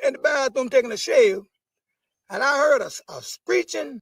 in the bathroom taking a shave, and I heard a screeching.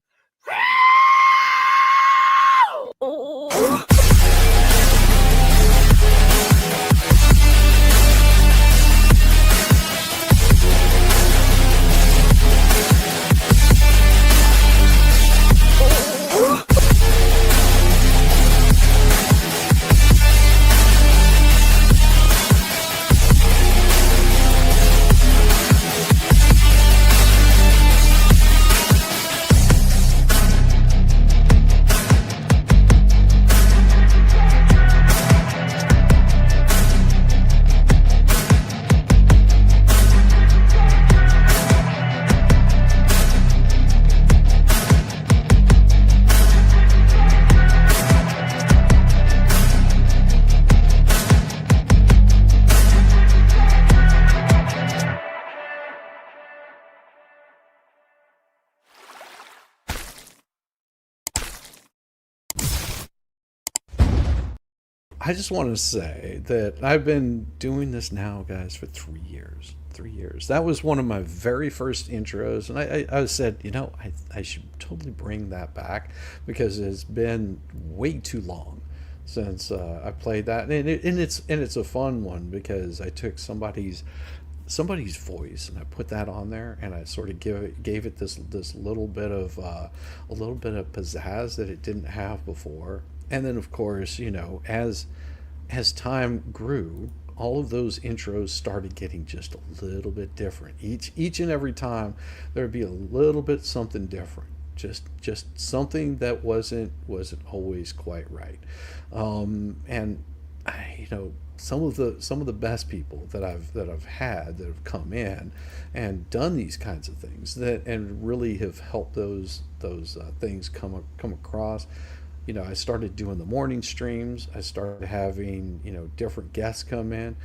I just want to say that I've been doing this now, guys, for 3 years. 3 years. That was one of my very first intros, and I said, I should totally bring that back because it's been way too long since I played that, and it's a fun one because I took somebody's voice and I put that on there, and I sort of gave it this little bit of pizzazz that it didn't have before. And then, of course, as time grew, all of those intros started getting just a little bit different. Each and every time there would be a little bit something different, just something that wasn't always quite right. And some of the best people that I've had that have come in and done these kinds of things and really have helped those things come across. I started doing the morning streams. I started having different guests come in,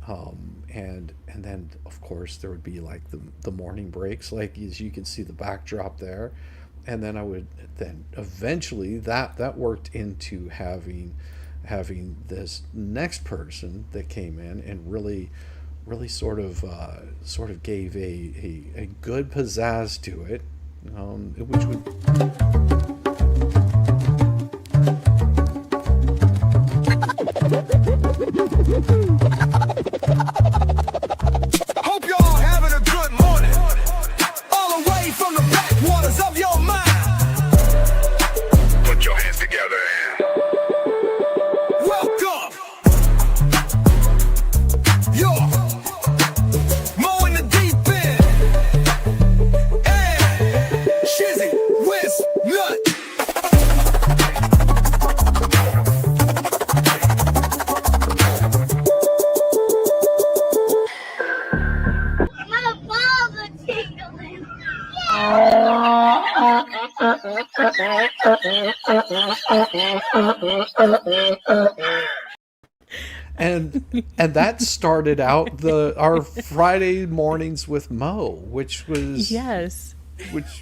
and then of course there would be like the morning breaks, like as you can see the backdrop there, and then I would eventually that worked into having this next person that came in and really sort of gave a good pizzazz to it, which would. Hope y'all having a good morning, all the way from the backwaters of your mind. Put your hands together and welcome. You're mowing the deep end, and Shizzy, Wiz, Nut. And that started out our Friday mornings with Mo, which was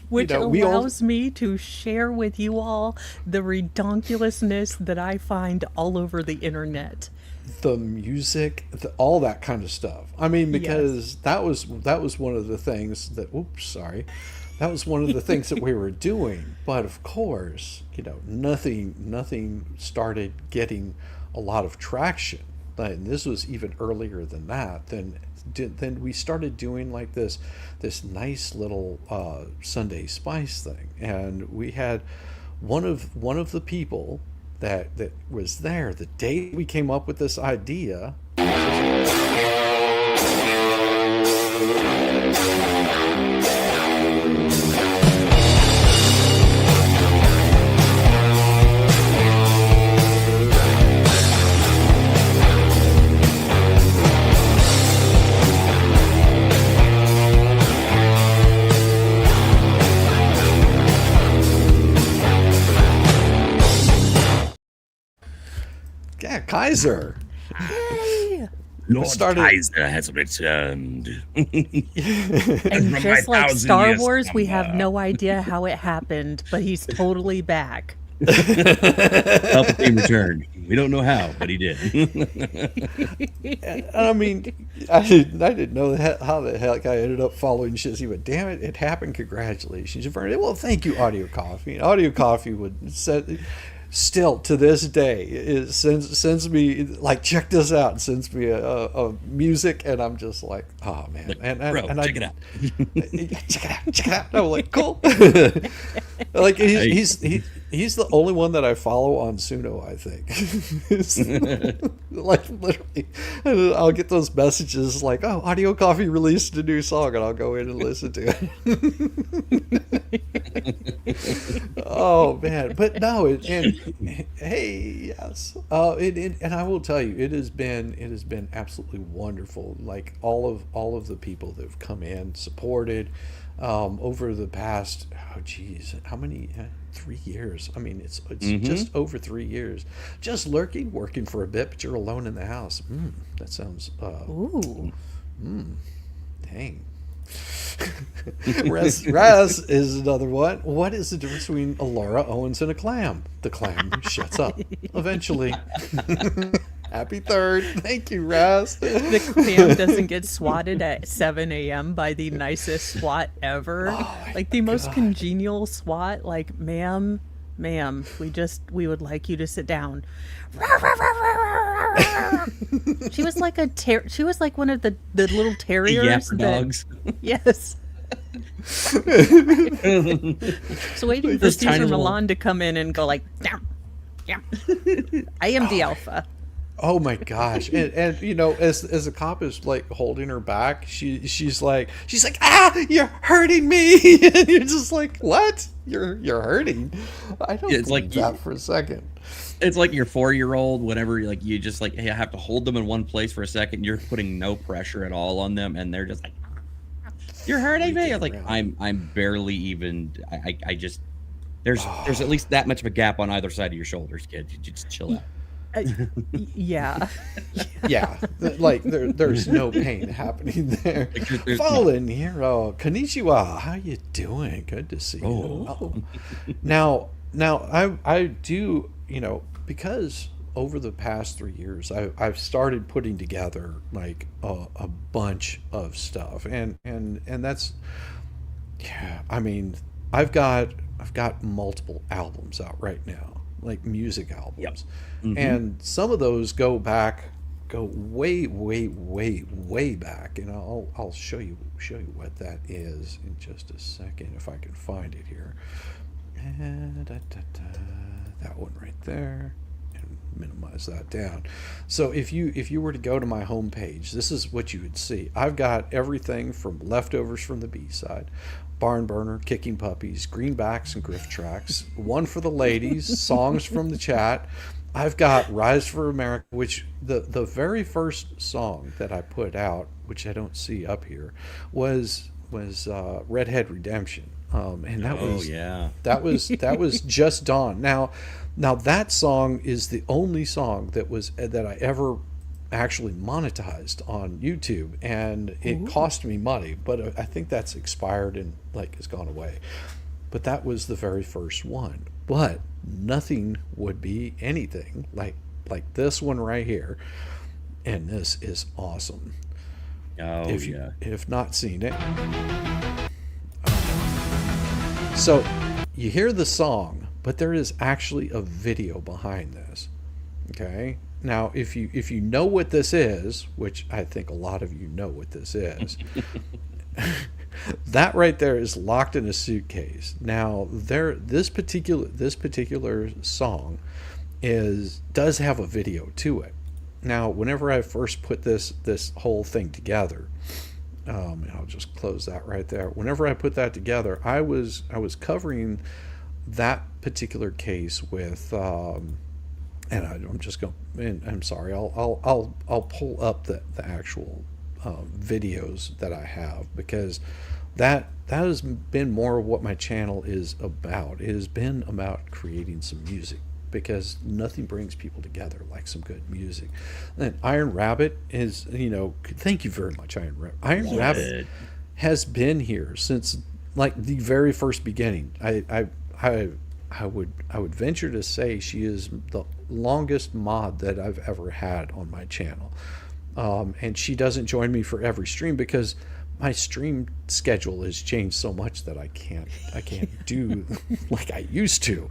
which allows me to share with you all the redonkulousness that I find all over the internet. The music, all that kind of stuff. I mean, because that was one of the things that. That was one of the things that we were doing. But of course, nothing started getting a lot of traction. And this was even earlier than that. Then we started doing like this nice little Sunday Spice thing, and we had one of the people that was there the day we came up with this idea. Yeah, Kaiser. Yay! Lord Kaiser has returned. And just like Star Wars, we have no idea how it happened, but he's totally back. Palpatine returned. We don't know how, but he did. I mean, I didn't know how the heck I ended up following Shizzy, but damn it, it happened. Congratulations. Well, thank you, Audio Coffee. Audio Coffee would still to this day it sends me like, check this out, and sends me a music, and I'm just like, oh man, like, and check it out. check it out. I'm like, cool. Like he's the only one that I follow on Suno, I think. Like literally, I'll get those messages like, oh, Audio Coffee released a new song, and I'll go in and listen to it. Oh man, but no, hey, yes, and I will tell you, it has been absolutely wonderful. Like all of the people that have come in, supported, over the past, how many? 3 years. I mean, it's just over 3 years. Just lurking, working for a bit, but you're alone in the house. That sounds. Ooh. Dang. Raz is another one. What is the difference between a Laura Owens and a clam? The clam shuts up eventually. Happy 3rd. Thank you, Raz. The clam doesn't get swatted at 7 a.m. by the nicest SWAT ever. Like the most congenial SWAT. Like, ma'am, we would like you to sit down. She was like she was like one of the little terriers. Dogs. Yes. So waiting for Caesar Milan to come in and go like, down. Yeah. I am the alpha. Oh my gosh. And you know, as the cop is like holding her back, she's like, ah, you're hurting me. And you're just like, what? You're hurting? I don't believe that for a second. It's like your 4-year-old, whenever you just like, hey, I have to hold them in one place for a second. You're putting no pressure at all on them, and they're just like, you're hurting me. I'm like, I'm barely even. I just there's at least that much of a gap on either side of your shoulders, kid. You just chill out. Yeah. Yeah, like there's no pain happening there. Fallen hero, konnichiwa. How you doing? Good to see you. Oh. Now I do, because over the past 3 years I've started putting together like a bunch of stuff, and that's, yeah, I mean, I've got multiple albums out right now, like music albums. Yep. And some of those go way back, and I'll show you what that is in just a second if I can find it here. And that one right there, and minimize that down. So if you were to go to my homepage, this is what you would see. I've got everything from Leftovers from the B-side, Barn Burner, Kicking Puppies, Greenbacks and Griff Tracks, One for the Ladies, Songs from the Chat. I've got Rise for America, which the very first song that I put out, which I don't see up here, was Redhead Redemption. And that was Just Dawn. Now that song is the only song that I ever actually monetized on YouTube, and it cost me money, but I think that's expired and has gone away. But that was the very first one. But nothing would be anything like this one right here, and this is awesome. If you've not seen it. So you hear the song, but there is actually a video behind this. Okay? Now, if you know what this is, which I think a lot of you know what this is, that right there is locked in a suitcase. Now, this particular song does have a video to it. Now, whenever I first put this whole thing together, and I'll just close that right there. Whenever I put that together, I was covering that particular case with, and I'm just going. I'm sorry. I'll pull up the actual videos that I have, because that has been more of what my channel is about. It has been about creating some music, because nothing brings people together like some good music. And Iron Rabbit is, thank you very much, Iron Rabbit. Iron Rabbit has been here since the very first beginning. I would venture to say she is the longest mod that I've ever had on my channel. And she doesn't join me for every stream because my stream schedule has changed so much that I can't do like I used to,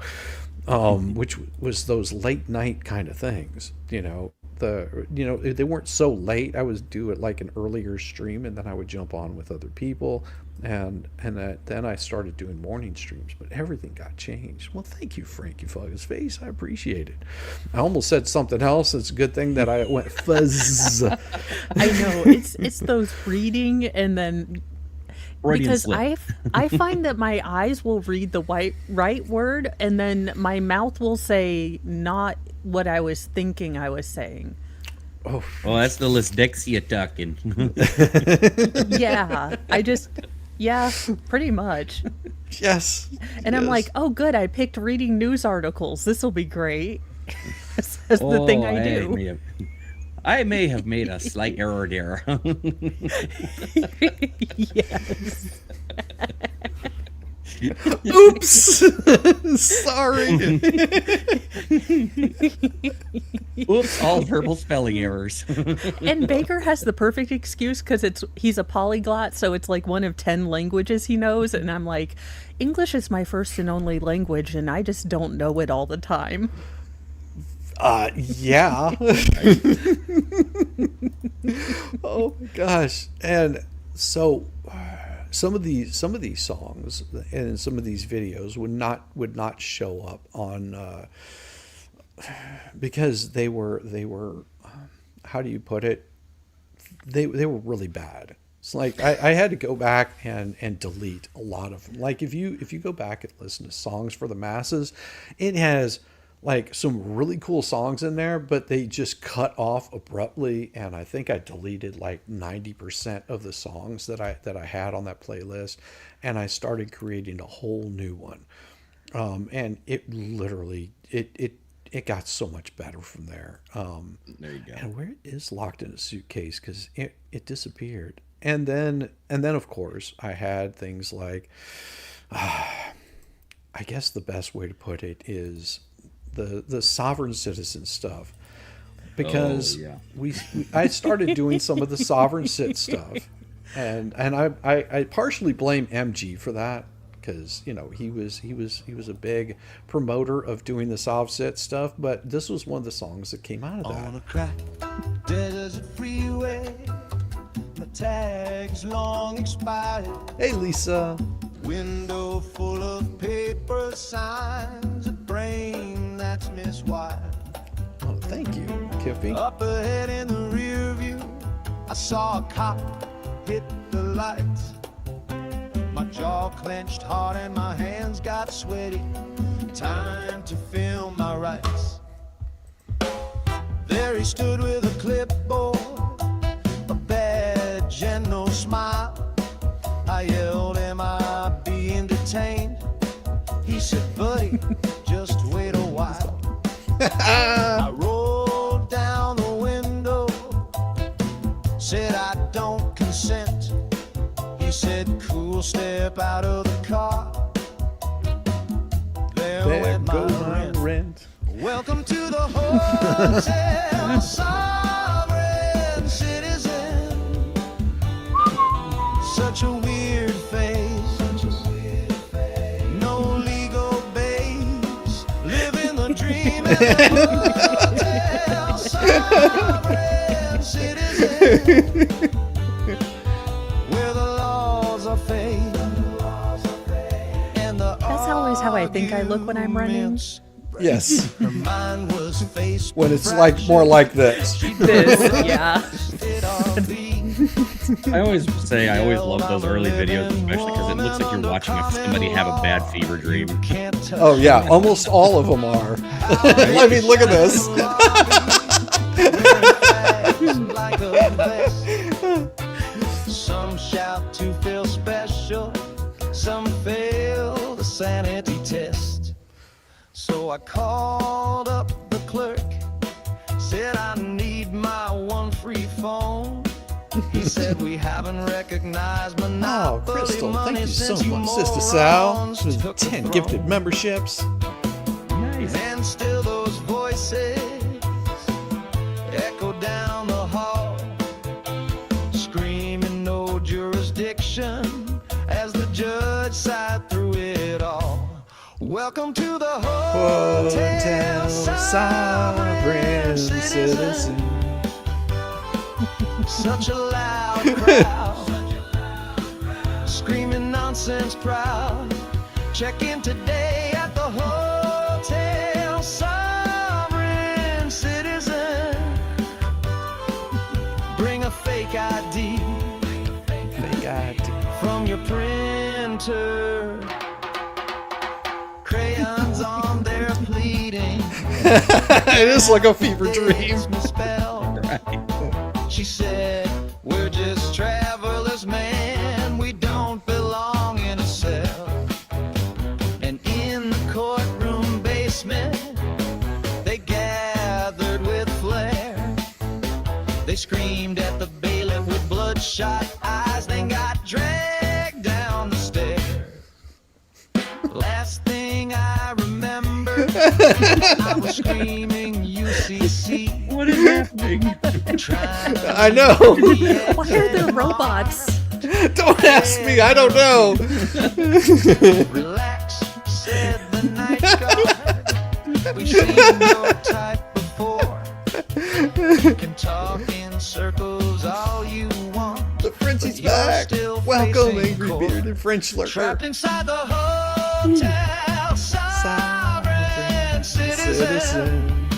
which was those late night kind of things, you know. They weren't so late. I would do it like an earlier stream, and then I would jump on with other people, and then I started doing morning streams. But everything got changed. Well, thank you, Frankie Fuzz Face. I appreciate it. I almost said something else. It's a good thing that I went fuzz. I know it's those reading and then. Because I find that my eyes will read the right word, and then my mouth will say not what I was thinking I was saying. Oh, that's the dyslexia talking. Yeah, pretty much. Yes. And I'm like, oh, good, I picked reading news articles. This will be great. That's the thing I do. I may have made a slight error there. Yes. Oops. Sorry. Oops, all verbal spelling errors. And Baker has the perfect excuse because he's a polyglot, so it's like one of 10 languages he knows, and I'm like, English is my first and only language, and I just don't know it all the time. Yeah. Oh my gosh. And so some of these songs and some of these videos would not show up on because they were how do you put it, they were really bad. It's like I had to go back and delete a lot of them. Like if you go back and listen to Songs for the Masses, it has like some really cool songs in there, but they just cut off abruptly, and I think I deleted like 90% of the songs that I had on that playlist, and I started creating a whole new one. And it literally it got so much better from there. There you go. And where it is locked in a suitcase because it disappeared. And then of course I had things like I guess the best way to put it is the sovereign citizen stuff, because I started doing some of the sovereign cit stuff, and I partially blame MG for that, because you know he was a big promoter of doing the sov cit stuff, but this was one of the songs that came out of that. On a crack desert freeway, my tag's long expired. Hey Lisa. Window full of paper signs, a brain that's miswired. Oh, thank you, Kippy. Up ahead in the rear view, I saw a cop hit the lights. My jaw clenched hard and my hands got sweaty. Time to film my rights. There he stood with a clipboard, a badge and no smile. I yelled, am I being detained? He said, buddy, just wait a while. I rolled down the window, said I don't consent. He said, cool, step out of the car. There went my rent. Welcome to the hotel, sovereign citizen. Such a weird face, no legal base, living the dream in the hotel, sovereign citizen, where the laws are fake, and the That's always how I think I look when I'm running. Yes. Her mind was faced When it's like more like this. Yeah. I always say I always love those early videos, especially because it looks like you're watching somebody have a bad fever dream. Oh yeah, almost all of them are. I mean, look at this. Some shout to feel special, some fail the sanity test. So I called up the clerk, said I need my one free phone. He said we haven't recognized monopoly Crystal, money thank you so since much, Sister Sal. morons took the 10 throne. gifted memberships. Nice. And still those voices echo down the hall, screaming no jurisdiction as the judge sighed through it all. Welcome to the Hotel Sovereign Citizen. Such a loud crowd, screaming nonsense proud. Check in today at the Hotel Sovereign Citizen. Bring a fake ID, from your printer. Crayons on their pleading. It is like a fever dream. Misspelled. She said, we're just travelers, man. We don't belong in a cell. And in the courtroom basement, they gathered with flair. They screamed at the bailiff with bloodshot eyes, then got dragged down the stairs. Last thing I remember, I was screaming UCC. What is happening? I know. Why are there robots? Don't ask me. I don't know. Relax, said the night guard. We've seen your type before. You can talk in circles all you want. The Frenchie's but you're back. still Welcome, facing angry court. bearded French lurker. Trapped inside the Hotel Sovereign Citizen.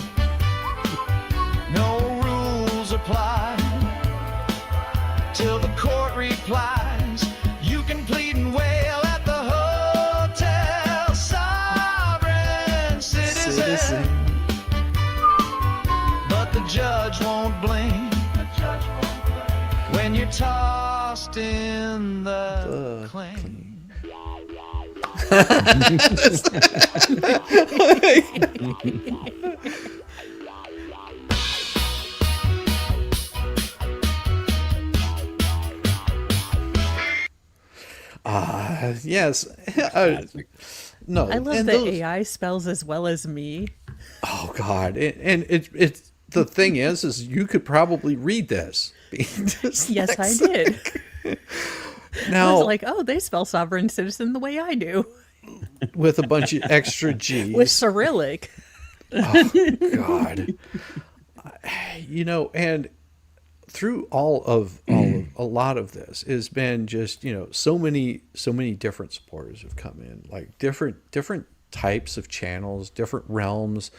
No rules apply till the court replies. You can plead and wail at the Hotel Sovereign Citizen. But the judge won't blink when you're tossed in the clink. Yes. No. I love and that those- AI spells as well as me. Oh God! And it's the thing is you could probably read this. Yes, I did. I Now was like, oh, they spell sovereign citizen the way I do, with a bunch of extra G's. with Cyrillic. God. You know, and through all of a lot of this has been just, you know, so many different supporters have come in, like different types of channels, different realms,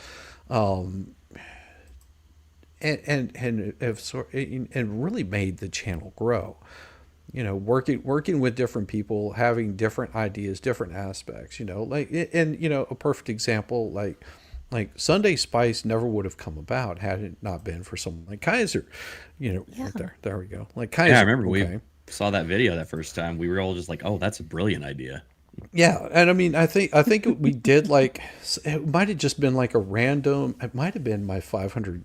and really made the channel grow. You know, working with different people, having different ideas, different aspects, you know, like, and, you know, a perfect example, like Sunday Spice never would have come about had it not been for someone like Kaiser, you know. Yeah. Right there we go. Like Kaiser. Yeah, I remember we saw that video that first time. We were all just like, "Oh, that's a brilliant idea." Yeah, and I mean, I think we did, like, it might have just been like a random. It might have been my 500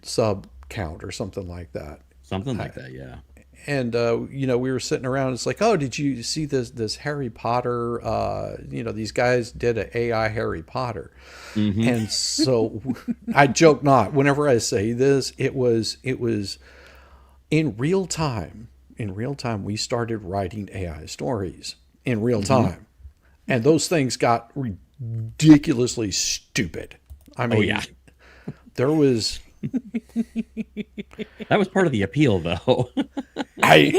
sub count or something like that. Something like that, yeah. And you know, we were sitting around. It's like, oh, did you see this Harry Potter? You know, these guys did an AI Harry Potter, and so I joke not. Whenever I say this, it was in real time. In real time, we started writing AI stories in real time, and those things got ridiculously stupid. I mean, yeah. there was. That was part of the appeal, though. I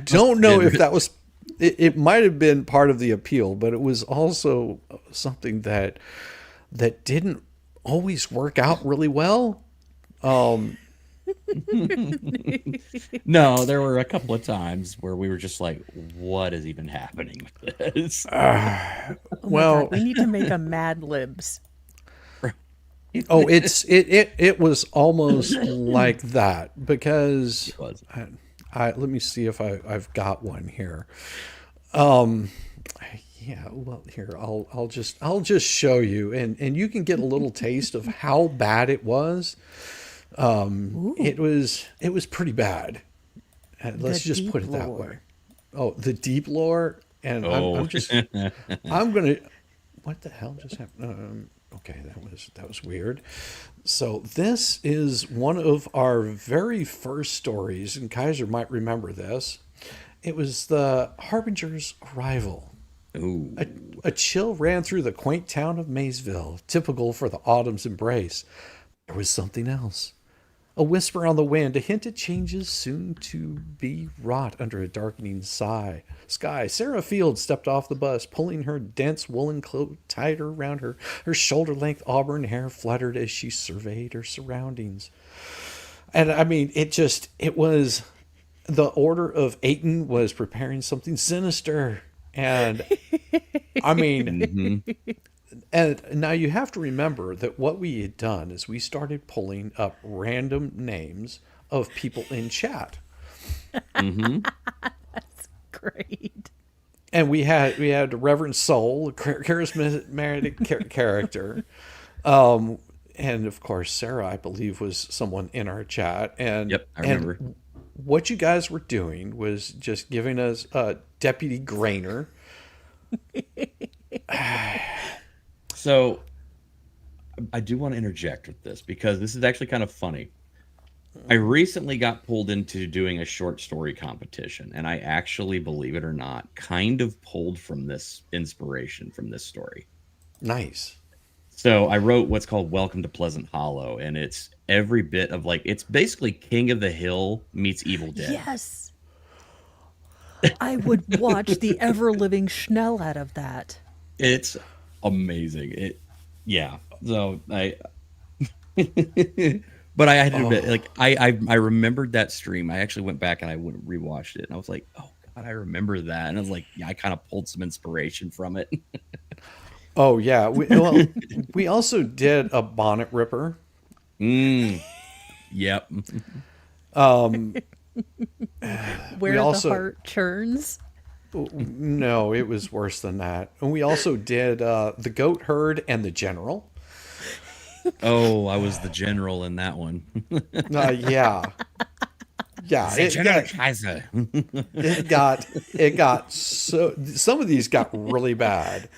don't know if that was. It might have been part of the appeal, but it was also something that didn't always work out really well. No, there were a couple of times where we were just like, "What is even happening with this?" Oh my God, we need to make a Mad Libs. Oh, it was almost like that, because It was. I let me see if I've got one here. Yeah, well, here I'll just show you, and you can get a little taste of how bad it was. It was pretty bad. Let's just put it that way. Oh, the deep lore, and Oh. I'm gonna. what the hell just happened? Okay, that was weird. So this is one of our very first stories, and Kaiser might remember this. It was the Harbinger's arrival. Ooh. A chill ran through the quaint town of Maysville, typical for the autumn's embrace. There was something else. A whisper on the wind, a hint at changes soon to be wrought under a darkening sky. Sarah Field stepped off the bus, pulling her dense woolen cloak tighter around her. Her shoulder-length auburn hair fluttered as she surveyed her surroundings. And I mean, it was the Order of Aten was preparing something sinister. And I mean, and now you have to remember that what we had done is we started pulling up random names of people in chat. That's great. And we had Reverend Soul, a charismatic character. And of course, Sarah, I believe, was someone in our chat. And yep, I remember. And what you guys were doing was just giving us Deputy Grainer. So I do want to interject with this because this is actually kind of funny. I recently got pulled into doing a short story competition, and I actually, believe it or not, kind of pulled from this inspiration from this story. Nice. So I wrote what's called Welcome to Pleasant Hollow, and it's every bit of it's basically King of the Hill meets Evil Dead. Yes. I would watch the ever-living Schnell out of that. It's amazing. Yeah. So but I had to admit, I remembered that stream. I actually went back and I rewatched it, and I was like, oh God, I remember that. And I was like, yeah, I kind of pulled some inspiration from it. Oh yeah. We also did a bonnet ripper. Yep. Where the heart churns. No, it was worse than that. And we also did the Goat Herd and the General. Oh, I was the general in that one. Yeah. It got so, some of these got really bad.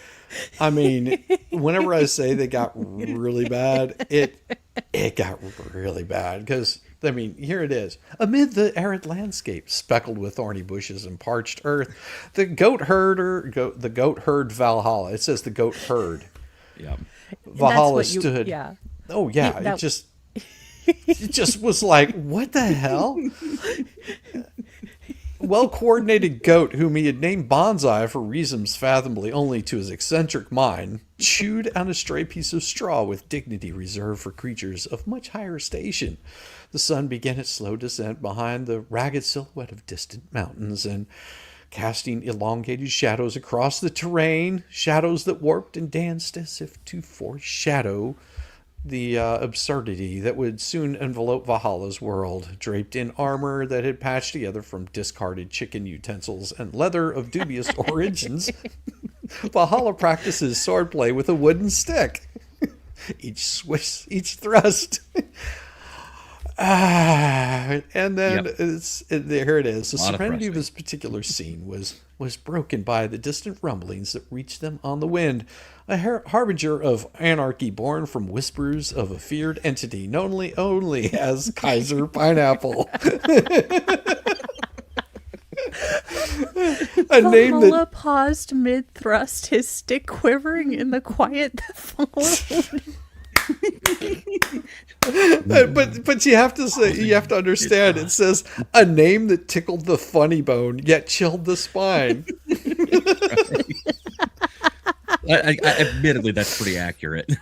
I mean, whenever I say they got really bad, it got really bad because, I mean, here it is. Amid the arid landscape, speckled with thorny bushes and parched earth, the goat herd Valhalla. It says the goat herd. Yeah. Valhalla stood. Yeah. Oh yeah, it just was like, what the hell? Well-coordinated goat, whom he had named Bonsai for reasons fathomable only to his eccentric mind, chewed on a stray piece of straw with dignity reserved for creatures of much higher station. The sun began its slow descent behind the ragged silhouette of distant mountains, and casting elongated shadows across the terrain, shadows that warped and danced as if to foreshadow the absurdity that would soon envelope Valhalla's world. Draped in armor that had patched together from discarded chicken utensils and leather of dubious origins, Valhalla practices swordplay with a wooden stick. Each swish, each thrust. And then here it is. The serenity of this particular scene was broken by the distant rumblings that reached them on the wind. A harbinger of anarchy born from whispers of a feared entity known only as Kaiser Pineapple. Valhalla paused mid-thrust, his stick quivering in the quiet that followed. But you have to understand, it says a name that tickled the funny bone yet chilled the spine. Admittedly, that's pretty accurate.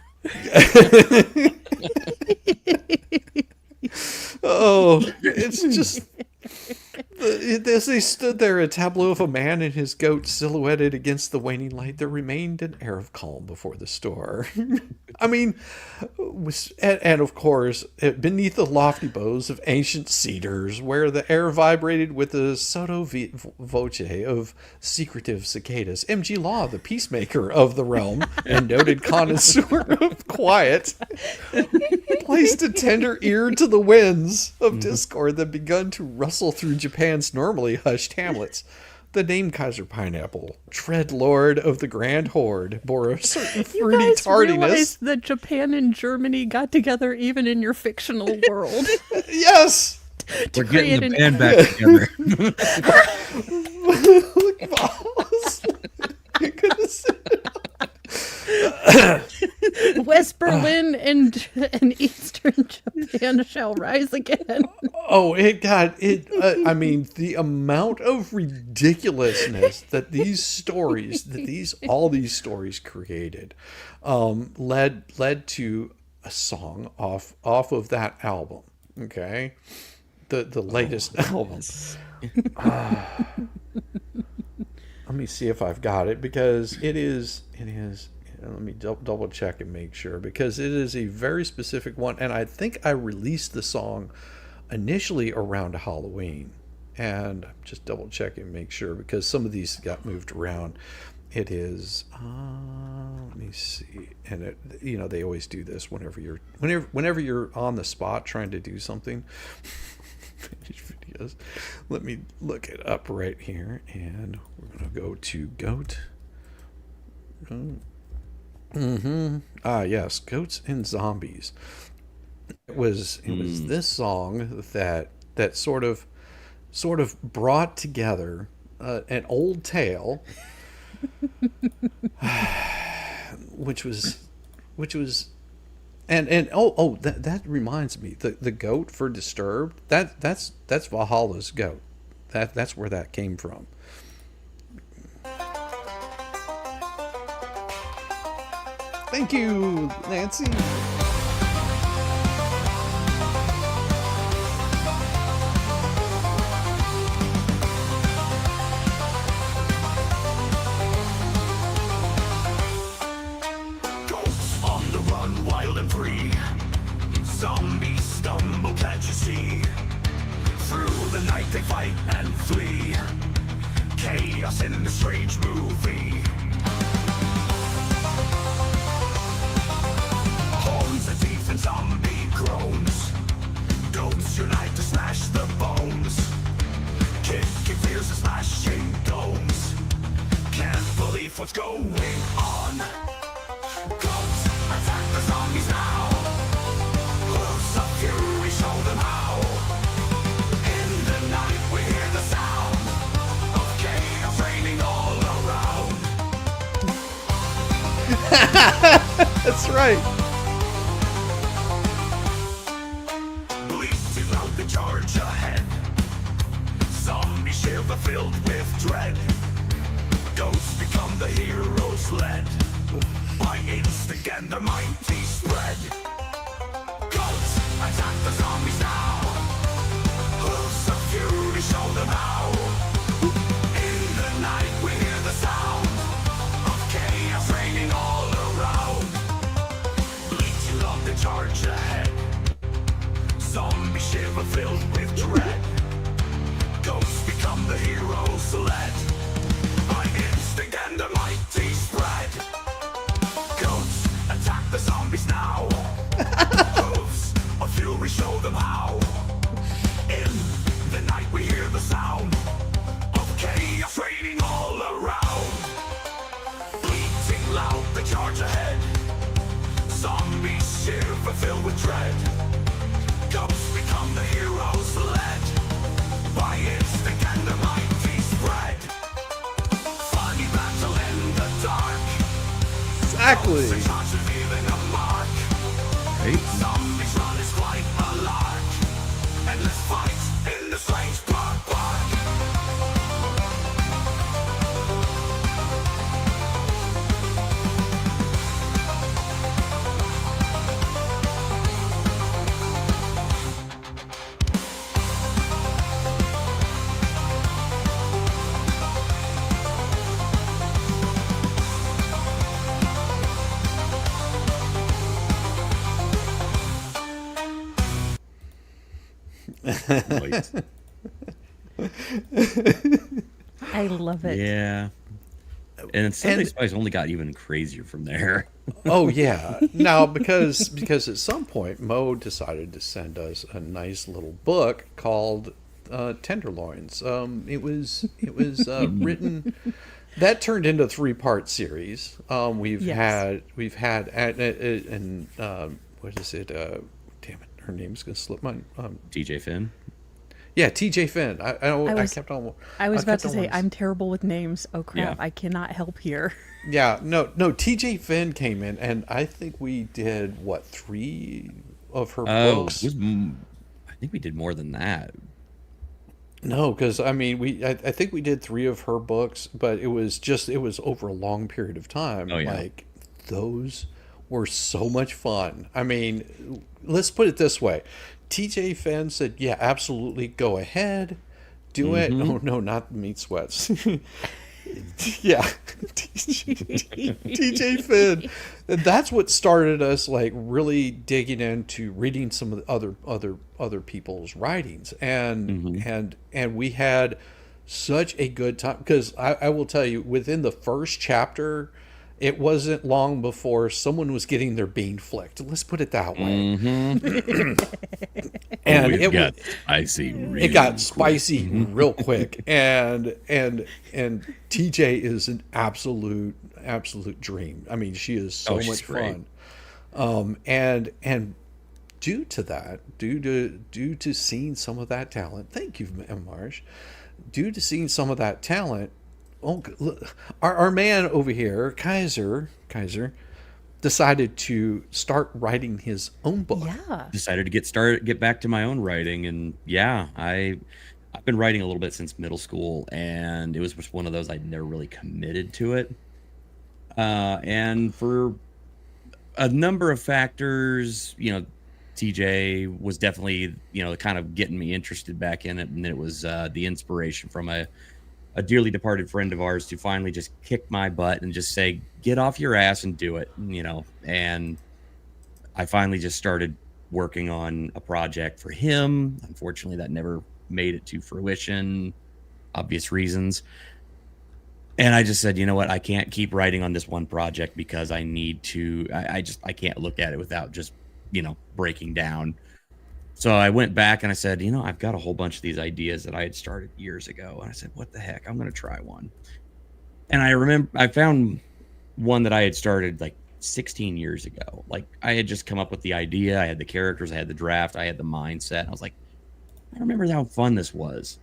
Oh, it's just as they stood there, a tableau of a man and his goat silhouetted against the waning light, there remained an air of calm before the store. I mean, and of course, beneath the lofty boughs of ancient cedars, where the air vibrated with the sotto voce of secretive cicadas, M.G. Law, the peacemaker of the realm and noted connoisseur of quiet, placed a tender ear to the winds of discord that begun to rustle through Japan's normally hushed hamlets. The name Kaiser Pineapple, Dread Lord of the Grand Horde, bore a certain You fruity guys tardiness. realize that Japan and Germany got together even in your fictional world? Yes! We're create getting the an- band back together. Look, balls. You could have said West Berlin and Eastern Japan shall rise again. Oh, it got it. I mean, the amount of ridiculousness that all these stories created, led to a song off of that album. Okay, the latest album. Let me see if I've got it, because it is. Let me double check and make sure, because it is a very specific one, and I think I released the song initially around Halloween, and I'm just double checking, make sure, because some of these got moved around. It is let me see, and they always do this whenever you're on the spot trying to do something. Videos. Let me look it up right here, and we're gonna go to Goat. Yes, Goats and Zombies. It was this song that sort of brought together an old tale, which was and that reminds me, the goat for Disturbed, that's Valhalla's goat. That's where that came from. Thank you, Nancy. Ghosts on the run, wild and free. Zombies stumble, can't you see? Through the night they fight and flee. Chaos in the strange movie. Horns and teeth and zombie groans. Goats unite to smash the bones. Kicking fears and smashing domes. Can't believe what's going on. Goats attack the zombies now. Hooves of fury show them how. In the night we hear the sound of chaos raining all around. That's right. Bleating out the charge ahead. Zombie shiver filled with dread. Ghosts become the heroes led by instinct and their mighty spread. Ghosts attack the zombies now. Hooves of fury show them how. In the night we hear the sound of chaos raining all around. Bleating out the charge ahead. Zombie shiver filled with dread. Ghosts become the heroes led by instinct and a mighty spread. Goats attack the zombies now. Hooves of fury show them how. In the night we hear the sound of chaos raining all around. Bleating loud the charge ahead. Zombies shiver filled with dread. Ghosts become the heroes led by instinct and a mighty spread. Funny battle in the dark. Exactly. Ghosts are charged with leaving a mark. Right? Zombies run is quite a lark. Endless fights in the strange park. Right. I love it. Yeah. And Sunday Spice only got even crazier from there. Oh yeah. Now because at some point Mo decided to send us a nice little book called tenderloins. It was written. That turned into a 3-part series. We've Yes. had and what is it? Damn it, her name's gonna slip my. TJ Finn. Yeah, TJ Finn. I kept on. I was about to say, wanting I'm terrible with names. Oh crap, Yeah. I cannot help here. Yeah, no. TJ Finn came in, and I think we did what 3 of her books. I think we did more than that. No, because I mean, I think we did 3 of her books, but it was over a long period of time. Oh, yeah. Like those were so much fun. I mean, let's put it this way: TJ Finn said, "Yeah, absolutely, go ahead, do it." Oh no, not meat sweats. Yeah, TJ Finn. And that's what started us like really digging into reading some of the other people's writings, and we had such a good time because I will tell you, within the first chapter, it wasn't long before someone was getting their bean flicked. Let's put it that way. And We've it got was. spicy. It got spicy real quick, and TJ is an absolute dream. I mean, she is so she's much great. fun. And due to seeing some of that talent, thank you, Marsh. Due to seeing some of that talent, look, our man over here, Kaiser, decided to start writing his own book. Yeah. Decided to get back to my own writing, and yeah, I've been writing a little bit since middle school, and it was just one of those I'd never really committed to it, and for a number of factors, TJ was definitely kind of getting me interested back in it, and it was the inspiration from a dearly departed friend of ours to finally just kick my butt and just say, get off your ass and do it, and I finally just started working on a project for him. Unfortunately, that never made it to fruition, obvious reasons. And I just said, you know what, I can't keep writing on this one project because I need to, I can't look at it without just, breaking down. So I went back and I said, I've got a whole bunch of these ideas that I had started years ago. And I said, what the heck? I'm going to try one. And I remember I found one that I had started like 16 years ago. Like I had just come up with the idea. I had the characters, I had the draft, I had the mindset. I was like, I remember how fun this was.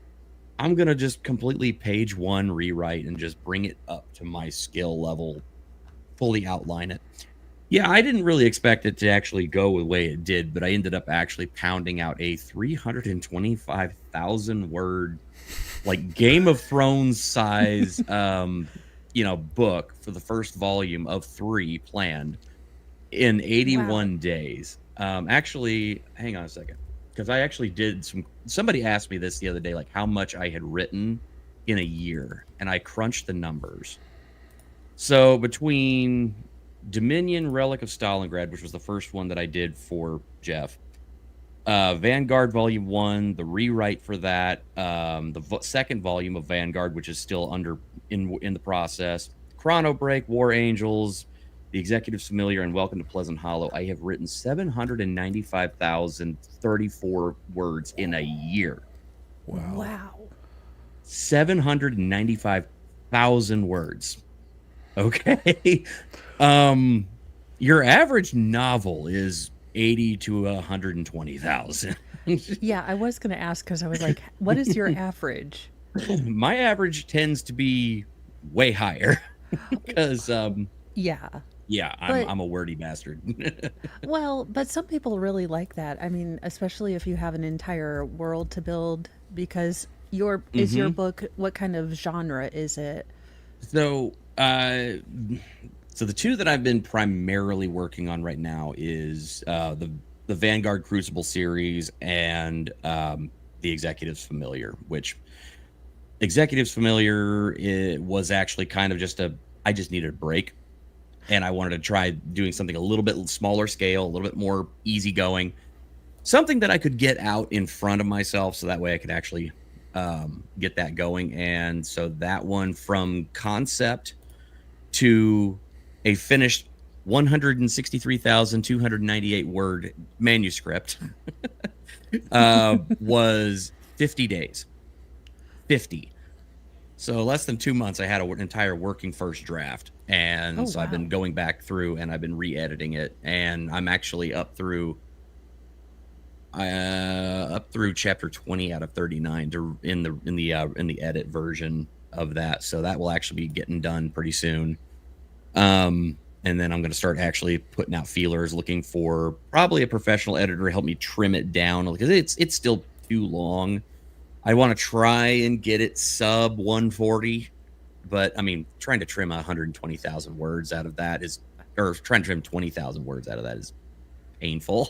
I'm going to just completely page 1 rewrite and just bring it up to my skill level, fully outline it. Yeah, I didn't really expect it to actually go the way it did, but I ended up actually pounding out a 325,000 word, like Game of Thrones size, book for the first volume of 3 planned in 81 days. Actually, hang on a second, because I actually did somebody asked me this the other day, like how much I had written in a year, and I crunched the numbers. So between Dominion, Relic of Stalingrad, which was the first one that I did for Jeff, Vanguard Volume 1, the rewrite for that, the second volume of Vanguard, which is still in the process, Chrono Break, War Angels, The Executive's Familiar, and Welcome to Pleasant Hollow. I have written 795,034 words in a year. Wow. 795,000 words. Okay. Your average novel is 80 to 120,000. Yeah, I was going to ask because I was like, what is your average? My average tends to be way higher because Yeah. I'm a wordy bastard. Well, but some people really like that. I mean, especially if you have an entire world to build, because your book, what kind of genre is it? So the 2 that I've been primarily working on right now is the Vanguard Crucible series and the Executive's Familiar, which Executive's Familiar, it was actually kind of I just needed a break, and I wanted to try doing something a little bit smaller scale, a little bit more easygoing, something that I could get out in front of myself so that way I could actually get that going. And so that one, from concept to a finished 163,298 word manuscript, was 50 days. 50. So less than 2 months, I had an entire working first draft. And so I've been going back through and I've been re-editing it. And I'm actually up through chapter 20 out of 39 in the edit version of that. So that will actually be getting done pretty soon. And then I'm going to start actually putting out feelers, looking for probably a professional editor to help me trim it down, because it's still too long. I want to try and get it sub 140, but I mean, trying to trim 120,000 words out of that or trying to trim 20,000 words out of that is painful.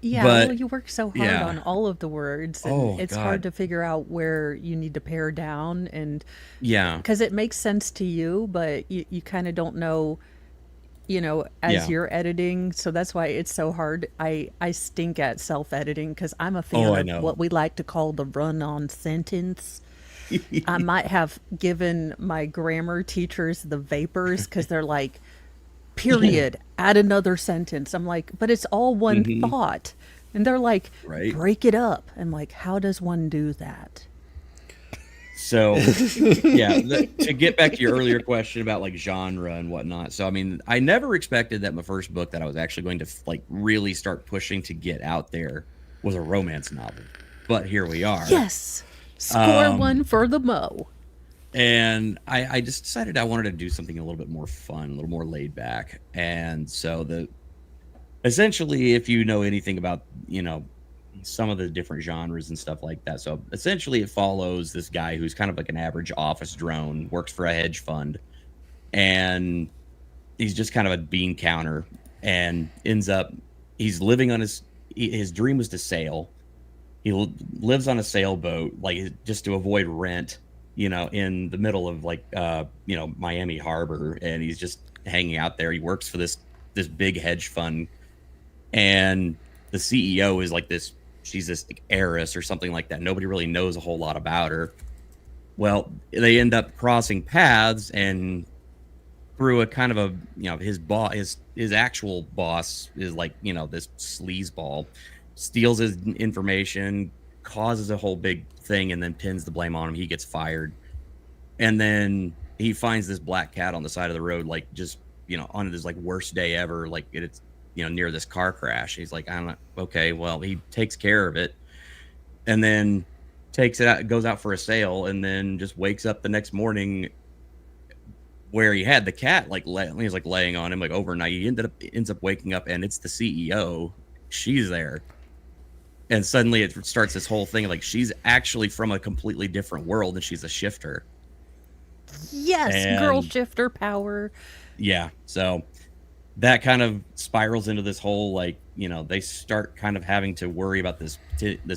Yeah, but, well, you work so hard on all of the words, and it's hard to figure out where you need to pare down, and because it makes sense to you, but you kind of don't know, as you're editing. So that's why it's so hard. I stink at self-editing because I'm a fan of what we like to call the run-on sentence. I might have given my grammar teachers the vapors because they're like, period, add another sentence. I'm like, but it's all one thought. And they're like, break it up. I'm like, how does one do that? So, to get back to your earlier question about like genre and whatnot. So, I mean, I never expected that my first book that I was actually going to like really start pushing to get out there was a romance novel. But here we are. Yes. Score one for the Mo. And I just decided I wanted to do something a little bit more fun, a little more laid back. And so essentially, if you know anything about, some of the different genres and stuff like that. So essentially it follows this guy who's kind of like an average office drone, works for a hedge fund, and he's just kind of a bean counter, and he's living on his dream was to sail. He lives on a sailboat, like just to avoid rent, in the middle of like, Miami Harbor, and he's just hanging out there. He works for this big hedge fund, and the CEO is like she's this like heiress or something like that. Nobody really knows a whole lot about her. Well, they end up crossing paths, and through a kind of his boss, his actual boss is like, this sleazeball, steals his information, causes a whole big thing, and then pins the blame on him. He gets fired. And then he finds this black cat on the side of the road, like just, on his like worst day ever, like it's, near this car crash. He's like, I'm not okay. Well, he takes care of it, and then takes it out, goes out for a sail, and then just wakes up the next morning where he had the cat like he's like laying on him like overnight. He ends up waking up, and it's the CEO. She's there. And suddenly it starts this whole thing like she's actually from a completely different world, and she's a shifter. Yes, girl shifter power. Yeah, so that kind of spirals into this whole like, they start kind of having to worry about this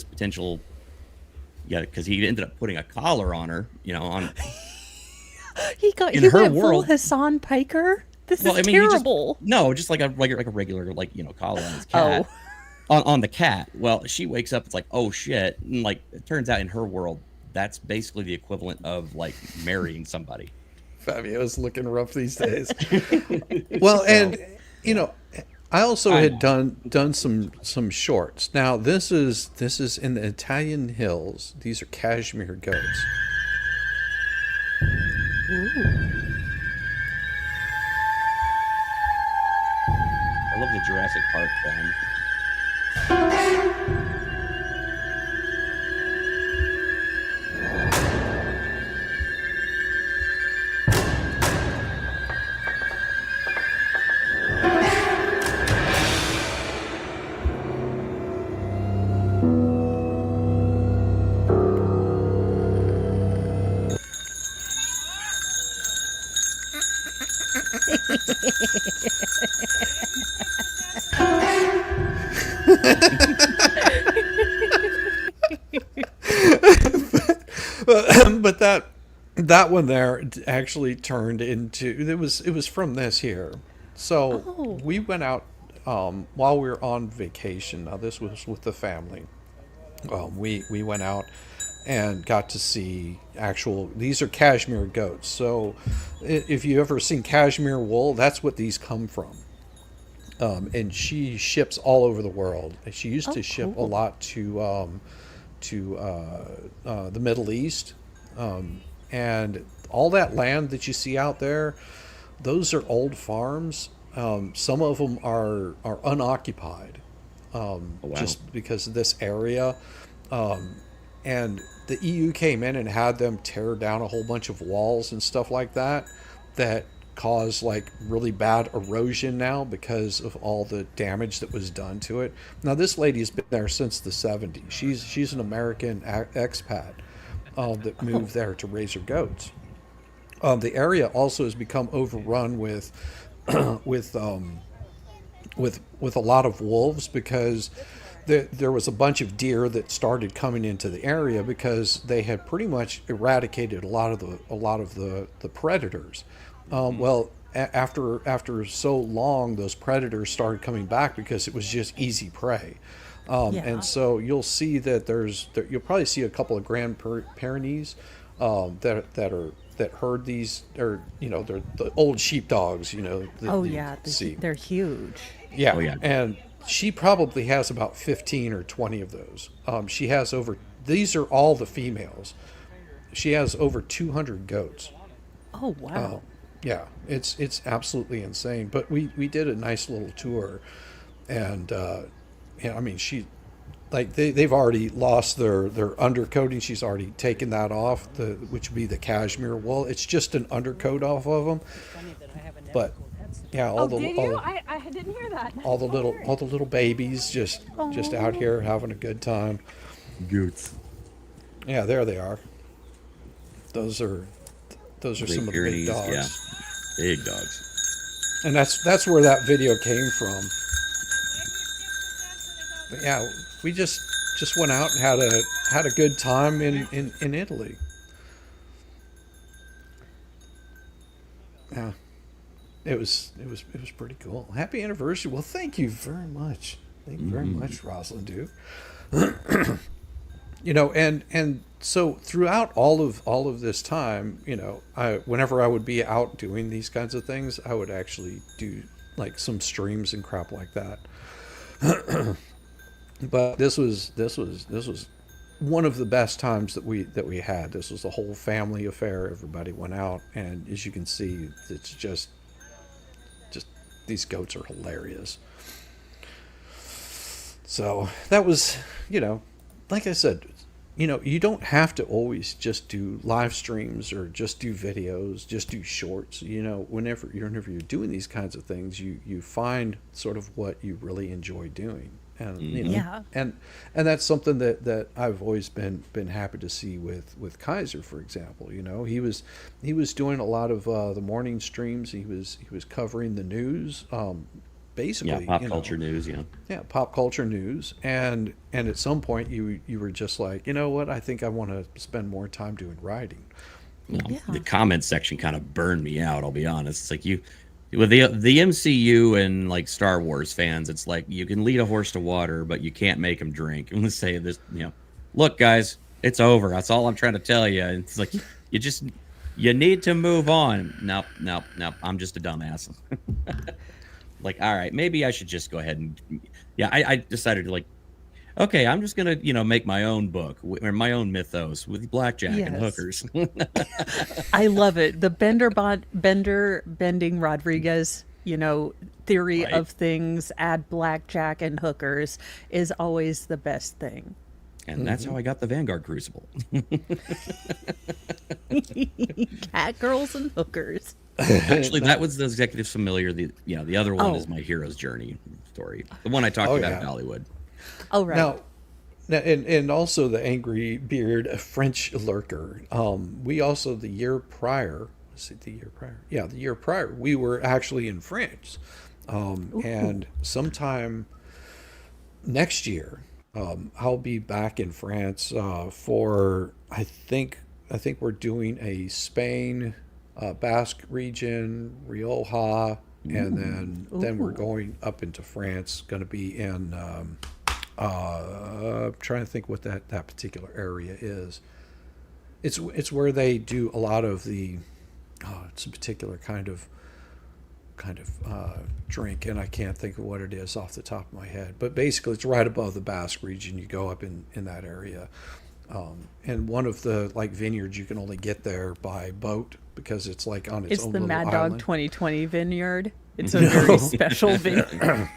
potential. Yeah, because he ended up putting a collar on her, on. he went full Hassan Piker. This is terrible. Just like a regular like collar on his cat. On the cat. Well, she wakes up, it's like, oh shit, and like it turns out in her world that's basically the equivalent of like marrying somebody. Fabio's looking rough these days. Well, and I also had done some shorts. Now this is in the Italian hills. These are cashmere goats. Ooh. I love the Jurassic Park thing. But that one there actually turned into it was from this here. So we went out while we were on vacation. Now this was with the family. We went out and got to see these are cashmere goats. So if you ever seen cashmere wool, that's what these come from. And she ships all over the world. She used to ship a lot to the Middle East, and all that land that you see out there, those are old farms. Some of them are unoccupied, Oh, wow. just because of this area. And the EU came in and had them tear down a whole bunch of walls and stuff like that cause like really bad erosion now because of all the damage that was done to it. Now this lady's been there since the 70s. She's an American expat that moved there to raise her goats. The area also has become overrun with with a lot of wolves because there was a bunch of deer that started coming into the area because they had pretty much eradicated a lot of the predators. Well, after so long, those predators started coming back because it was just easy prey. And so you'll see that you'll probably see a couple of Grand Pyrenees that herd these, or they're the old sheepdogs. They're huge. Yeah. Oh, yeah. And she probably has about 15 or 20 of those. She has these are all the females. She has over 200 goats. Oh wow. Yeah, it's absolutely insane. But we did a nice little tour, and I mean they've already lost their undercoating. She's already taken that off, which would be the cashmere wool. It's just an undercoat off of them. But yeah, I didn't hear that. all the little babies just out here having a good time. Goots. Yeah, there they are. Those are Great some of the big Pyrenees, dogs. yeah. Big dogs. And that's where that video came from. But yeah, we just went out and had a good time in Italy. Yeah. It was pretty cool. Happy anniversary. Well, thank you very much. Thank you very much, Rosalind Duke. And so throughout all of this time, whenever I would be out doing these kinds of things, I would actually do like some streams and crap like that. But this was one of the best times that we had. This was a whole family affair. Everybody went out, and as you can see, it's just these goats are hilarious. So that was, like I said, you don't have to always just do live streams or just do videos, just do shorts. Whenever you're doing these kinds of things, you find sort of what you really enjoy doing. And and that's something that I've always been happy to see with Kaiser, for example. He was doing a lot of the morning streams. He was covering the news, basically. Yeah, pop culture news. Yeah, pop culture news. And at some point you were just like, you know what? I think I want to spend more time doing writing. The comment section kind of burned me out. I'll be honest. It's like with the MCU and like Star Wars fans, it's like you can lead a horse to water, but you can't make him drink. And let's say this, look, guys, it's over. That's all I'm trying to tell you. And it's like you need to move on. Nope. I'm just a dumbass. Like, all right, maybe I should just go ahead and I decided to okay, I'm just gonna make my own book or my own mythos with blackjack and hookers. I love it. The bending Rodriguez, theory Right. of things, add blackjack and hookers is always the best thing. And that's how I got the Vanguard Crucible. Cat girls and hookers. Actually, that was the executive familiar. The other one is my hero's journey story. The one I talked about in Hollywood. Oh, right. Now, and also the Angry Beard, a French lurker. We also the year prior, we were actually in France, and sometime next year, I'll be back in France for I think we're doing a Spain, Basque region, Rioja, and then we're going up into France. Going to be in. I'm trying to think what that particular area is. It's where they do a lot of the. It's a particular kind of drink, and I can't think of what it is off the top of my head. But basically, it's right above the Basque region. You go up in that area, and one of the like vineyards you can only get there by boat because it's like on its It's own the little Mad island. Dog 2020 vineyard. It's a very special vineyard.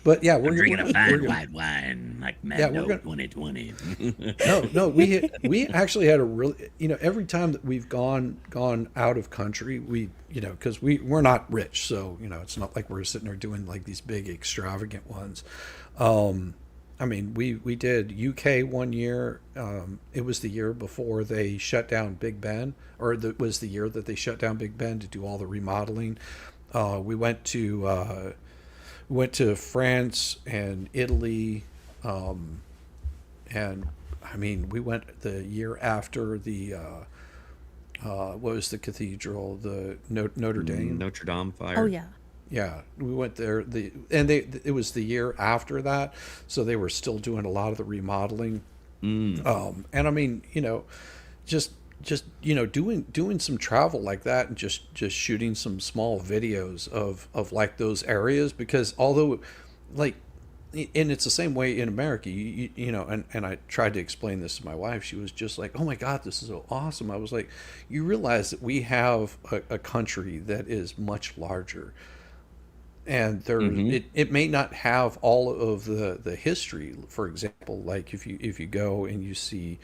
But yeah, we're Drinking a we're fine gonna- white wine like Mad Yeah, we're Dog gonna- 2020. No, we actually had a really, every time that we've gone out of country, we, because we're not rich, so it's not like we're sitting there doing like these big extravagant ones. I mean, we did UK one year. It was the year before they shut down Big Ben, or it was the year that they shut down Big Ben to do all the remodeling. We went to France and Italy, and I mean, we went the year after the what was the cathedral, the Notre Dame. Notre Dame fire. Oh yeah. Yeah, we went there. It was the year after that, so they were still doing a lot of the remodeling. And I mean, just doing some travel like that, and just shooting some small videos of like those areas, because although like, and it's the same way in America, and I tried to explain this to my wife. She was just like, oh my God, this is so awesome. I was like, you realize that we have a country that is much larger, and there it may not have all of the history. For example, like if you go and you see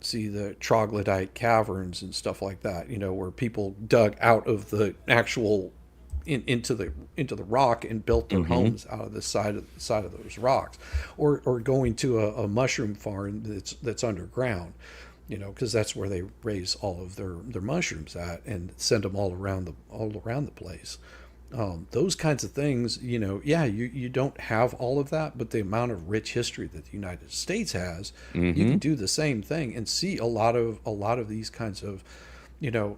the troglodyte caverns and stuff like that, where people dug out of the actual into the rock and built their homes out of the side of those rocks, or going to a mushroom farm that's underground, because that's where they raise all of their mushrooms at and send them all around the place. Those kinds of things, you don't have all of that, but the amount of rich history that the United States has, you can do the same thing and see a lot of these kinds of,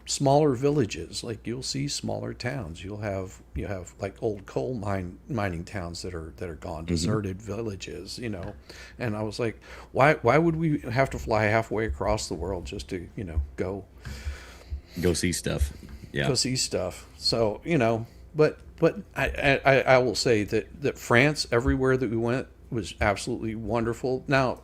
smaller villages. Like you'll see smaller towns. You have like old coal mining towns that are gone, deserted villages, And I was like, why would we have to fly halfway across the world just to, go see stuff? Yeah. Go see stuff. So, But I will say that France, everywhere that we went, was absolutely wonderful. Now,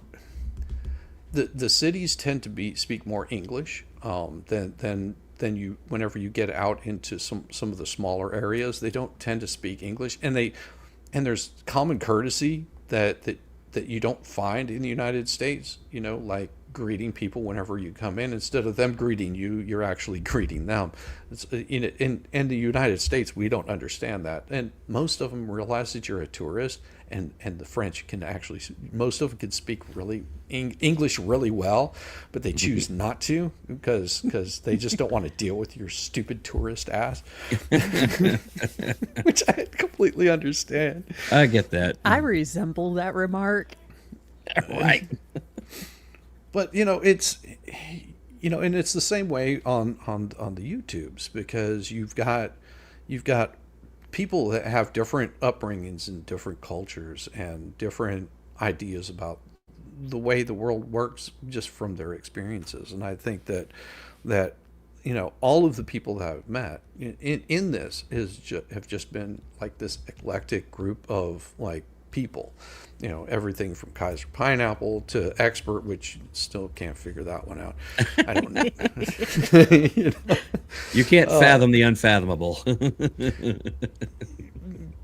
the cities tend to speak more English than you. Whenever you get out into some of the smaller areas, they don't tend to speak English, and there's common courtesy that you don't find in the United States. Like greeting people whenever you come in, instead of them greeting you, you're actually greeting them. It's, in the United States, we don't understand that, and most of them realize that you're a tourist, and the French can actually, most of them can speak really English really well, but they choose not to because they just don't want to deal with your stupid tourist ass, which I completely understand. I get that. I resemble that remark. Right. But it's and it's the same way on the YouTubes, because you've got people that have different upbringings and different cultures and different ideas about the way the world works just from their experiences. And I think that all of the people that I've met in this have just been like this eclectic group of like people. Everything from Kaiser Pineapple to expert, which still can't figure that one out. I don't know. You can't fathom the unfathomable.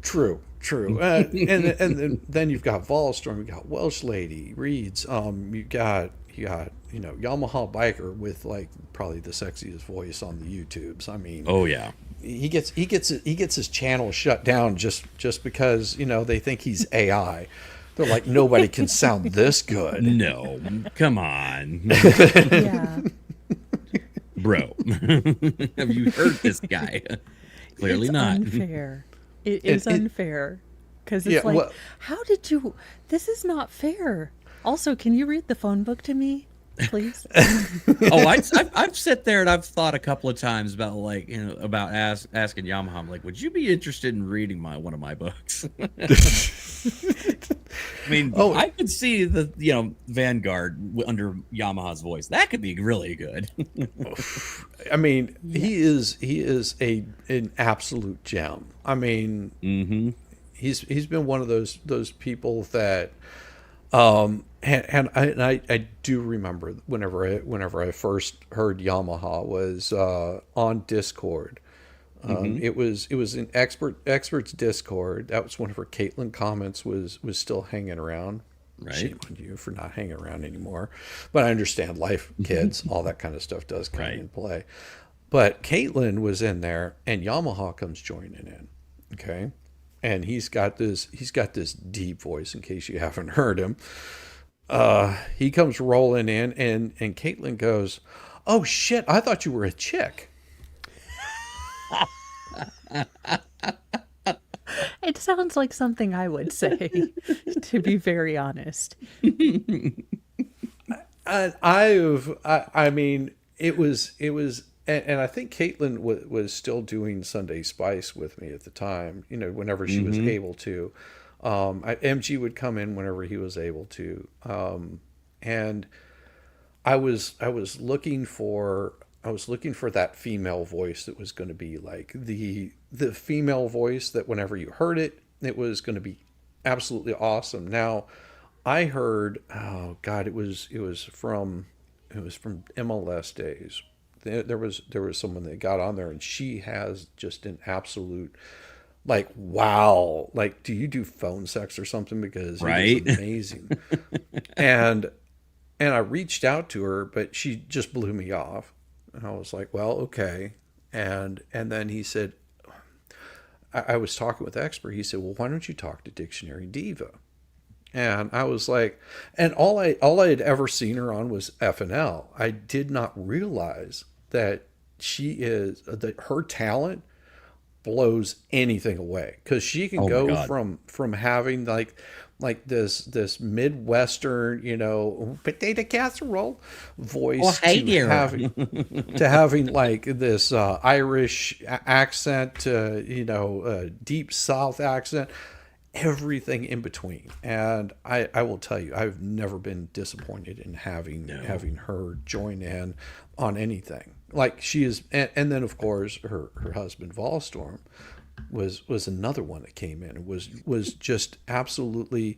True. And then you've got Volstorm, you've got Welsh Lady, Reeds, you got Yamaha Biker with like probably the sexiest voice on the YouTubes. I mean, Oh yeah. he gets his channel shut down just because they think he's AI. They're like, nobody can sound this good. No, come on, Yeah. bro. Have you heard this guy? Clearly It's not. unfair. It is unfair. Because it's Yeah, like, well- how did you... This is not fair. Also, can you read the phone book to me, please? Oh, I've sat there and I've thought a couple of times about like about asking Yamaha, I'm like, would you be interested in reading one of my books? I mean, Oh. I could see the Vanguard under Yamaha's voice. That could be really good. I mean, he is an absolute gem. I mean, he's been one of those people that, and I do remember whenever I first heard Yamaha was on Discord. It was in experts Discord. That was whenever Caitlin Comments was still hanging around. Right. Shame on you for not hanging around anymore. But I understand life, kids, all that kind of stuff does come in play. But Caitlin was in there, and Yamaha comes joining in. Okay, and he's got this deep voice. In case you haven't heard him, he comes rolling in, and Caitlin goes, "Oh shit! I thought you were a chick." It sounds like something I would say, to be very honest. I mean, it was, and I think Caitlin was still doing Sunday Spice with me at the time. Whenever she was able to, MG would come in whenever he was able to, and I was looking for that female voice that was going to be like the female voice that whenever you heard it, it was going to be absolutely awesome. Now, I heard, oh God, it was from MLS days. There was someone that got on there, and she has just an absolute, like, wow, like, do you do phone sex or something? Because it was amazing. and I reached out to her, but she just blew me off. And I was like, well, okay. And then he said, I was talking with Expert. He said, well, why don't you talk to Dictionary Diva? And I was like, and all I had ever seen her on was FNL. I did not realize that her talent blows anything away, because she can go from having like this Midwestern, potato casserole voice to having like this Irish accent, deep South accent, everything in between. And I will tell you, I've never been disappointed in having her join in on anything. Like she is, and then of course her husband Volstorm was another one that came in and was just absolutely,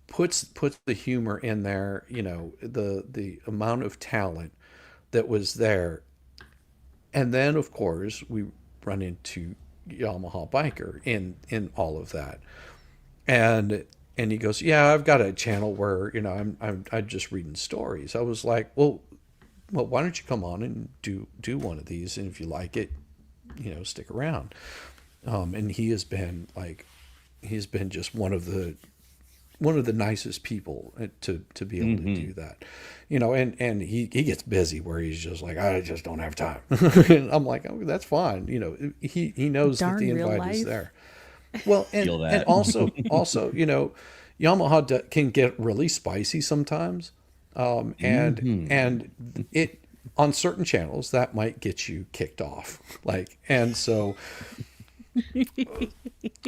puts the humor in there, the amount of talent that was there. And then of course we run into Yamaha Biker in all of that. And he goes, yeah, I've got a channel where, I'm just reading stories. I was like, well, why don't you come on and do one of these? And if you like it, stick around. And he's been just one of the nicest people to be able to do that, and he gets busy where he's just like, I just don't have time. And I'm like, oh, that's fine. He knows that the invite is there. Well, and also, Yamaha can get really spicy sometimes. And it, on certain channels, that might get you kicked off.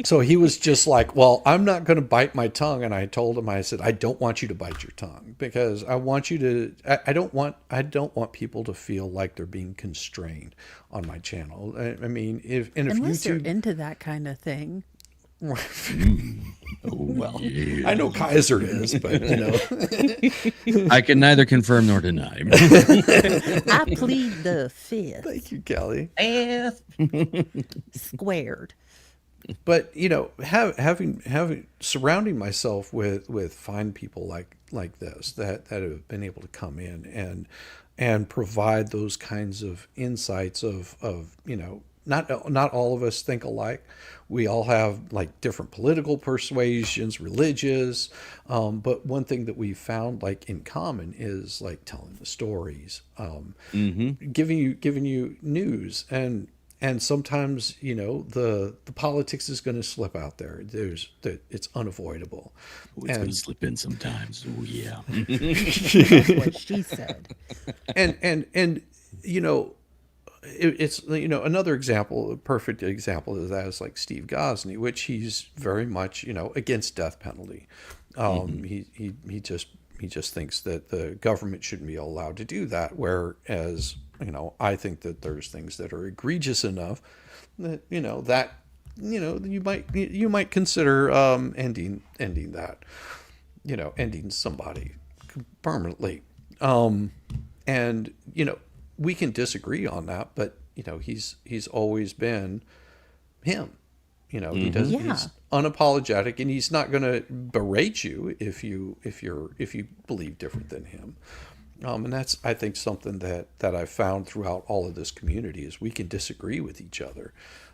So he was just like, well, I'm not going to bite my tongue. And I told him, I said, I don't want you to bite your tongue, because I want you to, I don't want people to feel like they're being constrained on my channel. I mean, unless you're into that kind of thing. Well, yeah. I know Kaiser is, but I can neither confirm nor deny. I plead the fifth. Thank you, Kelly. Squared. But having surrounding myself with fine people like this that have been able to come in and provide those kinds of insights of not all of us think alike. We all have like different political persuasions, religious, but one thing that we found like in common is like telling the stories, giving you news, and sometimes the politics is going to slip out there. It's unavoidable. It's going to slip in sometimes. Oh yeah, that's what she said. And it's, you know, another example, a perfect example of that is like Steve Gosney, which he's very much, you know, against death penalty. He just thinks that the government shouldn't be allowed to do that. Whereas, you know, I think that there's things that are egregious enough that, you know, you might consider ending that, you know, ending somebody permanently. And, you know, we can disagree on that, but, you know, he's always been him. You know, he does. He's unapologetic, and he's not going to berate you if you believe different than him. And that's, I think, something that I've found throughout all of this community is we can disagree with each other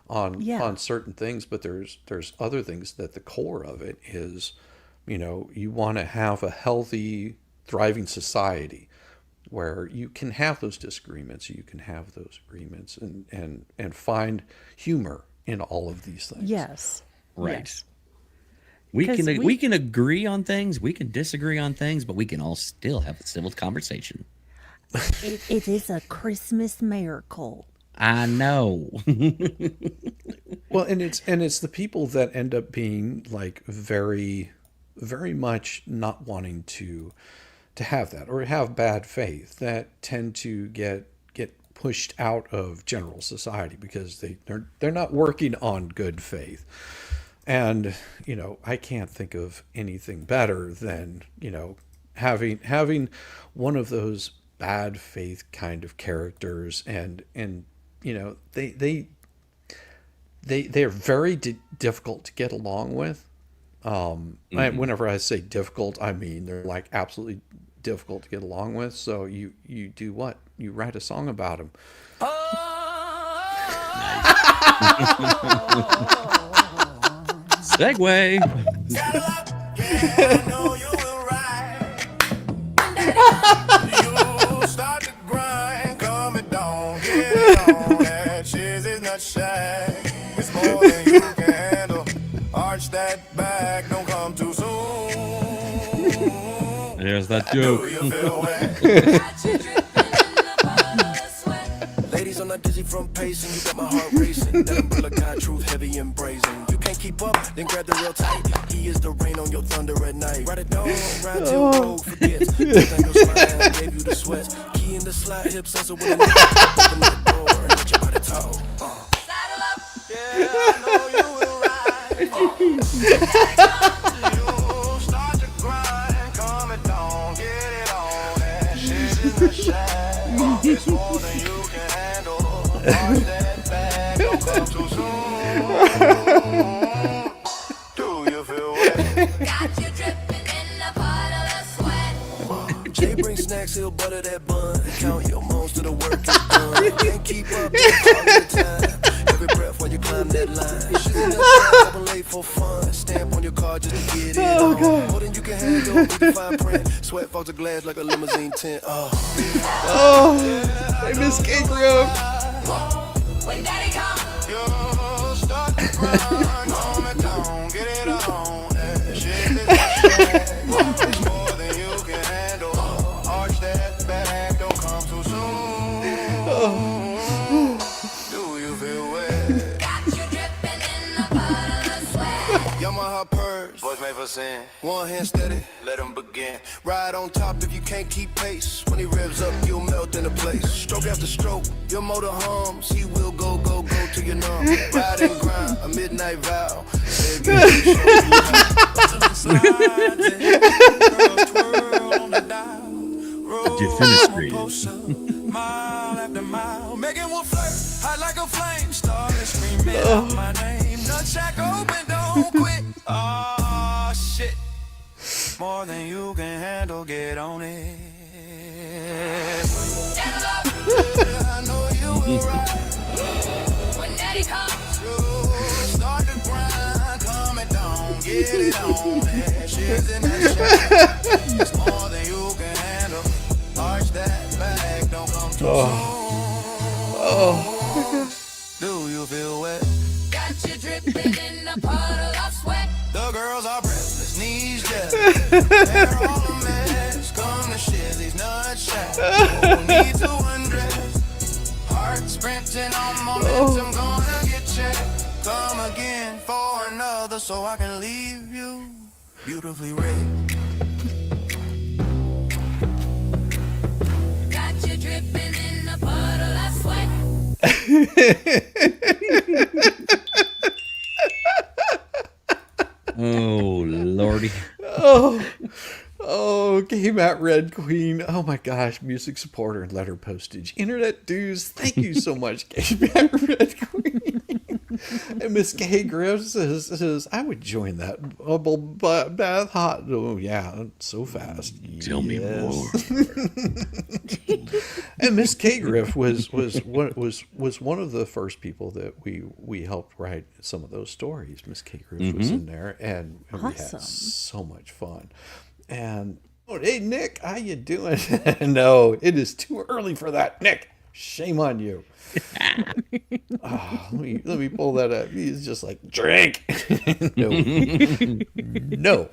on certain things, but there's other things that the core of it is, you know, you want to have a healthy, thriving society where you can have those disagreements, you can have those agreements, and find humor in all of these things. Yes. Right. Yes. We can agree on things, we can disagree on things, but we can all still have a civil conversation. It is a Christmas miracle. I know. Well, and it's the people that end up being like very, very much not wanting to have that or have bad faith that tend to get pushed out of general society because they're not working on good faith. And, you know, I can't think of anything better than, you know, having one of those bad faith kind of characters, and you know, they're very difficult to get along with. Whenever I say difficult, I mean they're like absolutely difficult to get along with. So you do what? You write a song about them. Segway. You start to grind, coming down, get on that shit is not shy. It's more than you can handle. Arch that back, don't come too soon. There's that joke. You feel wet? Ladies, I'm not dizzy from pacing. You got my heart racing. That umbrella got truth heavy and brazen. You can't keep up, then grab the real tight. He is the rain on your thunder at night. Ride it down, ride till road forgets. Tango slide, gave you the sweats. Key in the slide, hip sensor with a nigga. Open the door and let your body talk. Yeah, I know you will ride. You start to grind, coming down, get it on. That shit is the shag. It's more than you can handle. Arch that back, don't come too soon. Do you feel wet? Got you dripping in a puddle of sweat. Jay brings snacks, he'll butter that bun. Count your moans till the work is done. Can't keep up, just call me the time. Every breath while you climb that line. She's in the side, I'm late for fun. Stamp on your car just to get it on. More than you can handle, with the fine print. Sweat falls a glass like a limousine tent. I miss Gabriel. When daddy comes, You start to grind, calm it down, get it on. That shit is it's more than you can handle. Arch that back, don't come too soon. Do you feel wet? got you dripping in a puddle of sweat. Yamaha purse, voice made for sin. One hand steady, let him begin. Ride on top if you can't keep pace. When he revs up, you'll melt into place. Stroke after stroke, your motor hums. He will go to your numb. Ride and grind, a midnight vow. Say again, show you mile after mile, making one flirt, hot like a flame, started screaming out my name. Nutsack open, don't quit. Oh shit, more than you can handle, get on it. I know you will ride. When daddy comes, You start to grind, calm it down, get it on. That shit's in that shit. It's more than you can handle. Arch that back, don't come too soon. Do you feel wet? got you dripping in a puddle of sweat. The girls are breathless, knees jealous. They're all a mess. Come to shit, these nuts shack. No need to undress. Hearts Sprinting on momentum, gonna get you. Come again for another, so I can leave you beautifully red. Got you dripping in a puddle of sweat. Oh lordy. Oh, Game at Red Queen. Oh my gosh, music supporter and letter postage. Internet dues. Thank you so much, Game at Red Queen. And Miss Gay Griff says, I would join that bubble bath hot. Oh yeah, so fast. Tell me more. And Miss K Griff was one of the first people that we helped write some of those stories. Miss K Griff was in there, and we had Awesome. so much fun. And hey Nick, how you doing? No, it is too early for that, Nick. Shame on you. Let me pull that up. He's just like, drink. No.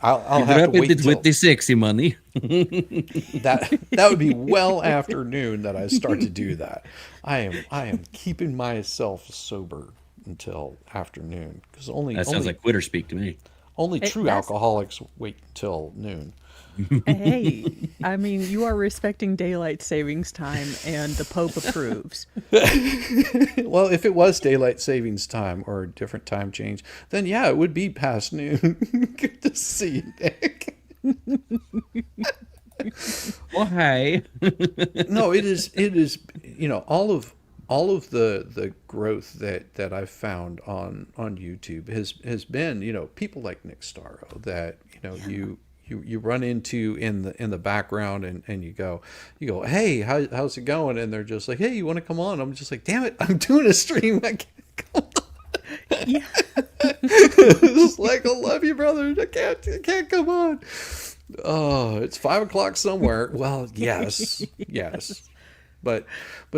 I'll have to wait with till the sexy money. that would be well after noon that I start to do that. I am keeping myself sober until afternoon because That sounds like quitter speak to me. only true that's- alcoholics wait until noon. Hey, I mean, you are respecting daylight savings time, and the Pope approves. Well, if it was daylight savings time or a different time change, then yeah, it would be past noon. Good to see you, Nick. Well, hey. No, it is all of the growth that I've found on YouTube has been people like Nick Starro that you run into in the background and you go, hey, how's it going? And they're just like, hey, you want to come on? I'm just like, damn it, I'm doing a stream. I can't come on. Yeah. It's like, I love you, brother. I can't come on. Oh, it's 5:00 somewhere. Well, yes. But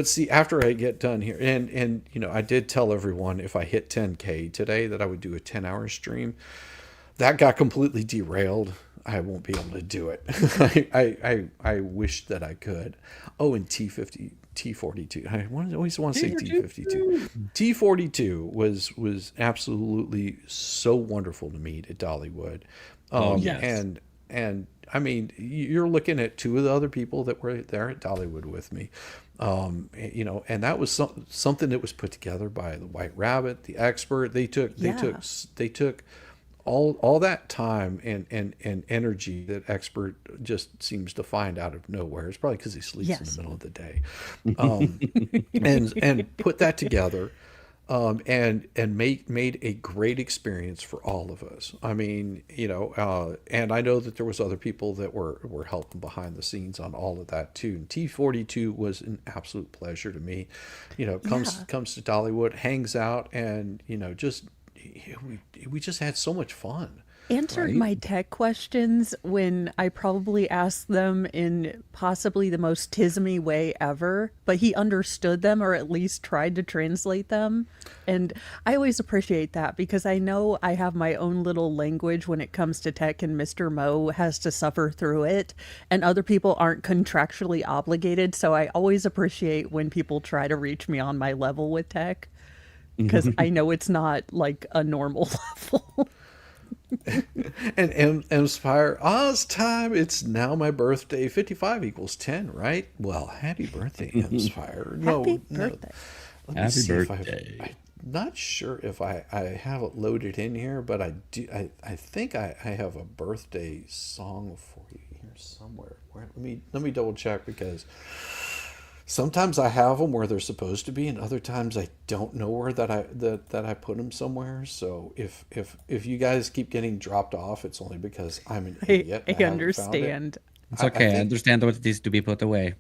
see, after I get done here, and I did tell everyone if I hit 10K today that I would do a 10-hour stream. That got completely derailed. I won't be able to do it. I wish that I could. Oh, and T42. I always want to say T52. T42 was absolutely so wonderful to meet at Dollywood. Yes. And I mean, you're looking at two of the other people that were there at Dollywood with me. And that was something that was put together by the White Rabbit, the expert. They took all that time and energy that expert just seems to find out of nowhere. It's probably because he sleeps in the middle of the day, and put that together, and made a great experience for all of us. I mean, and I know that there was other people that were helping behind the scenes on all of that too. And T42 was an absolute pleasure to me. Comes to Dollywood, hangs out, and we just had so much fun. Answered my tech questions when I probably asked them in possibly the most tismy way ever, but he understood them or at least tried to translate them. And I always appreciate that because I know I have my own little language when it comes to tech, and Mr. Mo has to suffer through it, and other people aren't contractually obligated. So I always appreciate when people try to reach me on my level with tech, because I know it's not like a normal level. And Inspire, Oz time. It's now my birthday. 55 equals 10, right? Well, happy birthday, Inspire. Happy birthday. Let me Happy see if birthday. I'm not sure if I have it loaded in here, but I do. I think I have a birthday song for you here somewhere. Let me double check, because sometimes I have them where they're supposed to be, and other times I don't know where that I put them somewhere. So if you guys keep getting dropped off, it's only because I'm an idiot. I understand. It's okay. I understand what it is to be put away.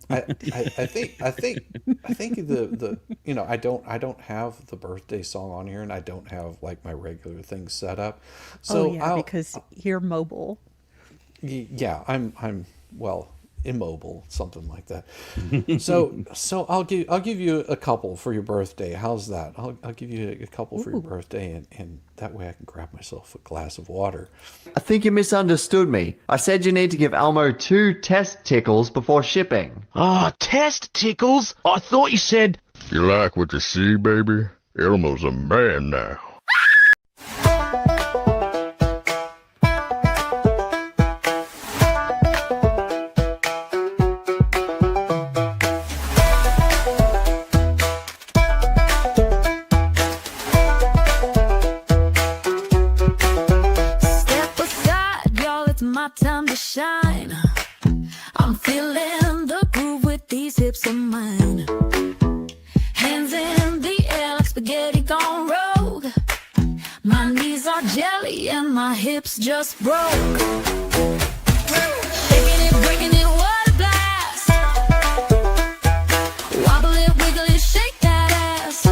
I think the I don't have the birthday song on here, and I don't have like my regular things set up. So because you're mobile. yeah, I'm well. immobile, something like that. So I'll give you a couple for your birthday. How's that? I'll give you a couple for your birthday, and that way I can grab myself a glass of water. I think you misunderstood me. I said you need to give Elmo 2 test tickles before shipping. Ah, test tickles? I thought you said... You like what you see, baby? Elmo's a man now. Step aside, y'all, it's my time to shine. I'm feeling the groove with these hips of mine. Hands in the air like spaghetti gone rogue. My knees are jelly and my hips just broke. Shaking it, breaking it, what a blast. Wobble it, wiggle it, shake that ass.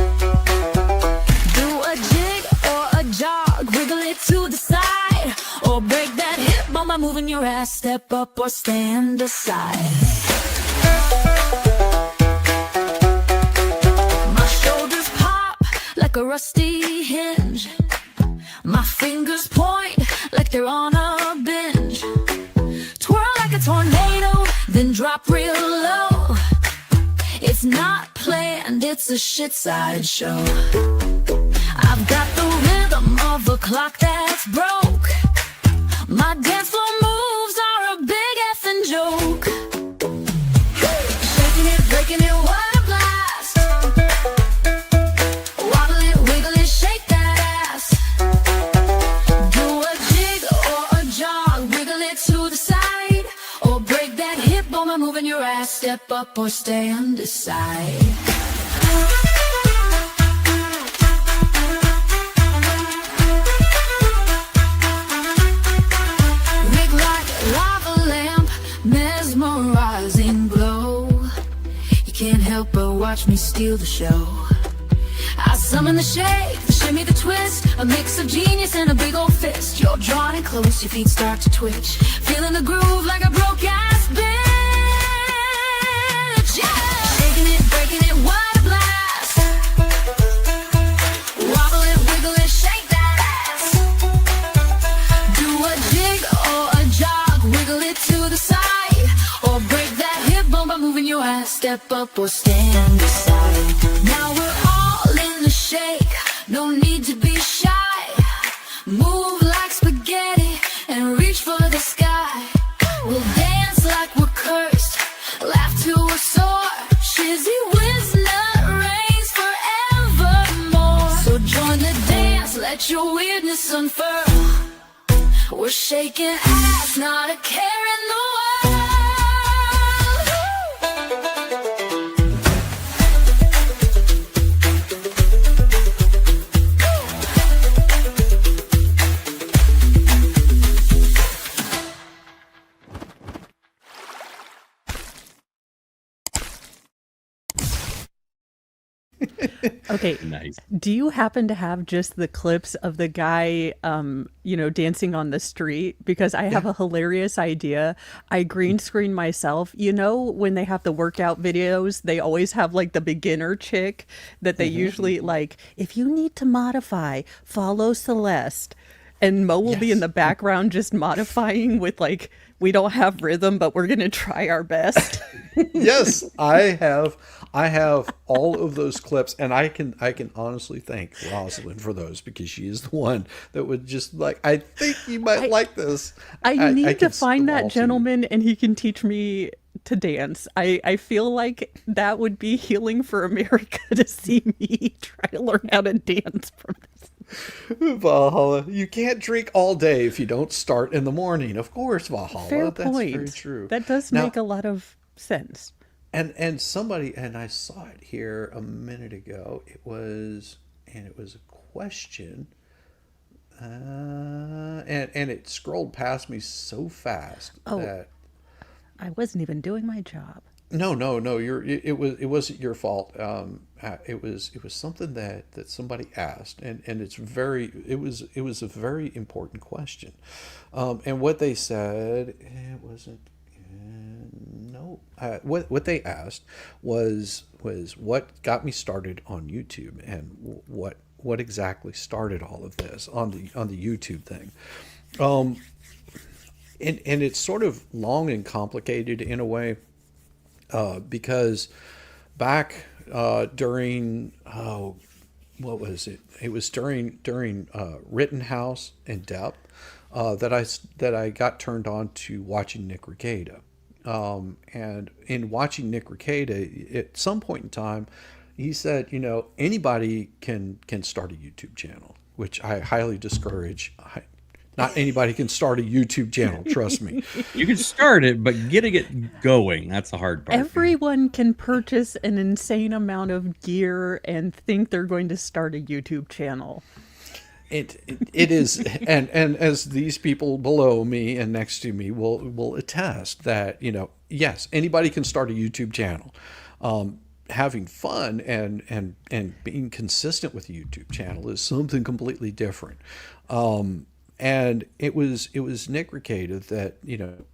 Do a jig or a jog, wiggle it to the side, or break that hip bone by moving your ass. Step up or stand aside. My shoulders pop like a rusty hinge. My fingers point like they're on a binge. Twirl like a tornado, then drop real low. It's not planned, it's a shit sideshow. I've got the rhythm of a clock that's broke. My dance floor moves are a big effing joke. Shaking it, breaking it, what a blast. Wobble it, wiggle it, shake that ass. Do a jig or a jog, wiggle it to the side, or break that hip bone by moving your ass. Step up or stand aside. Rig like a lava lamp, mesmerizing glow. You can't help but watch me steal the show. I summon the shake, the shimmy, the twist, a mix of genius and a big old fist. You're drawn in close, your feet start to twitch, feeling the groove like a broke ass bitch. Yeah. Shaking it, breaking it, what a blast. Wobble it, wiggle it, shake that ass. Do a jig or a jog, wiggle it to the side, or break that hip bone by moving your ass. Step up or stand aside. Now we're all in the shake, no need to be shy. Move like spaghetti and reach for the sky. We'll dance like we're cursed, laugh till we're sore. Shizzy whiz nut reigns forevermore. So join the dance, let your weirdness unfurl. We're shaking ass, not a care in the world. Okay. Nice. Do you happen to have just the clips of the guy, dancing on the street? Because I have a hilarious idea. I green screen myself. You know, when they have the workout videos, they always have like the beginner chick that they usually like, if you need to modify, follow Celeste. And Mo will be in the background just modifying with like, we don't have rhythm, but we're going to try our best. Yes, I have all of those clips, and I can honestly thank Rosalind for those, because she is the one that would just like, I think you might like this. I need to can find that also- gentleman and he can teach me to dance. I feel like that would be healing for America to see me try to learn how to dance from this. Valhalla, you can't drink all day if you don't start in the morning. Of course, Valhalla. Fair That's point. very true. That does Now- make a lot of sense. And somebody, and I saw it here a minute ago. It was a question, and it scrolled past me so fast that I wasn't even doing my job. no, it wasn't your fault. It was something that somebody asked, and it was a very important question, and what they said, it wasn't. what they asked was what got me started on YouTube, and what exactly started all of this on the YouTube thing. And it's sort of long and complicated in a way, because back during, what was it? It was during Rittenhouse and Depp, that I got turned on to watching Nick Rekieta. And in watching Nick Rekieta, at some point in time, he said, anybody can start a YouTube channel, which I highly discourage. Not anybody can start a YouTube channel, trust me. You can start it, but getting it going, that's the hard part. Everyone can purchase an insane amount of gear and think they're going to start a YouTube channel. It is, and as these people below me and next to me will attest that, yes, anybody can start a YouTube channel. Having fun and being consistent with a YouTube channel is something completely different. And it was Nick Rekieta that,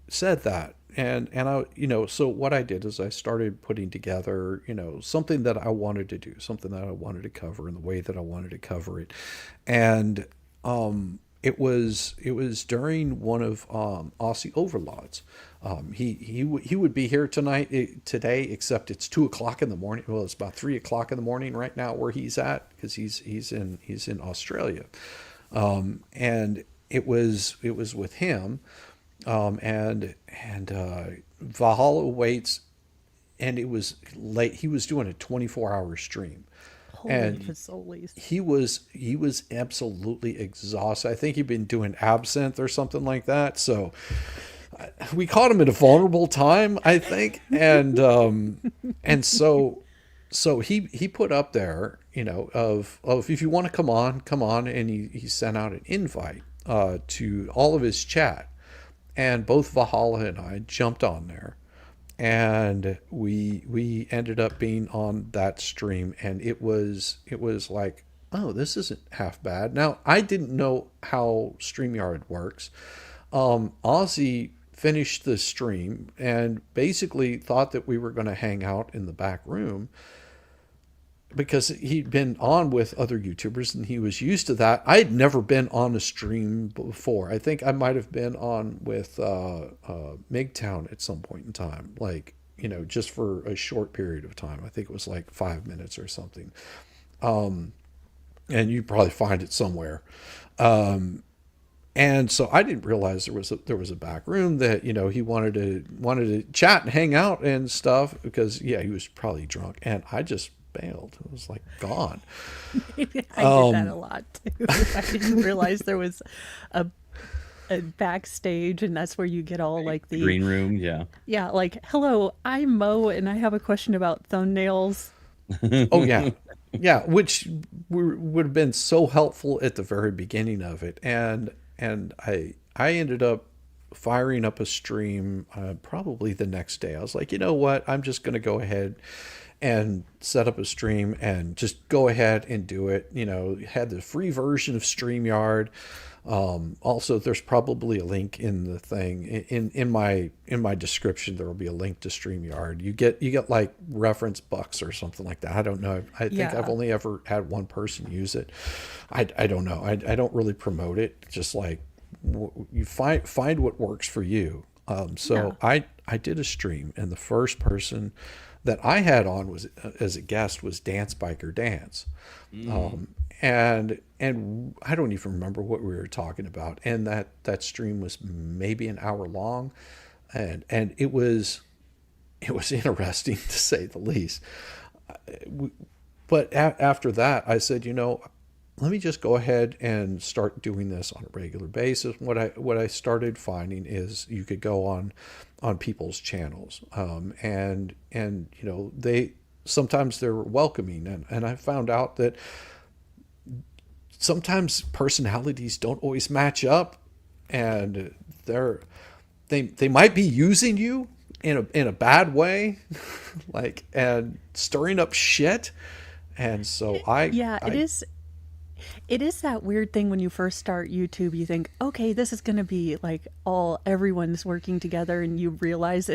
said that. And I, so what I did is I started putting together, something that I wanted to do, something that I wanted to cover in the way that I wanted to cover it. And it was during one of Aussie Overlords. He would be here today, except it's 2:00 in the morning. Well, it's about 3:00 in the morning right now where he's at, because he's in Australia. And it was with him, and Valhalla waits, and it was late. He was doing a 24-hour stream. Holy fazolies. He was absolutely exhausted. I think he'd been doing absinthe or something like that. So we caught him at a vulnerable time, I think. And so he put up there, of if you want to come on, and he sent out an invite to all of his chat, and both Valhalla and I jumped on there, and we ended up being on that stream, and it was like, oh, this isn't half bad. Now, I didn't know how StreamYard works. Ozzy finished the stream and basically thought that we were going to hang out in the back room, because he'd been on with other YouTubers and he was used to that. I had never been on a stream before. I think I might have been on with MGTOW at some point in time, like, just for a short period of time. I think it was like 5 minutes or something. And you'd probably find it somewhere. And so I didn't realize there was a back room that, he wanted to chat and hang out and stuff, because he was probably drunk, and I just bailed. It was like gone. I did that a lot too. I didn't realize there was a backstage, and that's where you get all like the green room. Yeah, like, hello, I'm Mo, and I have a question about thumbnails. Oh yeah, which would have been so helpful at the very beginning of it, and I ended up firing up a stream probably the next day. I was like, you know what, I'm just going to go ahead and set up a stream and just go ahead and do it. Had the free version of StreamYard. Also, there's probably a link in the thing in my description. There will be a link to StreamYard. You get like reference bucks or something like that. I don't know. I think I've only ever had one person use it. I don't know. I don't really promote it. Just like you find what works for you. I did a stream, and the first person that I had on was as a guest was Dance Biker Dance. And I don't even remember what we were talking about. And that stream was maybe an hour long, and it was interesting to say the least. But after that, I said, let me just go ahead and start doing this on a regular basis. What I started finding is you could go on people's channels, and they sometimes they're welcoming, and I found out that sometimes personalities don't always match up, and they might be using you in a bad way, like, and stirring up shit. And so it is that weird thing when you first start YouTube. You think, okay, this is going to be like everyone's working together, and you realize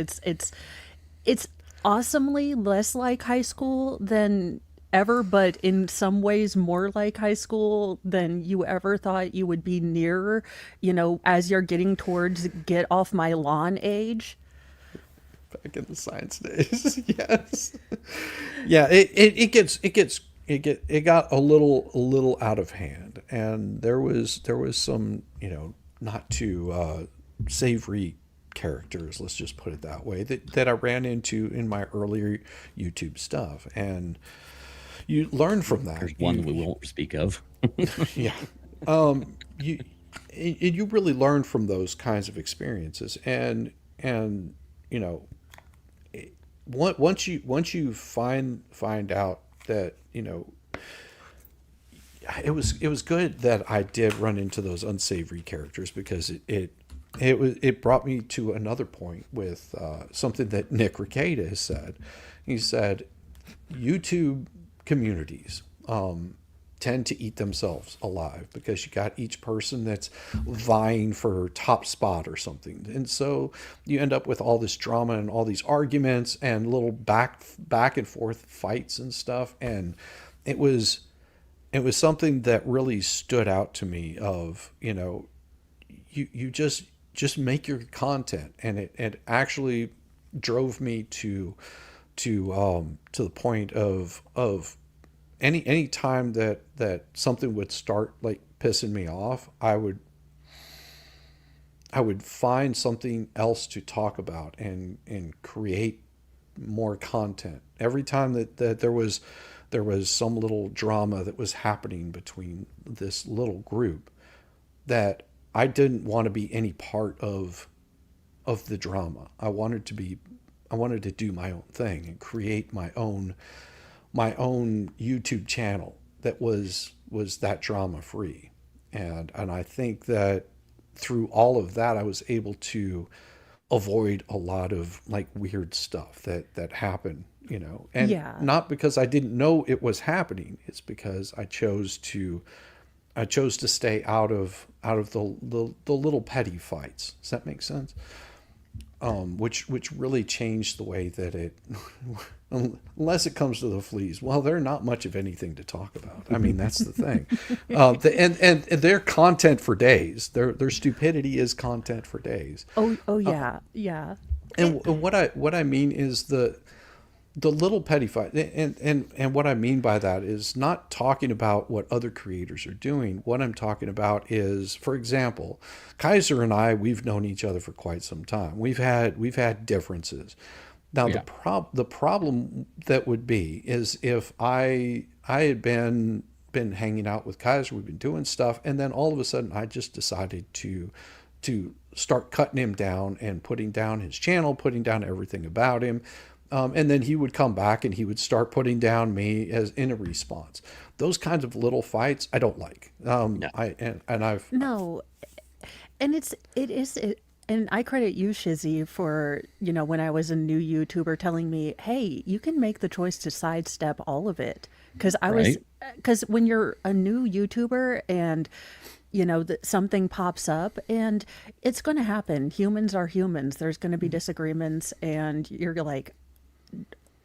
it's awesomely less like high school than ever, but in some ways more like high school than you ever thought you would be near, as you're getting towards get off my lawn age. Back in the science days. Yes. Yeah, it got a little out of hand, and there was some, not too savory characters, let's just put it that way, that I ran into in my earlier YouTube stuff, and you learn from that. There's one we won't speak of. Yeah. You really learn from those kinds of experiences, and once you find out that it was good that I did run into those unsavory characters, because it brought me to another point with something that Nick Rekieta has said. He said YouTube communities tend to eat themselves alive, because you got each person that's vying for top spot or something, and so you end up with all this drama and all these arguments and little back and forth fights and stuff. And it was something that really stood out to me of, you just make your content, and it actually drove me to the point of any time that something would start like pissing me off, I would find something else to talk about and create more content. Every time that there was some little drama that was happening between this little group, that I didn't want to be any part of the drama. I wanted to do my own thing and create my own YouTube channel that was that drama free. And I think that through all of that, I was able to avoid a lot of like weird stuff that happened, and not because I didn't know it was happening. It's because I chose to stay out of the little petty fights. Does that make sense? Which really changed the way that it, unless it comes to the fleas, well, they're not much of anything to talk about. I mean, that's the thing. And they're content for days. Their stupidity is content for days. Oh yeah, yeah. And what I mean is the little petty fight, and what I mean by that is not talking about what other creators are doing. What I'm talking about is, for example, Kaiser and I, we've known each other for quite some time. We've had differences. Now the problem that would be is if I had been hanging out with Kaiser, we've been doing stuff, and then all of a sudden I just decided to start cutting him down and putting down his channel, putting down everything about him. And then he would come back and he would start putting down me as in a response. Those kinds of little fights I don't like. And I credit you, Shizzy, for when I was a new YouTuber telling me, hey, you can make the choice to sidestep all of it, because when you're a new YouTuber and something pops up, and it's going to happen. Humans are humans. There's going to be disagreements, and you're like,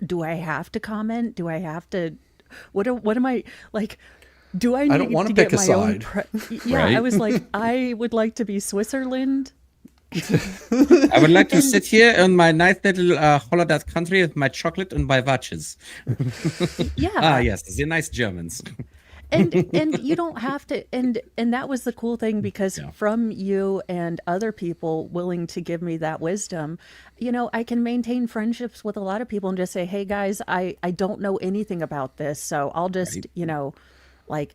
do I have to comment? Do I have to? What am I like? Do I need I don't want to pick get a my own? side. I was like, I would like to be Switzerland. I would like to sit here in my nice little holiday country with my chocolate and my watches. Yeah. Yes, the nice Germans. and you don't have to, and that was the cool thing, because from you and other people willing to give me that wisdom, I can maintain friendships with a lot of people and just say, hey guys, I don't know anything about this, so I'll just like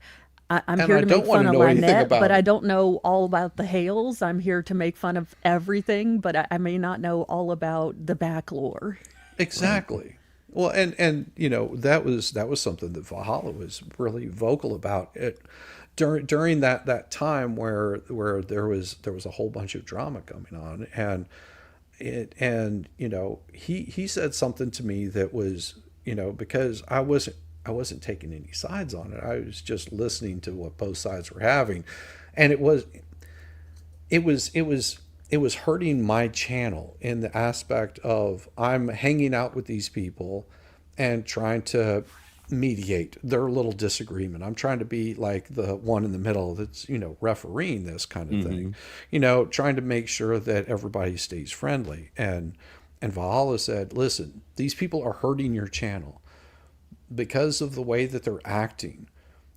I'm here to make fun of Lynette, but I don't know all about the Hales. I'm here to make fun of everything, but I may not know all about the back lore. Exactly. Well, and that was something that Valhalla was really vocal about it during that time where there was a whole bunch of drama going on, and he said something to me that was, because I wasn't taking any sides on it. I was just listening to what both sides were having, and it was it was hurting my channel in the aspect of I'm hanging out with these people and trying to mediate their little disagreement. I'm trying to be like the one in the middle that's, refereeing this kind of thing, trying to make sure that everybody stays friendly. And Valhalla said, listen, these people are hurting your channel because of the way that they're acting.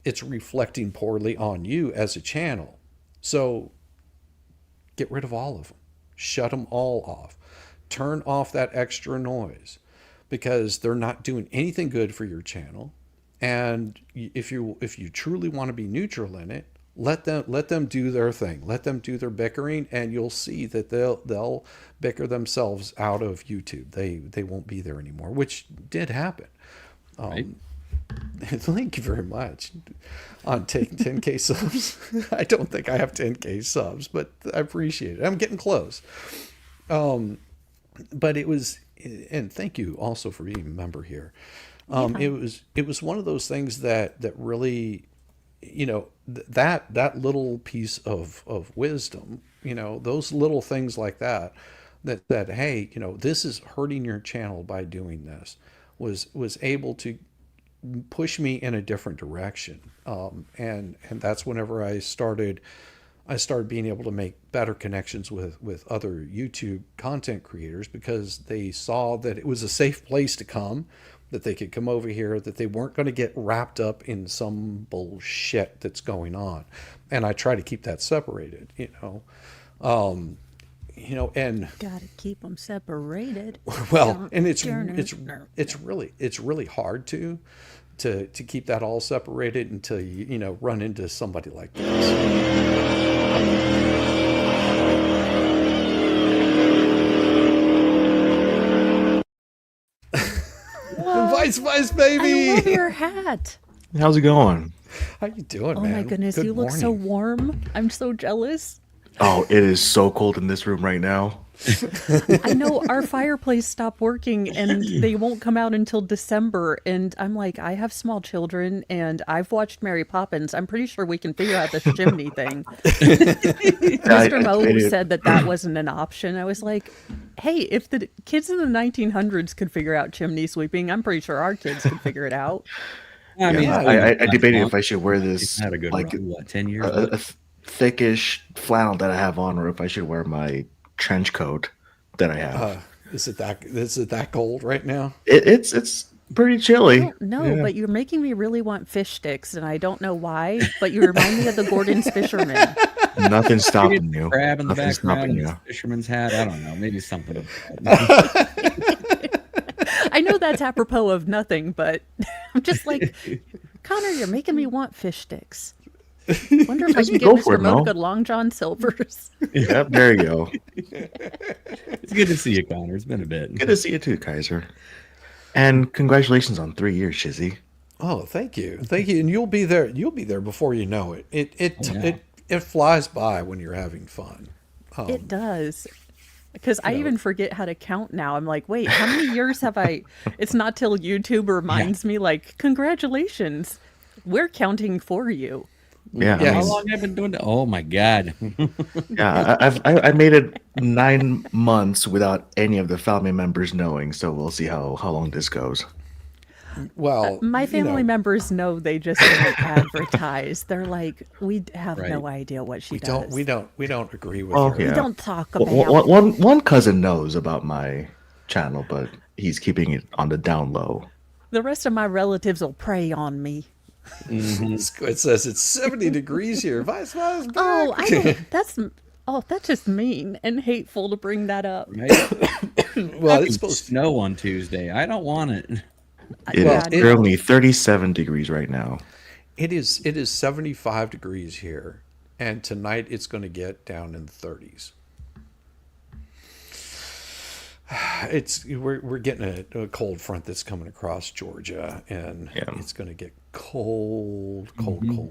It's reflecting poorly on you as a channel. So get rid of all of them. Shut them all off. Turn off that extra noise because they're not doing anything good for your channel. And if you truly want to be neutral in it, let them do their thing. Let them do their bickering, and you'll see that they'll bicker themselves out of YouTube. They won't be there anymore, which did happen. Right. Thank you very much on taking 10K subs. I don't think I have 10K subs, but I appreciate it. I'm getting close. But it was, and thank you also for being a member here. It was one of those things that really, that little piece of wisdom, those little things like that, hey, this is hurting your channel by doing this, was able to push me in a different direction. And that's whenever I started being able to make better connections with other YouTube content creators, because they saw that it was a safe place to come, that they could come over here, that they weren't going to get wrapped up in some bullshit that's going on. And I try to keep that separated, and Gotta keep them separated. well, and it's really hard to keep that all separated until you run into somebody like this. Vice, baby. I love your hat. How's it going? How you doing, Oh man? my goodness, Good you look so morning. warm. I'm so jealous. Oh, it is so cold in this room right now. I know our fireplace stopped working and they won't come out until December. And I'm like, I have small children and I've watched Mary Poppins. I'm pretty sure we can figure out this chimney thing. Mr. Mo said that wasn't an option. I was like, hey, if the kids in the 1900s could figure out chimney sweeping, I'm pretty sure our kids could figure it out. I mean, I debated if I should wear this had a good like run, 10 years? a thickish flannel that I have on, or if I should wear my trench coat that I have. Is it that cold right now? It's pretty chilly. No, but you're making me really want fish sticks, and I don't know why, but you remind me of the Gordon's fisherman. Nothing's stopping you. Crab in the Nothing's background, stopping his you. fisherman's hat. I don't know, maybe something. I know that's apropos of nothing, but I'm just like, Connor, you're making me want fish sticks. Wonder if I can get Go for Mr. it, Mo Mo. to go to Long John Silver's. Yep, there you go. It's good to see you, Connor. It's been a bit. Good to see you too, Kaiser. And congratulations on 3 years, Shizzy. Oh, thank you, and you'll be there. You'll be there before you know it. It flies by when you're having fun. It does. Because I even forget how to count now. I'm like, wait, how many years have I? It's not till YouTube reminds me, like, congratulations, we're counting for you. Yeah, Yeah. How long have I been doing that? Oh my God. yeah. I made it 9 months without any of the family members knowing. So we'll see how long this goes. Well, My family members know, they just don't advertise. They're like, we have no idea what she does. We don't agree with Well, her. yeah. We don't talk about One cousin knows about my channel, but he's keeping it on the down low. The rest of my relatives will prey on me. It says it's 70 degrees here. Vice back. Oh, I don't. That's just mean and hateful to bring that up. Right? Well, it's supposed to. Snow on Tuesday. I don't want it. It Yeah, is currently 37 degrees right now. It is 75 degrees here, and tonight it's going to get down in the 30s. We're getting a cold front that's coming across Georgia, and it's going to get cold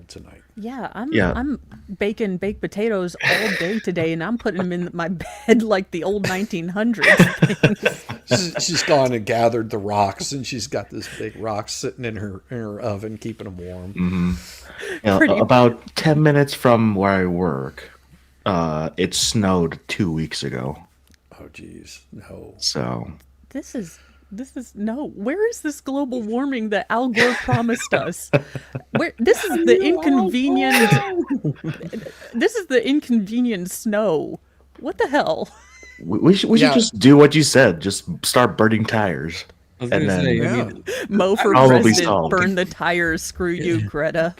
tonight. Yeah, Yeah. I'm baking baked potatoes all day today, and I'm putting them in my bed like the old 1900s. She's gone and gathered the rocks, and she's got this big rock sitting in her oven, keeping them warm. Yeah, Pretty- about 10 minutes from where I work, It snowed 2 weeks ago. Oh, geez, no. So This is no. Where is this global warming that Al Gore promised us? Where this is the inconvenient. This is the inconvenient snow. What the hell? we should just do what you said. Just start burning tires. I was And gonna then- say, Yeah. Mow for All will be president. solved. Burn the tires. Screw you, Greta.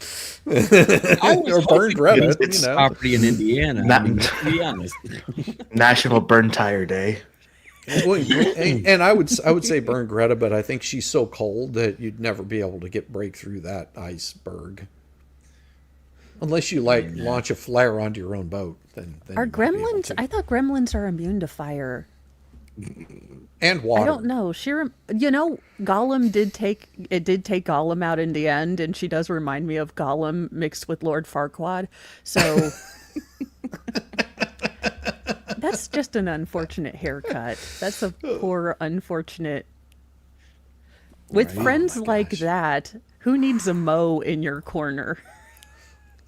Or burn Greta, it's you know. property in Indiana. Not- I mean, to be honest. National Burn Tire Day. Well, and I would say burn Greta, but I think she's so cold that you'd never be able to break through that iceberg. Unless you launch a flare onto your own boat, then Are you might be able gremlins? to. I thought gremlins are immune to fire. And water. I don't know. Gollum did take Gollum out in the end, and she does remind me of Gollum mixed with Lord Farquaad. So that's just an unfortunate haircut. That's a poor, unfortunate. With friends like that, who needs a mow in your corner?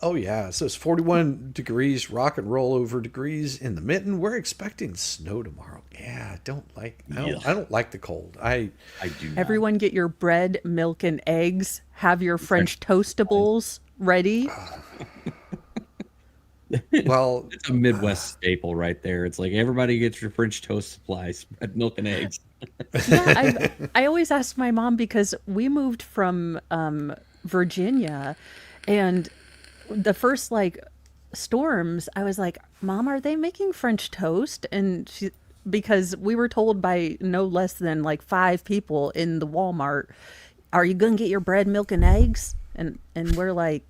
Oh yeah, so it's 41 degrees, rock and roll over degrees in the mitten. We're expecting snow tomorrow. Yeah, I don't like the cold. I do not. Everyone get your bread, milk, and eggs. Have your French toastables ready. well, It's a Midwest staple right there. It's like everybody gets your French toast supplies, bread, milk, and eggs. Yeah, I always ask my mom because we moved from Virginia, and the first storms, I was like, Mom, are they making French toast? And because we were told by no less than 5 people in the Walmart, are you gonna get your bread, milk, and eggs? And we're like,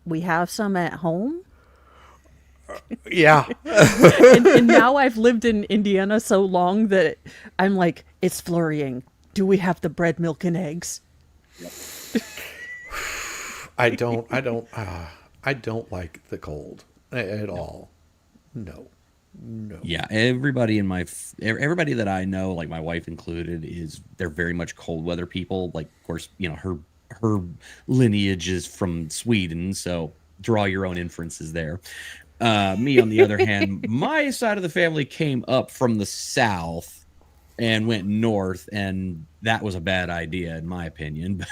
we have some at home. yeah. And now I've lived in Indiana so long that I'm like, it's flurrying. Do we have the bread, milk, and eggs? I don't like the cold at all. No. Yeah, everybody everybody that I know, like my wife included, they're very much cold weather people. Like, of course, her lineage is from Sweden, so draw your own inferences there. Me, on the other hand, my side of the family came up from the south and went north, and that was a bad idea, in my opinion.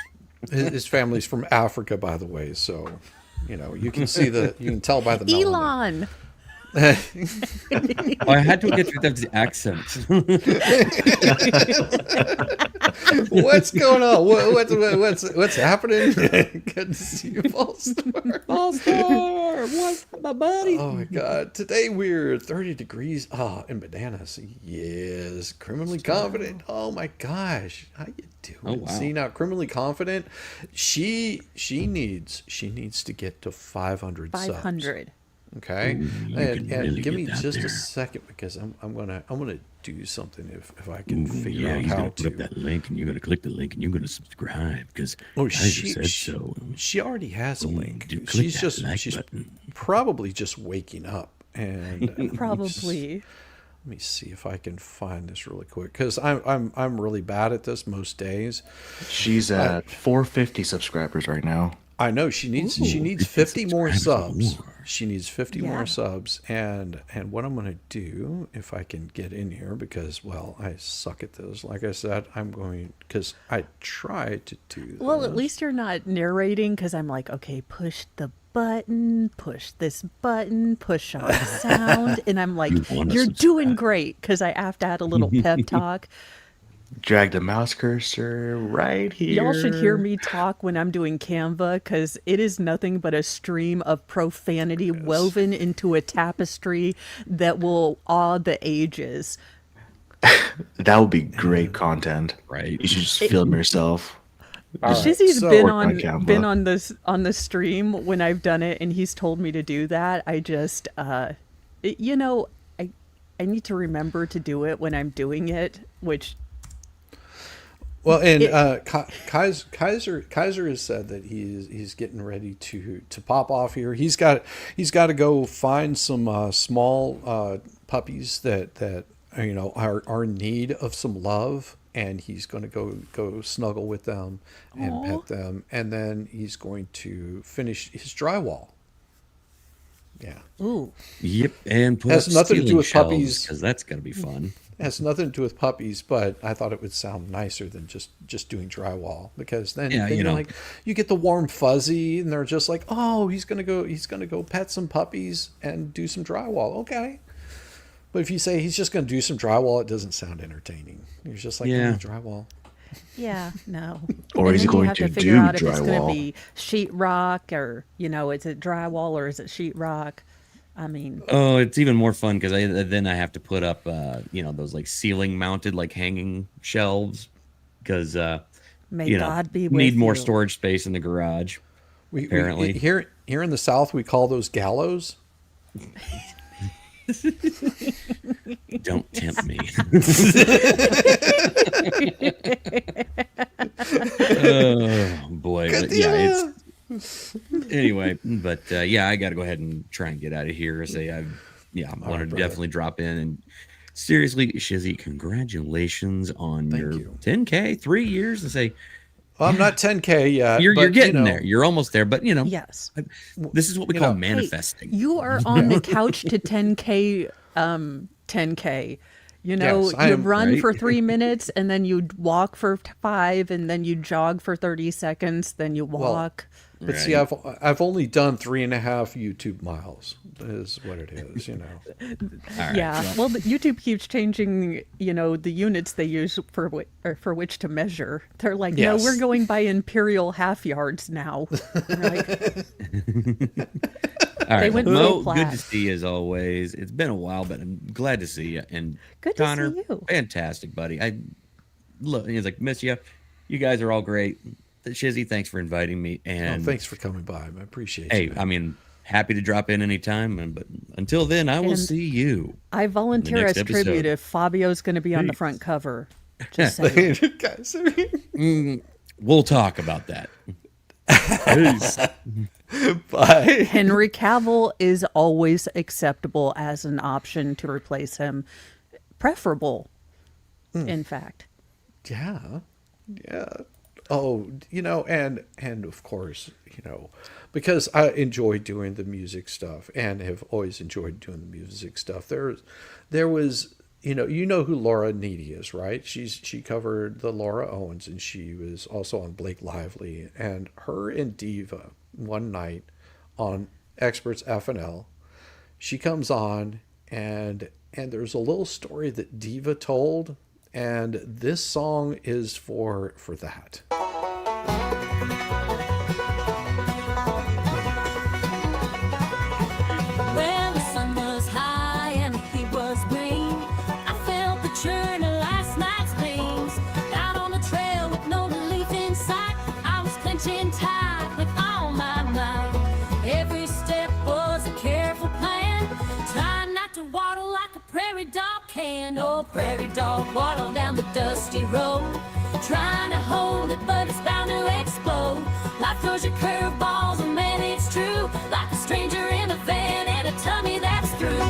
His family's from Africa, by the way, so you can tell by the melanin. Elon. I had to get rid of the accent. What's going on? What's happening? Good to see you, Volstar. What's my buddy? Oh my God! Today we're 30 degrees. In bananas. Yes, criminally confident. Oh my gosh, how you doing? Oh, wow. See now, criminally confident. She needs to get to 500 subs. 500. Okay, Ooh, and really give me get that just there. a second because I'm gonna do something if I can figure Yeah, out he's how gonna to. put up that link, and you're gonna click the link, and you're gonna subscribe because Oh, Kaiser said so. she already has a link. do click She's that just like she's button. probably just waking up and Probably. Let me see if I can find this really quick because I'm really bad at this most days. She's at 450 subscribers right now. I know she needs 50 more subs. She needs 50 more subs, and what I'm gonna do if I can get in here because I suck at this. Like I said, because I tried to do this. Well, at least you're not narrating because I'm like, okay, push the button, push this button, push on sound, and I'm like, you're doing great because I have to add a little pep talk. Drag the mouse cursor right here. Y'all should hear me talk when I'm doing Canva because it is nothing but a stream of profanity woven into a tapestry that will awe the ages. That would be great content. Right. You should just film yourself. Shizzy's so- been Work on Canva. on the stream when I've done it, and he's told me to do that. I just, I need to remember to do it when I'm doing it, which. Well, and Kaiser has said that he's getting ready to pop off here. He's got to go find some small puppies that are in need of some love, and he's going to go snuggle with them and pet them, and then he's going to finish his drywall. Yeah. Ooh. Yep, and put Has up nothing to do ceiling with shelves, puppies. because that's gonna be fun. It has nothing to do with puppies, but I thought it would sound nicer than just doing drywall, because then, Yeah, then you you're know. like, you get the warm fuzzy, and they're just like, oh, he's gonna go pet some puppies and do some drywall. Okay. But if you say he's just gonna do some drywall, it doesn't sound entertaining. You're just like, Yeah. oh, drywall. Yeah, no. Or And is he then you going have to figure do out if it's going to drywall? be sheetrock or, is it drywall or is it sheetrock? I mean, Oh, it's even more fun because then I have to put up, those like ceiling mounted like hanging shelves because may God be with need more you. storage space in the garage. Apparently. Here in the South, we call those gallows. Don't tempt me. Oh boy, but yeah, it's anyway. But I got to go ahead and try and get out of here. I wanted to definitely drop in and seriously, Shizzy, congratulations on your you. 10K, 3 years, and say. Well, I'm not 10K yet. You're but, getting there. You're almost there, but yes. this is what we call manifesting. Hey, you are on the couch to 10K, 10K. Yes, I you am, run right? for 3 minutes, and then you walk for 5, and then you jog for 30 seconds, then you walk. But see, I've only done 3.5 YouTube miles. Is what it is, All right, Yeah. Well, YouTube keeps changing, the units they use for which to measure. They're like, Yes. no, we're going by imperial half yards now. We're like, All right, went Mo, full good flat. to see you as always. It's been a while, but I'm glad to see you. And Good to see Connor, you. fantastic, buddy. He's like, miss you. You guys are all great. Shizzy, thanks for inviting me. And thanks for coming by. I appreciate hey, you. I mean, happy to drop in anytime. But until then, I will And see you. I volunteer next as tribute episode. if Fabio's going to be on the Peace. front cover. Just saying. Guys, We'll talk about that. bye. Henry Cavill is always acceptable as an option to replace him. Preferable, in fact. Yeah. Oh, and of course, because I enjoy doing the music stuff and have always enjoyed doing the music stuff. There was, you know who Laura Needy is, right? She covered the Laura Owens, and she was also on Blake Lively, and her and Diva one night on Experts FNL, she comes on and there's a little story that Diva told. And this song is for that. Well, the sun was high and the heat was green. I felt the churn of last night's beans. Out on the trail with no relief in sight, I was clenching tight with all my might. Every step was a careful plan, trying not to waddle like a prairie dog can. Oh, prairie dog waddle down the dusty road, trying to hold it, but it's bound to explode. Life throws you curveballs, and man, it's true. Like a stranger in a van and a tummy that's through.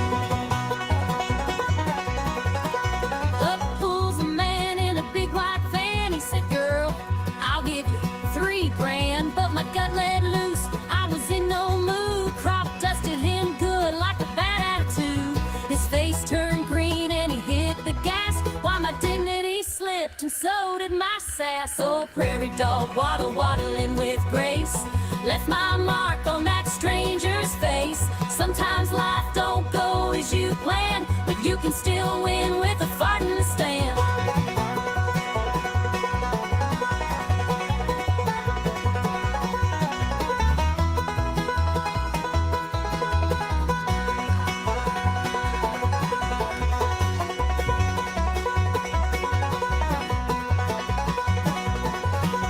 Up pulls a man in a big white van. He said, girl, I'll give you $3,000, but my gut let loose. I was in no mood. Crop dusted him good like a bad attitude. His face turned green and he hit the gas, while my dignity slipped and so did my sass. Oh, prairie dog waddling with grace, left my mark on that stranger's face. Sometimes life don't go as you plan, but you can still win with a fart in the stand.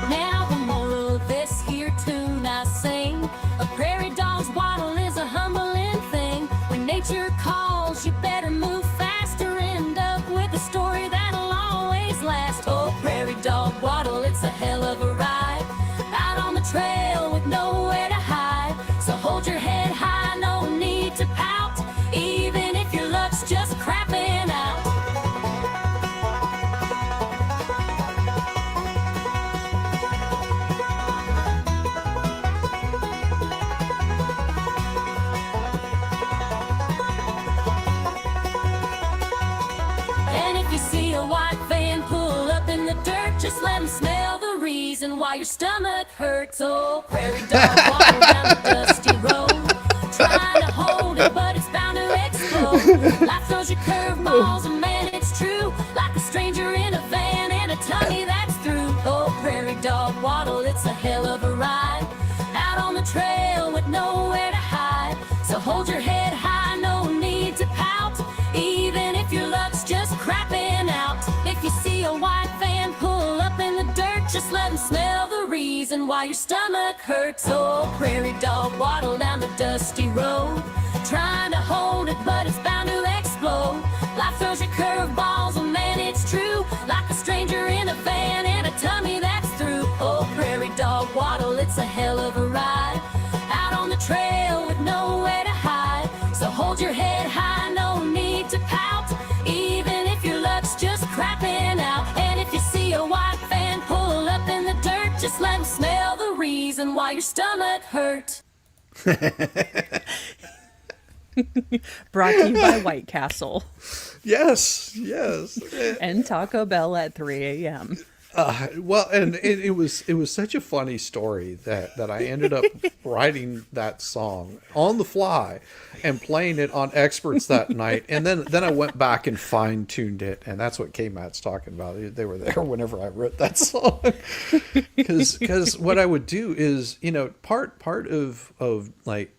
Now the moral of this here tune I sing, a prairie dog's waddle is a humbling thing. When nature calls, you better move faster. End up with a story that'll reason why your stomach hurts. Oh, prairie dog waddle down the dusty road, trying to hold it, but it's bound to explode. Life throws you curveballs, and man, it's true. Like a stranger in a van and a tummy that's through. Oh, prairie dog waddle, it's a hell of a ride. Out on the trail with nowhere to hide. So hold your head high, no need to pout. Even if your luck's just crapping out. If you see a white van pull up in the dirt, just let him smell the reason why your stomach hurts. Oh, prairie dog waddle down the dusty road, trying to hold it, but it's bound to explode. Life throws you curveballs, and man, it's true. Like a stranger in a van and a tummy that's through. Oh, prairie dog waddle, it's a hell of a ride. Out on the trail with nowhere to hide. So hold your head high, no need to pout. Even if your luck's just crapping out. And if you see a white van pull up in the dirt, just let him smell the reason why your stomach hurt. Brought to you by White Castle Yes. and Taco Bell at 3 a.m. Well, and it was such a funny story that I ended up writing that song on the fly and playing it on Experts that night, and then I went back and fine tuned it, and that's what K-Matt's talking about. They were there whenever I wrote that song, because what I would do is, part of like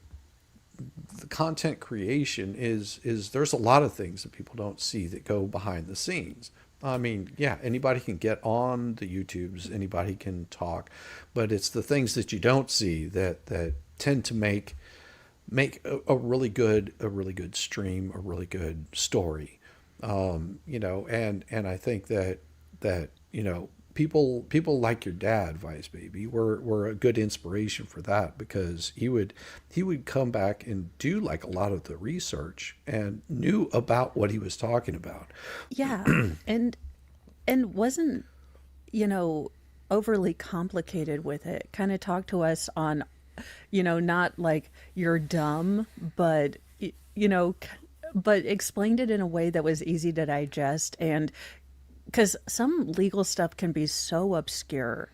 the content creation is there's a lot of things that people don't see that go behind the scenes. I mean, yeah, anybody can get on the YouTubes, anybody can talk, but it's the things that you don't see that tend to make a really good stream, a really good story. And I think that people like your dad, Vice Baby, were a good inspiration for that, because he would come back and do like a lot of the research and knew about what he was talking about. Yeah, and wasn't overly complicated with it. Kind of talked to us on, not like you're dumb, but but explained it in a way that was easy to digest. And because some legal stuff can be so obscure,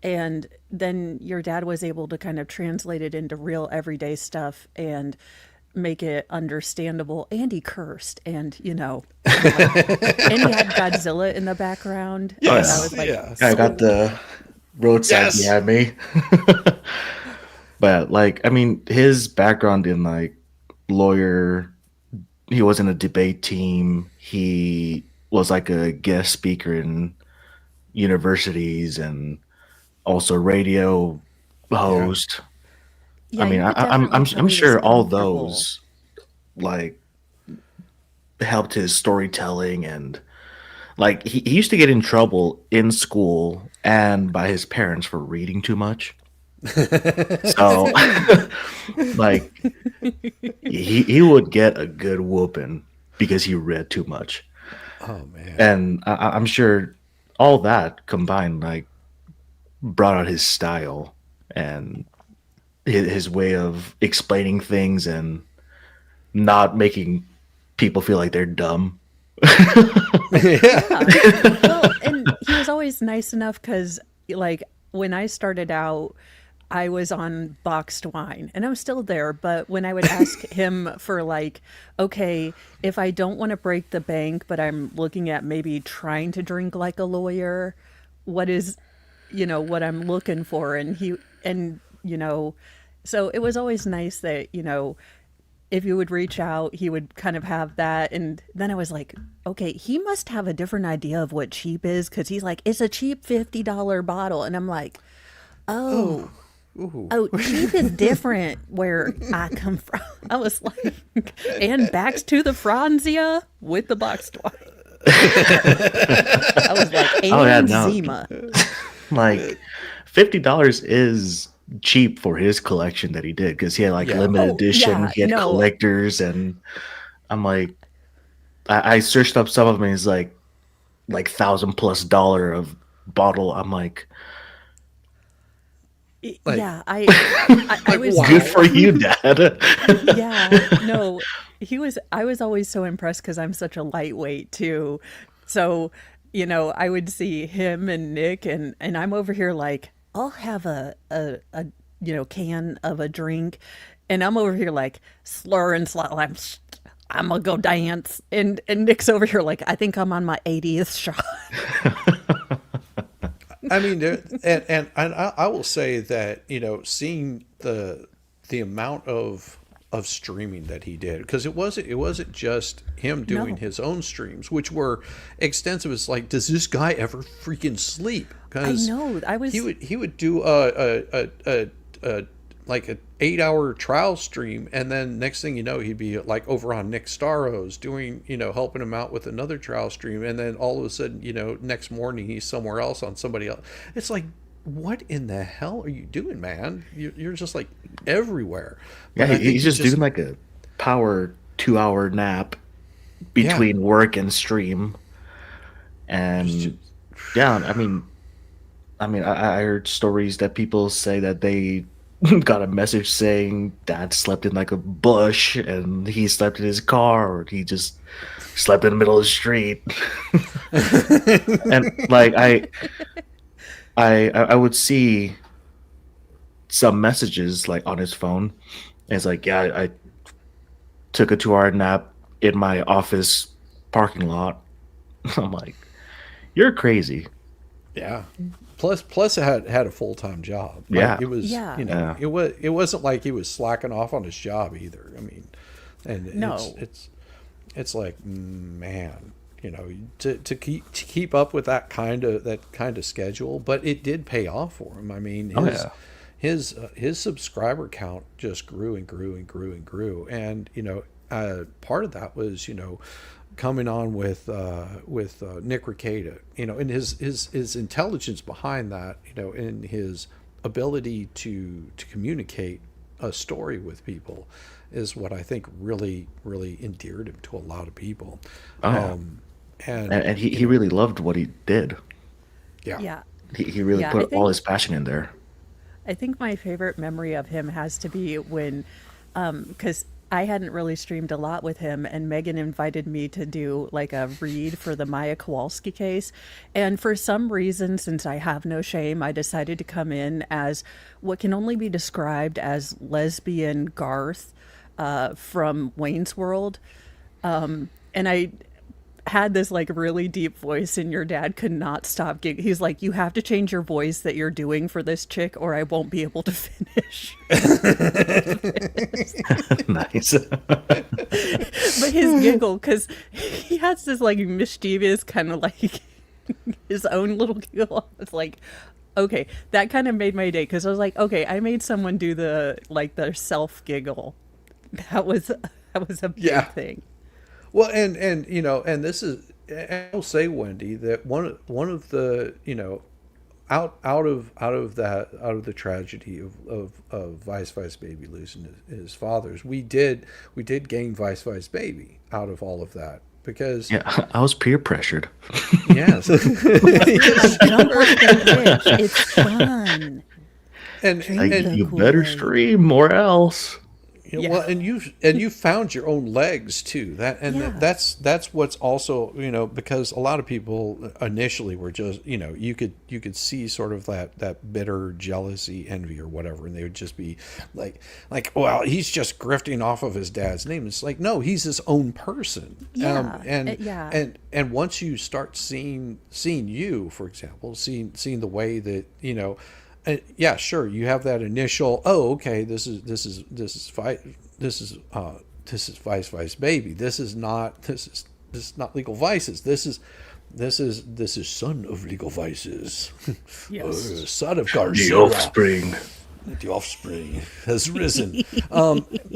and then your dad was able to kind of translate it into real everyday stuff and make it understandable. And he cursed, and and he had Godzilla in the background. Yes. I was like, Yeah. I got the roadside behind me. But his background in like lawyer, he was in a debate team. He was like a guest speaker in universities and also radio host. Yeah, I'm sure all those like helped his storytelling, and like he used to get in trouble in school and by his parents for reading too much. So like he would get a good whooping because he read too much. Oh man! And I'm sure all that combined like brought out his style and his way of explaining things and not making people feel like they're dumb. Yeah. Well, and he was always nice enough, because like when I started out, I was on boxed wine, and I'm still there. But when I would ask him for like, okay, if I don't want to break the bank, but I'm looking at maybe trying to drink like a lawyer, what is, what I'm looking for? So it was always nice that, if you would reach out, he would kind of have that. And then I was like, okay, he must have a different idea of what cheap is, because he's like, it's a cheap $50 bottle. And I'm like, oh, cheap is different where I come from. I was like, and back to the Franzia with the boxed wine. I was like, and Zima. Like $50 is cheap for his collection that he did, because he had like limited edition, he had collectors, and I'm like, I searched up some of them, and he's like $1,000+ of bottle. I'm like yeah, I was good for you, Dad. Yeah, no, I was always so impressed, because I'm such a lightweight too. So you know, I would see him and Nick, and I'm over here like, I'll have a you know, can of a drink, and I'm over here like slurring, I'm gonna go dance, and Nick's over here like, I think I'm on my 80th shot. I mean, and I will say that, you know, seeing the amount of streaming that he did, because it wasn't just him doing his own streams, which were extensive. It's like, does this guy ever freaking sleep? Because he would do a like an 8-hour trial stream, and then next thing you know, he'd be like over on Nick Staro's doing, you know, helping him out with another trial stream, and then all of a sudden, you know, next morning he's somewhere else on somebody else. It's like, what in the hell are you doing, man? You're just like everywhere. Yeah, he's just doing like a power 2-hour nap between work and stream. And yeah, I mean, I heard stories that people say that they got a message saying dad slept in like a bush, and he slept in his car, or he just slept in the middle of the street. And like I would see some messages like on his phone. And it's like, yeah, I took a 2-hour nap in my office parking lot. I'm like, you're crazy. Yeah. Plus it had a full-time job. Like, Yeah. it was, you know, it wasn't like he was slacking off on his job either. I mean, and it's like, man, you know, to keep up with that kind of schedule, but it did pay off for him. I mean, his subscriber count just grew and grew and grew and grew, and you know, part of that was, you know, coming on with Nick Rekieta, you know, and his intelligence behind that, you know, and his ability to communicate a story with people is what I think really endeared him to a lot of people. And he really loved what he did. Yeah. He really put all his passion in there. I think my favorite memory of him has to be when, because I hadn't really streamed a lot with him, and Megan invited me to do like a read for the Maya Kowalski case. And for some reason, since I have no shame, I decided to come in as what can only be described as lesbian Garth from Wayne's World. And I had this like really deep voice, and your dad could not stop giggling. He's like, you have to change your voice that you're doing for this chick, or I won't be able to finish. Nice. But his giggle, because he has this like mischievous kind of like his own little giggle. It's like, okay, that kind of made my day, because I was like, okay, I made someone do the self giggle. That was a big thing. Well, and you know, and this is, I'll say, Wendy, that one of the, you know, out of the tragedy of Vice Baby losing his fathers, we did gain Vice Baby out of all of that, because I was peer pressured. Yes. Jump off the bridge. It's fun. And you better stream or else. You know, well, and you found your own legs too. That's what's also, you know, because a lot of people initially were just, you know, you could see sort of that bitter jealousy, envy, or whatever, and they would just be like, well, he's just grifting off of his dad's name. It's like, no, he's his own person. And once you start seeing you, for example, seeing the way that, you know. Yeah, sure. You have that initial. Oh, okay. This is Vice Baby. This is not Legal Vices. This is son of Legal Vices. Yes. Son of Garcia. The offspring has risen.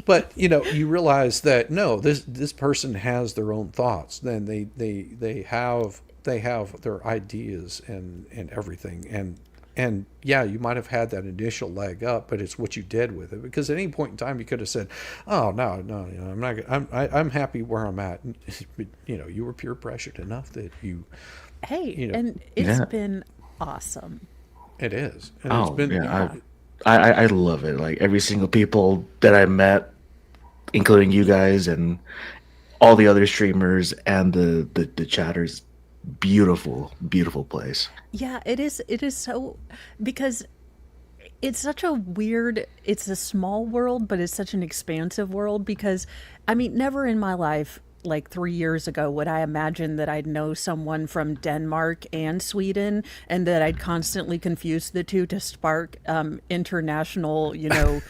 But you know, you realize that no, this person has their own thoughts. Then they have their ideas and everything. And yeah, you might have had that initial leg up, but it's what you did with it. Because at any point in time, you could have said, "Oh no, you know, I'm not. I'm happy where I'm at." But, you know, you were peer pressured enough that you. Hey, you know, and it's been awesome. It is. And Oh, it's been, yeah. I love it. Like every single people that I met, including you guys and all the other streamers and the chatters, beautiful, beautiful place. Yeah, it is. It is so, because it's such a weird, it's a small world, but it's such an expansive world because, I mean, never in my life, like 3 years ago, would I imagine that I'd know someone from Denmark and Sweden and that I'd constantly confuse the two to spark international, shenanigans.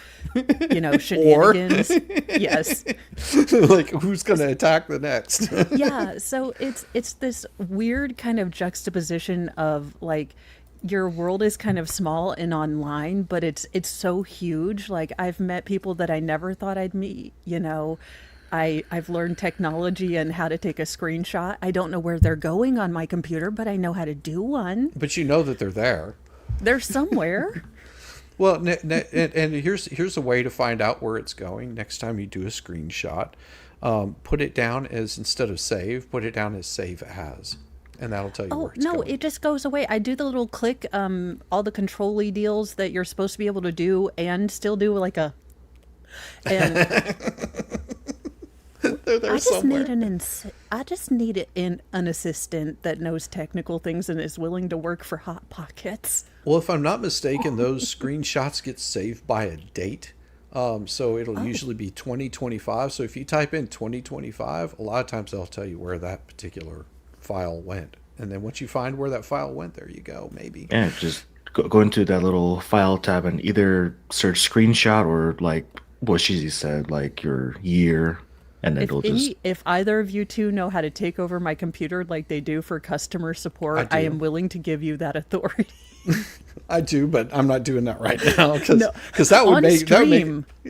Yes. Like, who's going to attack the next? Yeah. So it's this weird kind of juxtaposition of like, your world is kind of small and online, but it's so huge. Like, I've met people that I never thought I'd meet. I've learned technology and how to take a screenshot. I don't know where they're going on my computer, but I know how to do one. But you know that they're there. They're somewhere. Well, and here's a way to find out where it's going. Next time you do a screenshot, put it down as, instead of save, put it down as save as. And that'll tell you where it's going. It just goes away. I do the little click, all the control-y deals that you're supposed to be able to do and still do like a... And they're I just somewhere. need an assistant that knows technical things and is willing to work for Hot Pockets. Well, if I'm not mistaken, those screenshots get saved by a date. So it'll usually be 2025. So if you type in 2025, a lot of times they'll tell you where that particular file went. And then once you find where that file went, there you go, maybe. Yeah, just go into that little file tab and either search screenshot or like what Shizzy said, like your year. And then If either of you two know how to take over my computer like they do for customer support, I am willing to give you that authority. I do, but I'm not doing that right now because that would make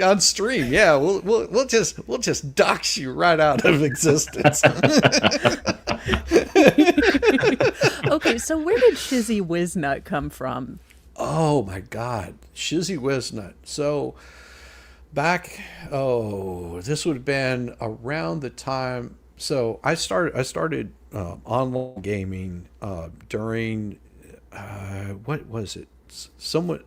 on stream. Yeah, we'll just dox you right out of existence. Okay, so where did Shizzy Wiznut come from? Oh my God, Shizzy Wiznut. So back, this would have been around the time. So I started online gaming during what was it? Somewhat.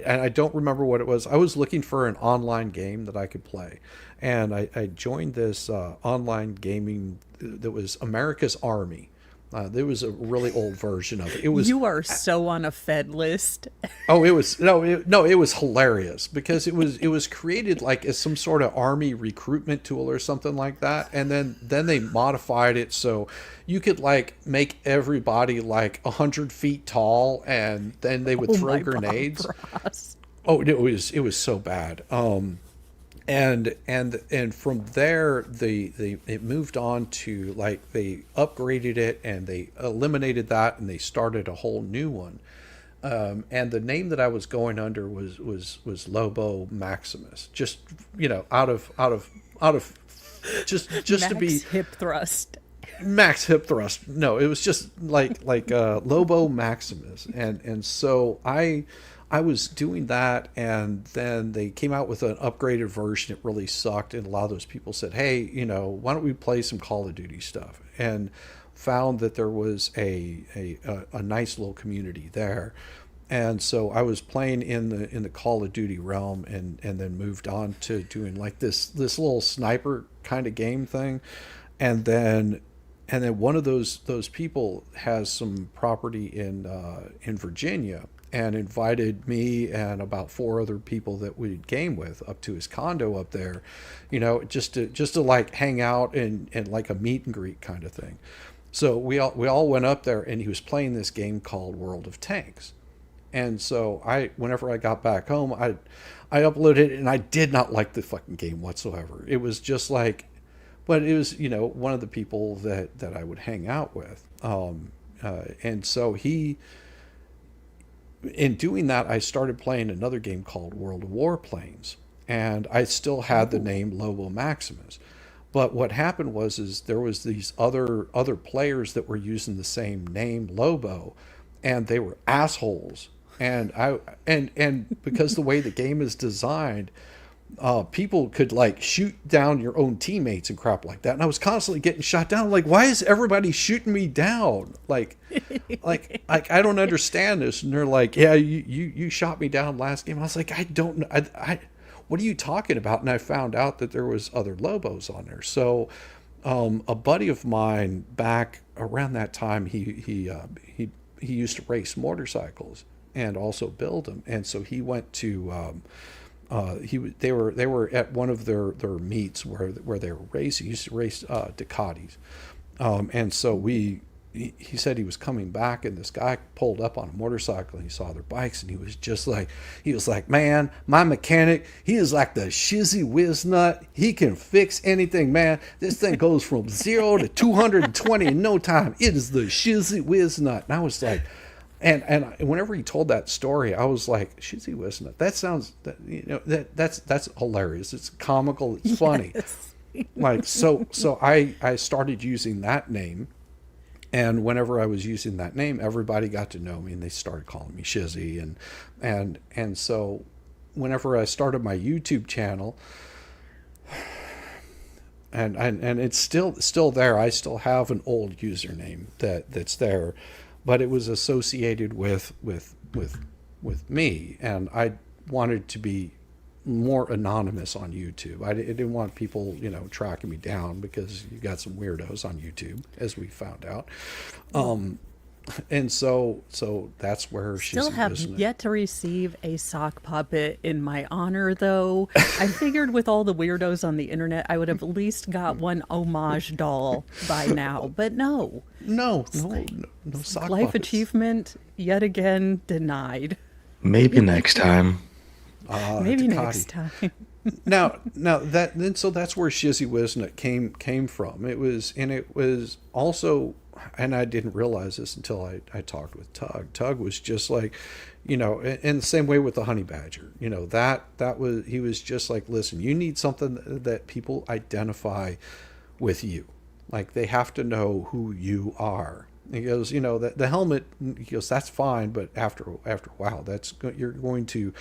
I don't remember what it was. I was looking for an online game that I could play, and I joined this online gaming that was America's Army. There was a really old version of it. It was. You are so on a Fed list. Oh, it was it was hilarious because it was created like as some sort of army recruitment tool or something like that, and then they modified it so you could like make everybody like 100 feet tall, and then they would throw grenades. Oh, it was so bad. And from there it moved on to like they upgraded it and they eliminated that and they started a whole new one. And the name that I was going under was Lobo Maximus. Just out of just Max to be hip thrust. Max hip thrust. No, it was just like Lobo Maximus, and so I was doing that, and then they came out with an upgraded version. It really sucked, and a lot of those people said, "Hey, why don't we play some Call of Duty stuff?" And found that there was a nice little community there, and so I was playing in the Call of Duty realm, and then moved on to doing like this little sniper kind of game thing, and then one of those people has some property in Virginia, and invited me and about 4 other people that we'd game with up to his condo up there, just to like hang out and like a meet and greet kind of thing. So we all went up there, and he was playing this game called World of Tanks. And so whenever I got back home, I uploaded it, and I did not like the fucking game whatsoever. It was just like, but it was, one of the people that I would hang out with. And so in doing that, I started playing another game called World of Warplanes, and I still had the name Lobo Maximus. But what happened was there was these other players that were using the same name, Lobo, and they were assholes. And because the way the game is designed, people could like shoot down your own teammates and crap like that. And I was constantly getting shot down. Like, why is everybody shooting me down? Like I don't understand this. And they're like, yeah, you shot me down last game. I was like, I don't know. I what are you talking about? And I found out that there was other Lobos on there. So a buddy of mine back around that time, he used to race motorcycles and also build them, and so he went to they were at one of their meets where they were racing. He used to race Ducatis, and so he said he was coming back, and this guy pulled up on a motorcycle, and he saw their bikes, and he was like, man, my mechanic, he is like the shizzy whiz nut. He can fix anything, man. This thing goes from 0 to 220 in no time. It is the shizzy whiz nut. And I was like, and whenever he told that story, I was like, shizzy whiz nut. That sounds, that's hilarious. It's comical. It's funny. Yes. Like, so I started using that name. And whenever I was using that name, everybody got to know me, and they started calling me Shizzy. And so whenever I started my YouTube channel, and it's still there. I still have an old username that's there, but it was associated with me, and I wanted to be more anonymous on YouTube. I didn't want people, tracking me down, because you got some weirdos on YouTube, as we found out. And so that's where Still Shizzy have was. yet to receive a sock puppet in my honor, though. I figured with all the weirdos on the internet, I would have at least got one homage doll by now. But no sock puppets. Life achievement yet again denied. Maybe next time. Maybe Ducati. next time. now so that's where Shizzy Wisnut came from. It was also, and I didn't realize this until I talked with Tug. Tug was just like, in the same way with the honey badger, he was just like, listen, you need something that people identify with you. Like, they have to know who you are. He goes, the helmet, he goes, that's fine, but after a while, you're going to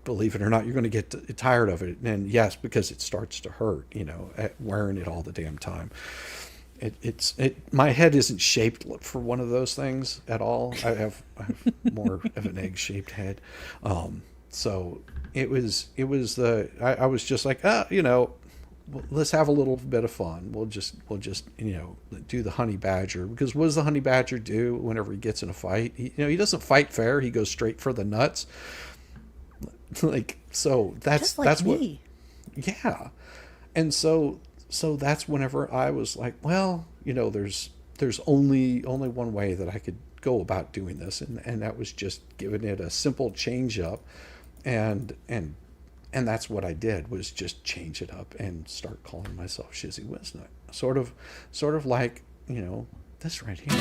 believe it or not, you're going to get tired of it. And yes, because it starts to hurt, at wearing it all the damn time. My head isn't shaped for one of those things at all. I have more of an egg-shaped head. So I was just like, let's have a little bit of fun. We'll just do the honey badger, because what does the honey badger do whenever he gets in a fight? He doesn't fight fair. He goes straight for the nuts. Like, so that's me. what, yeah. And so that's whenever I was like, well, there's only one way that I could go about doing this, and that was just giving it a simple change up, and that's what I did, was just change it up and start calling myself Shizzy Wisnut. Sort of like, this right here.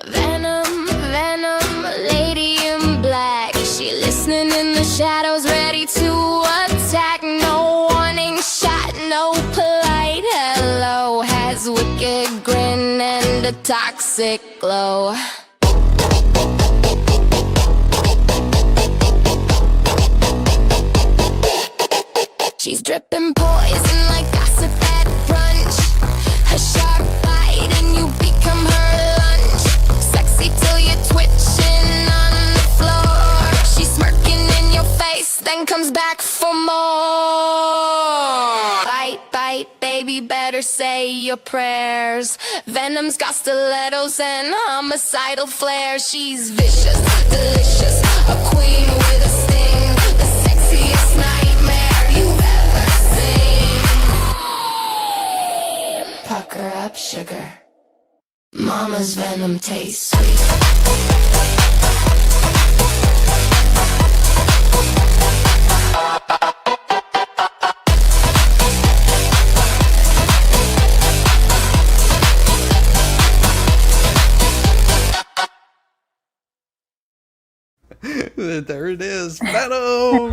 Venom, lady in black. She listening in the shadows, ready to attack. No warning shot, no polite hello. Has wicked grin and a toxic glow. She's dripping poison like gossip at brunch. A sharp bite and you become her lunch. Sexy till you're twitching on the floor. She's smirking in your face, then comes back for more. Bite, bite, baby, better say your prayers. Venom's got stilettos and homicidal flair. She's vicious, delicious, a queen with a sting. The sexiest nightmare you've ever seen. Pucker up, sugar. Mama's venom tastes sweet. There it is, Venom.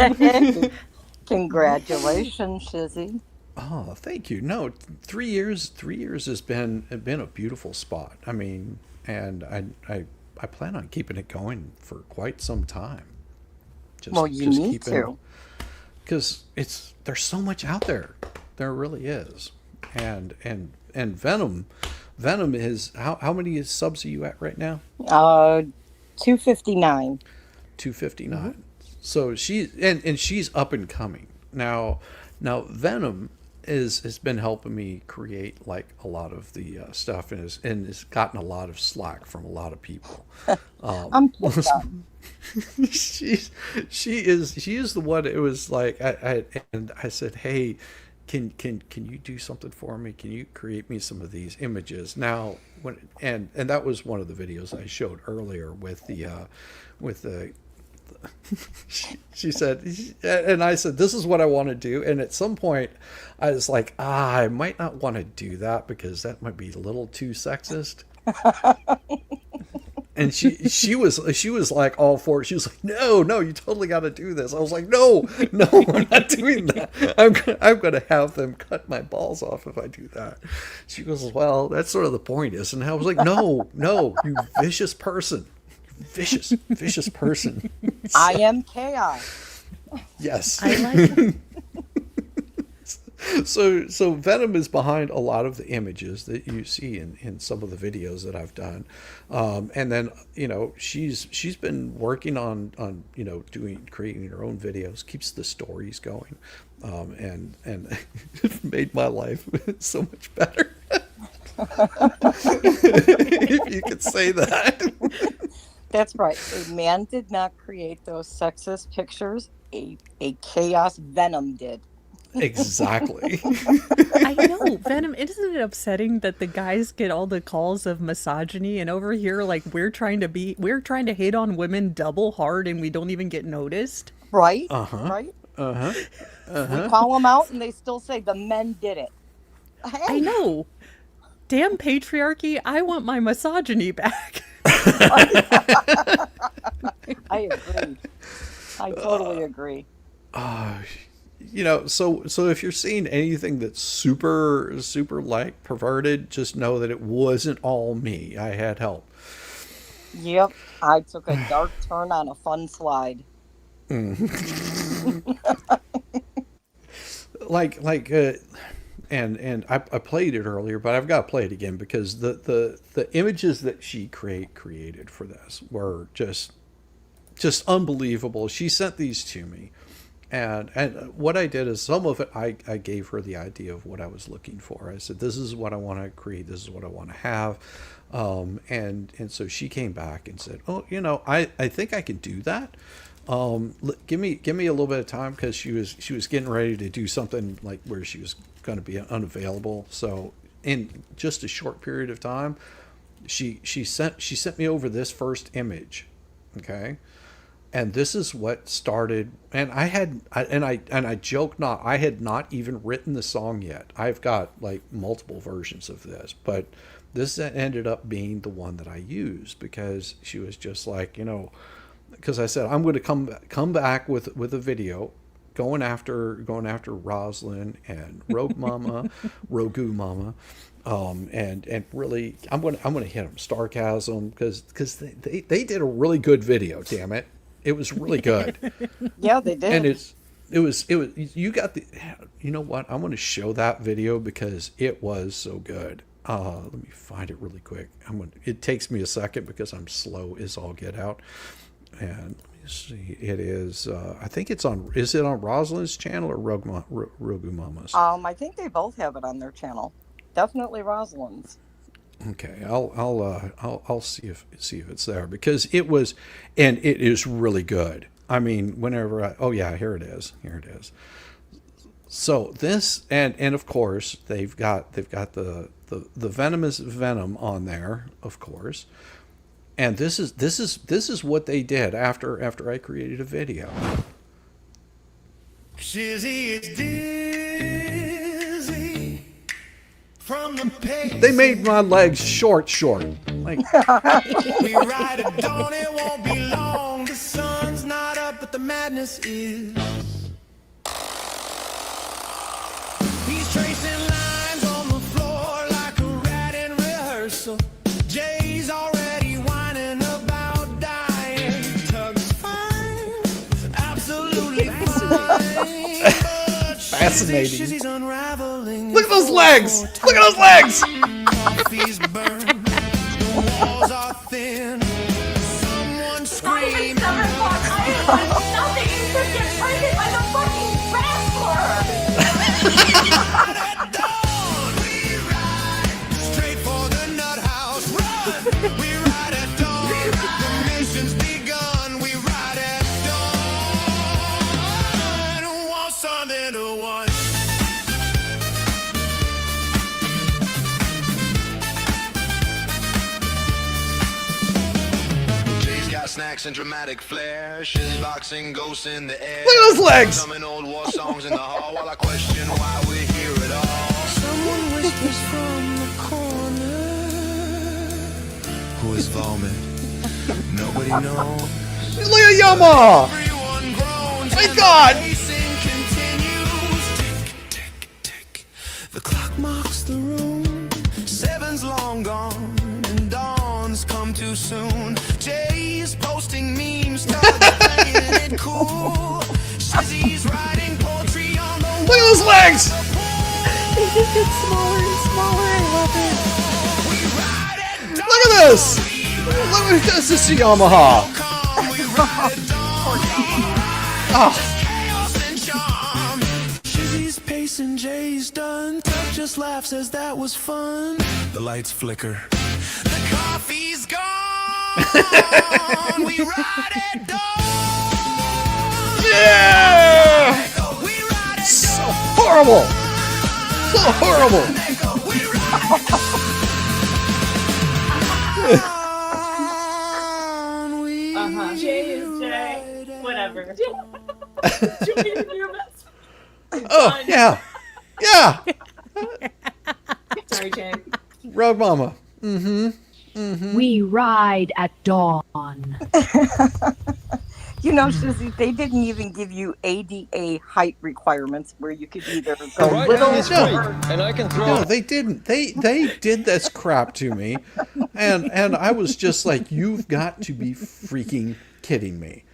Congratulations, Shizzy. Oh, thank you. No, 3 years. 3 years has been a beautiful spot. I mean, and I plan on keeping it going for quite some time. You need to, because there's so much out there. There really is, and Venom is how many subs are you at right now? 259. 259. So she's up and coming now. Venom has been helping me create like a lot of the stuff, and has gotten a lot of slack from a lot of people. I'm pissed off. she is the one. It was like I said, hey, can you do something for me? Can you create me some of these images? Now and that was one of the videos I showed earlier with the she said, and I said, this is what I want to do. And at some point I was like, I might not want to do that because that might be a little too sexist. And she was like all for it. She was like, no, you totally got to do this. I was like, no, I'm not doing that. I'm going to have them cut my balls off if I do that. She goes, well, that's sort of the point, isn't it? I was like, no, you vicious person. Vicious person. I am chaos. Yes. I like it. So Venom is behind a lot of the images that you see in some of the videos that I've done. And then, she's been working on creating her own videos, keeps the stories going. And it made my life so much better. If you could say that. That's right. A man did not create those sexist pictures. A chaos Venom did. Exactly. I know, Venom. Isn't it upsetting that the guys get all the calls of misogyny, and over here, like we're trying to hate on women double hard, and we don't even get noticed? Right. Uh-huh. Right. We call them out, and they still say the men did it. Hey. I know. Damn patriarchy! I want my misogyny back. I agree. I totally agree. So if you're seeing anything that's super like perverted, just know that it wasn't all me. I had help. Yep, I took a dark turn on a fun slide. And I played it earlier, but I've got to play it again because the images that she created for this were just unbelievable. She sent these to me, and what I did is some of it I gave her the idea of what I was looking for. I said, this is what I want to create, this is what I want to have, and so she came back and said, oh, I think I can do that. Give me a little bit of time, because she was getting ready to do something like where she was going to be unavailable. So in just a short period of time, she sent me over this first image, okay, and this is what started. And I joke not, I had not even written the song yet. I've got like multiple versions of this, but this ended up being the one that I used because she was just like, because I said I'm going to come back with a video going after Rosalind and Rogue Mama, Rogu Mama, and really I'm going to hit them Starcasm because they did a really good video. Damn it, it was really good. Yeah, they did. And it was you got the, you know what, I'm going to show that video because it was so good. Let me find it really quick. It takes me a second because I'm slow as all get out. And let me see. It is. I think it's on. Is it on Rosalind's channel or Rogu Mama's? I think they both have it on their channel. Definitely Rosalind's. Okay, I'll see if it's there because it was, and it is really good. I mean, whenever here it is. So this and of course they've got the venomous Venom on there, of course. And this is what they did after I created a video. Shizzy is dizzy from the pace. They made my legs short. Like We ride at dawn, it won't be long. The sun's not up, but the madness is. He's tracing lines on the floor like a rat in rehearsal. Jay's already whining about dying. Tug's fine, absolutely fine. fascinating. Shizzy's unraveling. Look at those legs! Look at those legs! Coffee's burned, the walls are thin. Someone scream. snacks and dramatic flair. Shizzy boxing, ghosts in the air. Look at those legs. Summon old war songs in the hall while I question why we're here at all. Someone whispers from the corner. Who is vomit? Nobody knows. Look at Yamaha. Everyone groans. My God. Racing continues. Tick, tick, tick. The clock marks the room. 7's long gone and dawn's come too soon. Jay's posting memes, start playing it cool. Shizzy's writing poetry on the wall. Look at those legs. They just get smaller and smaller. I love it. We ride at dawn. Look at this. Look at this. This is Yamaha. We ride at dawn. Oh. Chaos and charm. Shizzy's pacing, Jay's done. Tuck just laughs as that was fun. The lights flicker. The coffee's gone. We ride at dawn. Yeah. We ride at So horrible. So horrible. dawn. We Jay is Jay. Whatever. Do you want me to do your best? Oh, yeah. Yeah. Sorry, Jay. Road Mama. We ride at dawn. You know, Shizzy, they didn't even give you ADA height requirements where you could either go Right little hand is free, and I can throw. No, they didn't. They did this crap to me, and I was just like, you've got to be freaking kidding me.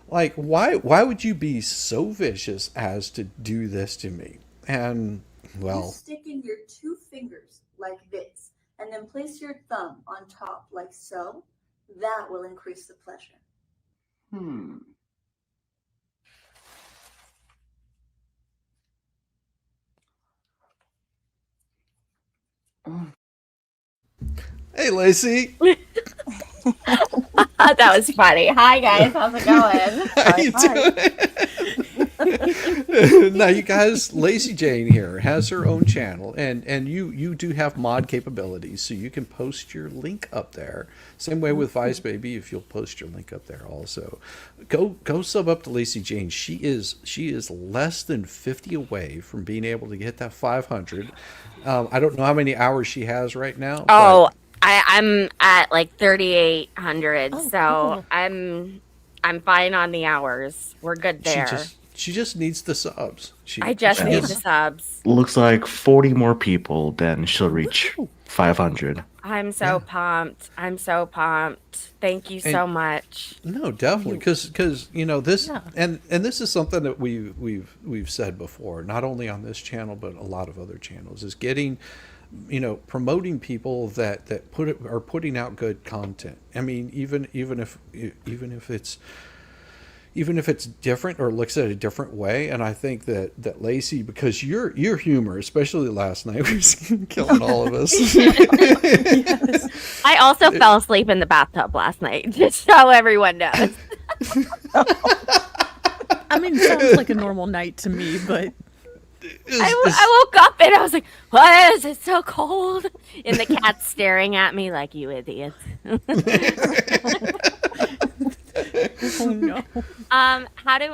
Like, why would you be so vicious as to do this to me? And well, You stick in your 2 fingers like this, and then place your thumb on top like so. That will increase the pleasure. hey, Lacey. That was funny. Hi guys, how's it going? How you doing? Now, you guys, Lacey Jane here has her own channel, and you do have mod capabilities, so you can post your link up there. Same way with Vice Baby, if you'll post your link up there also. Go sub up to Lacey Jane. She is less than 50 away from being able to get that 500. I don't know how many hours she has right now. Oh, I'm at like 3,800, so cool. I'm fine on the hours. We're good there. She just needs the subs. I just need the subs. Looks like 40 more people, then she'll reach 500. I'm so pumped. I'm so pumped. Thank you so much. No, definitely, because you know this, and this is something that we've said before, not only on this channel but a lot of other channels, is getting, promoting people that are putting out good content. I mean, even if it's different or looks at a different way. And I think that Lacey, because your humor, especially last night, was killing all of us. Yes. I also fell asleep in the bathtub last night, just so everyone knows. I mean, it sounds like a normal night to me, but I woke up and I was like, "What is it so cold?" And the cat's staring at me like, "You idiots." oh no.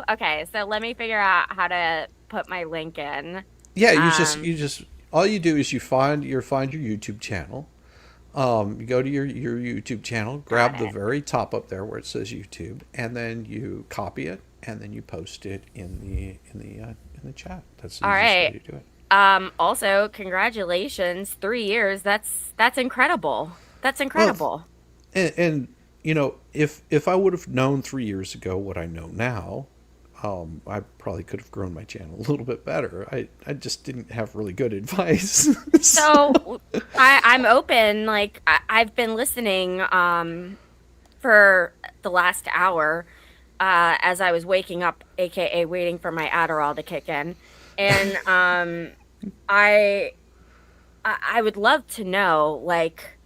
Okay, so let me figure out how to put my link in. Yeah, you just all you do is you find your YouTube channel. You go to your YouTube channel, grab the very top up there where it says YouTube, and then you copy it, and then you post it in the chat. That's the all easiest right. way to do it. Also, congratulations, 3 years. That's incredible. That's incredible. Well, and if I would have known 3 years ago what I know now, I probably could have grown my channel a little bit better. I just didn't have really good advice. So I'm open. Like I've been listening for the last hour as I was waking up, aka waiting for my Adderall to kick in, and I would love to know like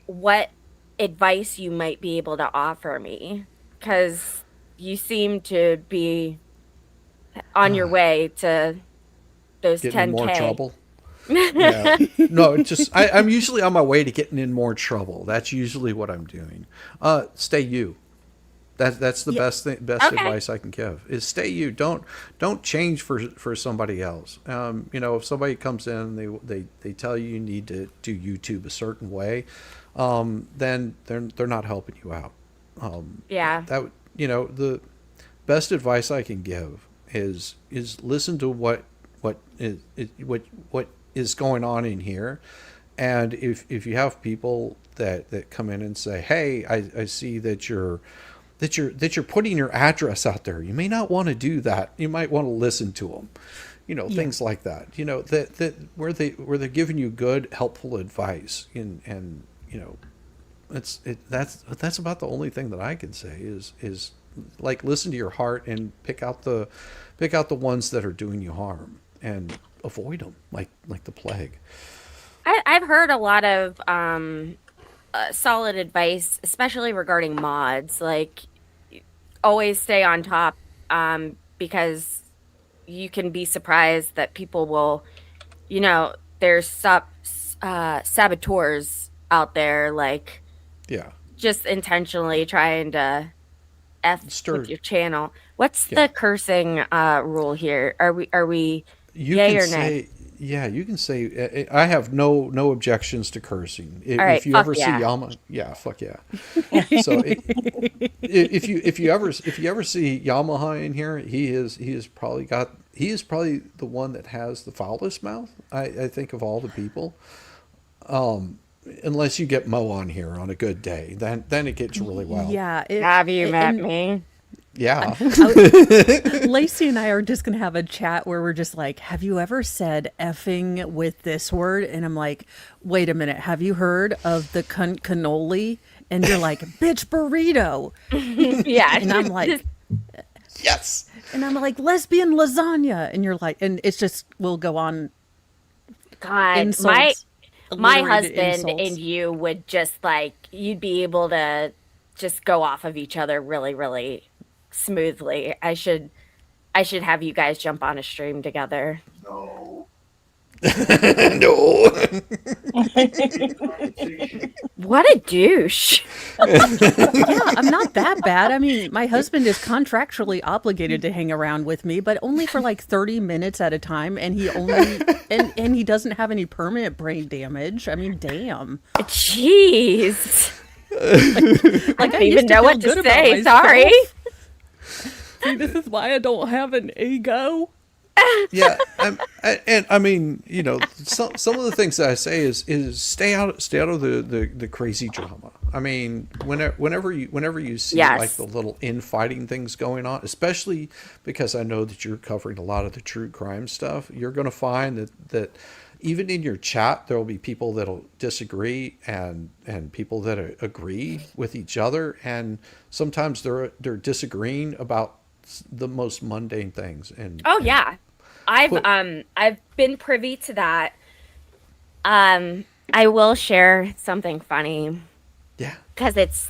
what advice you might be able to offer me, because you seem to be on your way to those Getting 10K. more trouble. Yeah. No, it's just I'm usually on my way to getting in more trouble. That's usually what I'm doing. Stay you. That's the best advice I can give is stay you. Don't change for somebody else. If somebody comes in, they tell you need to do YouTube a certain way, then they're not helping you out. The best advice I can give is listen to what is going on in here, and if you have people that come in and say, hey, I see that you're putting your address out there, you may not want to do that, you might want to listen to them, things like that, that where they're giving you good helpful advice, and that's about the only thing that I can say is like listen to your heart and pick out the ones that are doing you harm and avoid them like the plague. I've heard a lot of solid advice, especially regarding mods. Like, always stay on top, because you can be surprised that people will, there's saboteurs out there, like, just intentionally trying to with your channel. What's the cursing rule here? Are we yay or nay? You can say I have no objections to cursing. If you ever see Yama, fuck yeah. So if you ever see Yamaha in here, he is probably the one that has the foulest mouth. I think of all the people. Unless you get Mo on here on a good day, then it gets really wild. Yeah. Have you met me? Yeah. Lacey and I are just going to have a chat where we're just like, have you ever said effing with this word? And I'm like, wait a minute. Have you heard of the cunt cannoli? And you're like, bitch burrito. Yeah. And I'm like, yes. And I'm like, lesbian lasagna. And you're like, and it's just, we'll go on. God, insults, my husband insults. and you would just you'd be able to just go off of each other really, really smoothly. I should have you guys jump on a stream together. No. No. What a douche. Yeah, I'm not that bad. I mean, my husband is contractually obligated to hang around with me, but only for 30 minutes at a time, and he only and he doesn't have any permanent brain damage. I mean, damn. Jeez. I don't even know what to say. Sorry. See, this is why I don't have an ego. Yeah, and I mean, some of the things that I say is stay out of the crazy drama. I mean, whenever you see the little infighting things going on, especially because I know that you're covering a lot of the true crime stuff, you're going to find that even in your chat there will be people that'll disagree and people that agree with each other, and sometimes they're disagreeing about the most mundane things. And I've been privy to that. I will share something funny. Yeah. Because it's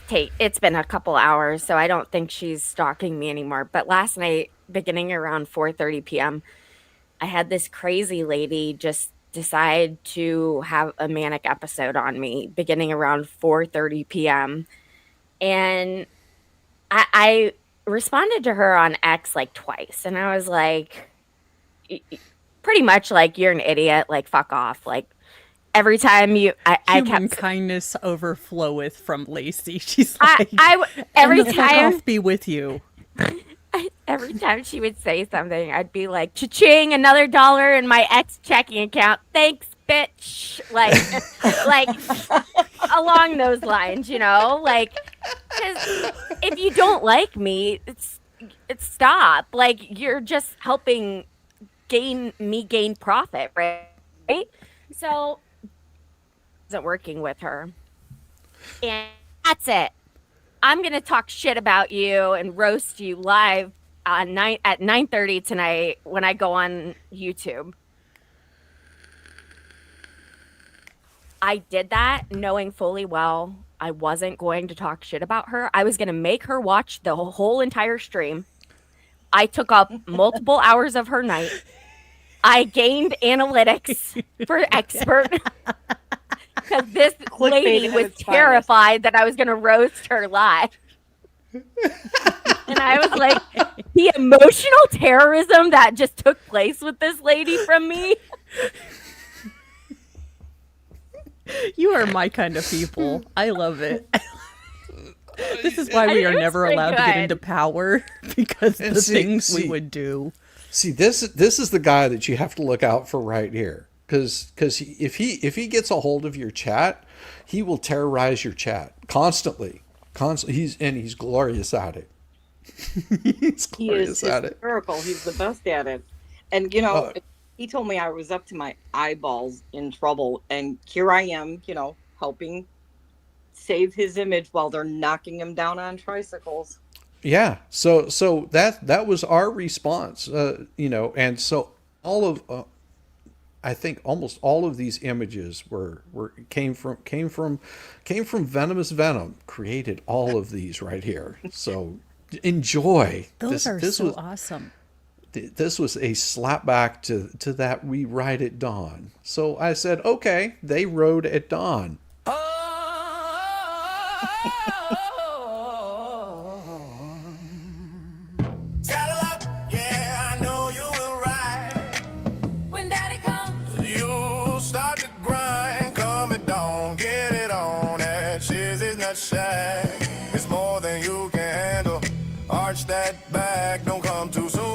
been a couple hours, so I don't think she's stalking me anymore. But last night, beginning around 4:30 p.m., I had this crazy lady just decide to have a manic episode on me beginning around 4:30 p.m. And I responded to her on X twice, and I was like, pretty much you're an idiot, fuck off. Every time I kept kindness overfloweth from Lacey. She's every and the time fuck off be with you. Every time she would say something, I'd be like, cha-ching, another $1 in my ex checking account. Thanks, bitch. Along those lines, because if you don't like me, it's stop. You're just helping gain profit, right? So, isn't working with her, and that's it. I'm gonna talk shit about you and roast you live at 9:30 tonight when I go on YouTube. I did that knowing fully well I wasn't going to talk shit about her. I was gonna make her watch the whole entire stream. I took up multiple hours of her night. I gained analytics for expert because this lady at was its finest. terrified that I was going to roast her live. And I was like, the emotional terrorism that just took place with this lady from me. You are my kind of people. I love it. This is why we It are was never pretty allowed to get good. into power, because And the see- things we see- would do. See, this is the guy that you have to look out for right here, because if he gets a hold of your chat, he will terrorize your chat constantly. He's glorious at it. He's He glorious is at it. hysterical. He's the best at it. And he told me I was up to my eyeballs in trouble, and here I am, helping save his image while they're knocking him down on tricycles. Yeah. So that was our response, and so all of I think almost all of these images came from Venomous Venom created all of these right here. So enjoy. Those are so awesome. This was a slapback to that we ride at dawn. So I said, okay, they rode at dawn. Yeah, I know you will ride. When daddy comes, You start to grind, coming down, get it on. That shit is not shy. It's more than you can handle. Arch that back, don't come too soon.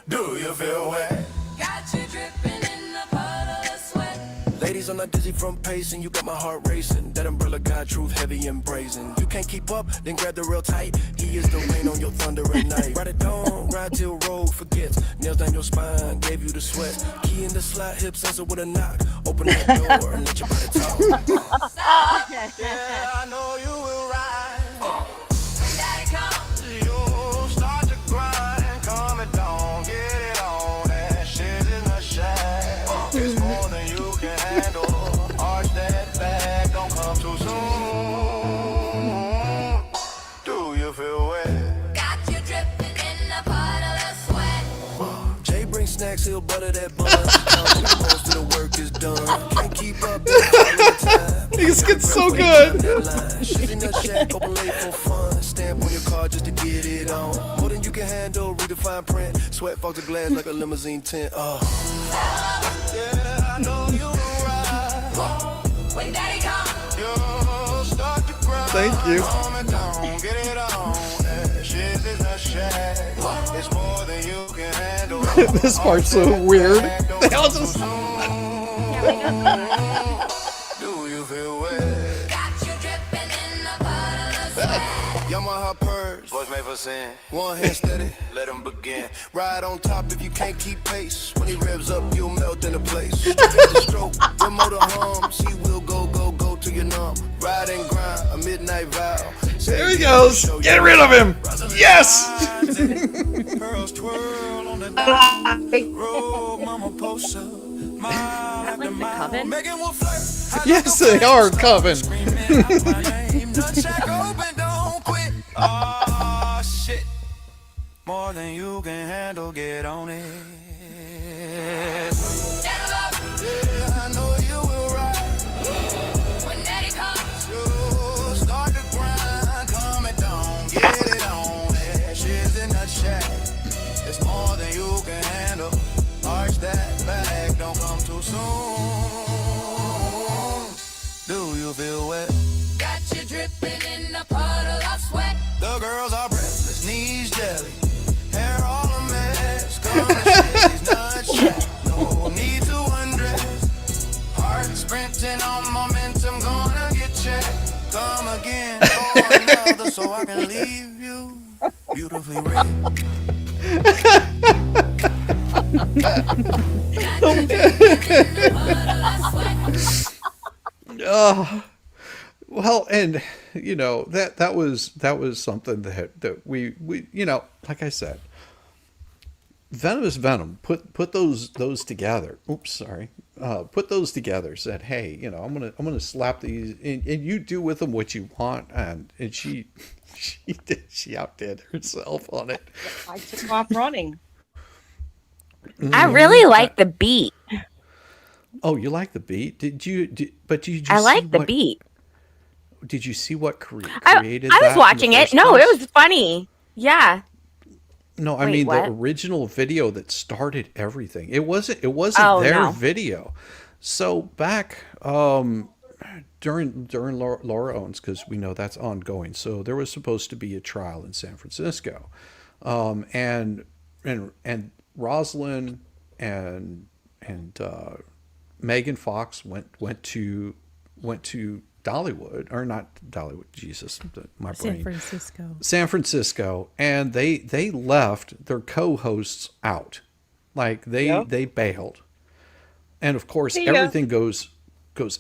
Do you feel wet? got you dripping in a puddle of sweat. Ladies, I'm not dizzy from pacing. You got my heart racing. That umbrella got truth heavy and brazen. You can't keep up, then grab the real tight. He is the rain on your thunder at night. Ride it down, ride till road forgets. Nails down your spine, gave you the sweat. Key in the slot, hip sensor with a knock. Open that door and let your body talk. Yeah, I know you will ride. When daddy comes, You start to grind, coming down, get it on. That shit is not shy. It's more than you can handle. Arch that back, don't come too soon. Do you feel wet? got you dripping in a puddle of sweat. Jay brings snacks, he'll butter that bun. Most of the work is done. Can't keep up, it's all the time. These get so good. She's in the shack, open late for fun. Stamp on your car just to get it on. More than you can handle, read the fine print. Sweat fogs the glass like a limousine tent. Yeah, I know you will ride. When daddy comes, You start to grind. Thank you. Calm it down, get it on. That shit is a shack. It's more than you can handle. This part's so weird. They all just Do you feel wet? got you dripping in a puddle of sweat. Yamaha purse, voice made for sin. One hand steady, let him begin. Ride on top if you can't keep pace. When he revs up, you'll melt into place. Straight to stroke, your motor hums. She will go till you're numb. Ride and grind, a midnight vow. there he goes. Get rid of him. Yes. Pearls twirl on the road, mama post up. Like the coven? Megan will flirt. Yes, they are Coven. Nutsack open, don't quit. Oh, shit. More than you can handle, get on it. Yeah, I know you will ride. When daddy comes, You start to grind, coming down, get it on. That shit's in the shack. It's more than you can handle. Arch that back, don't come too soon. Do you feel wet? got you dripping in a puddle of sweat. The girls are breathless, knees jelly, hair all a mess. Come to she's not shy, no need to undress. Heart sprinting on momentum, gonna get checked. Come again for another, so I can leave you beautifully red. Well, and that was something that we like I said, Venomous Venom put those together. Oops, sorry. Put those together. Said, hey, I'm gonna slap these, and you do with them what you want. And she outdid herself on it. I took off running. I really like the beat. Oh, you like the beat? Did you I see like the what, beat. Did you see what created I that was watching in the it. first No, place? it was funny. Yeah. No, I Wait, mean what? the original video that started everything. It wasn't Oh, their no. video. So back during Laura Owens, because we know that's ongoing. So there was supposed to be a trial in San Francisco, and Rosalind and Megan Fox went to Dollywood, or not Dollywood, Jesus, my brain. San Francisco, and they left their co-hosts out. Like they bailed. And of course everything goes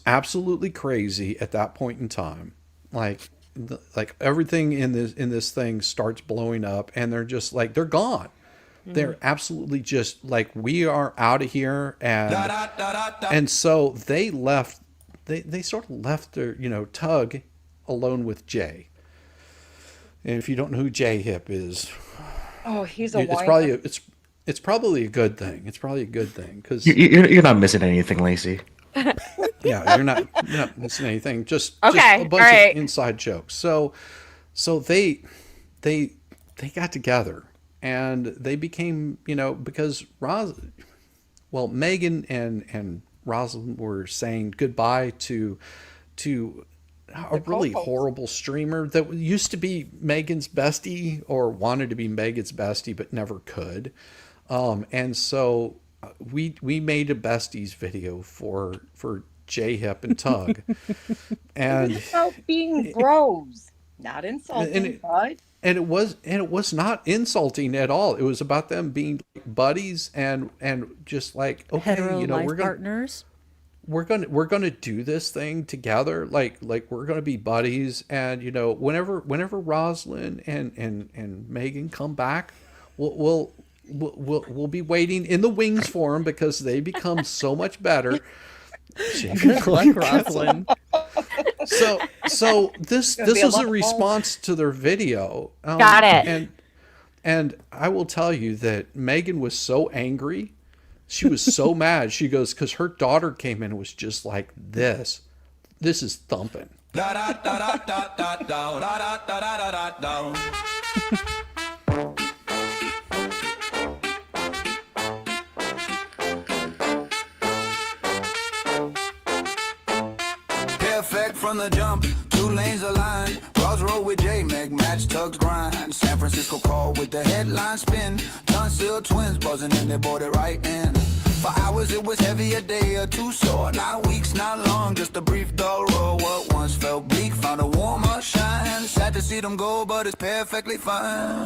absolutely crazy at that point in time. Like everything in this thing starts blowing up, and they're just like, they're gone. They're absolutely just like, we are out of here. And so they left. They sort of left their, Tug alone with Jay. And if you don't know who Jay Hip is, he's a it's probably a good thing. It's probably a good thing, because you're not missing anything, Lacey. Yeah, you're not missing anything. Just a bunch of inside jokes. So they got together, and they became, because Megan and Rosalind were saying goodbye to a really horrible streamer that used to be Megan's bestie, or wanted to be Megan's bestie but never could. And so we made a besties video for J-Hip and Tug. And it's about being bros, not insulting, but and it was not insulting at all. It was about them being buddies and just like, okay, Hetero life we're partners. We're gonna do this thing together. Like we're gonna be buddies. And whenever Rosalind and Megan come back, we'll be waiting in the wings for them, because they become so much better. Good luck, Rosalind. So this was a response to their video. Got it. And I will tell you that Megan was so angry. She was so mad. She goes, because her daughter came in and was just like, this is thumping. From the jump, 2 lanes aligned. Crossroad with J-Meg, match Tug's grind. San Francisco call with the headline spin. Tunsil twins buzzing and they bought it right in. For hours it was heavy, a day or two short. Not weeks, not long, just a brief dull roll. What once felt bleak found a warmer shine. Sad to see them go, but it's perfectly fine.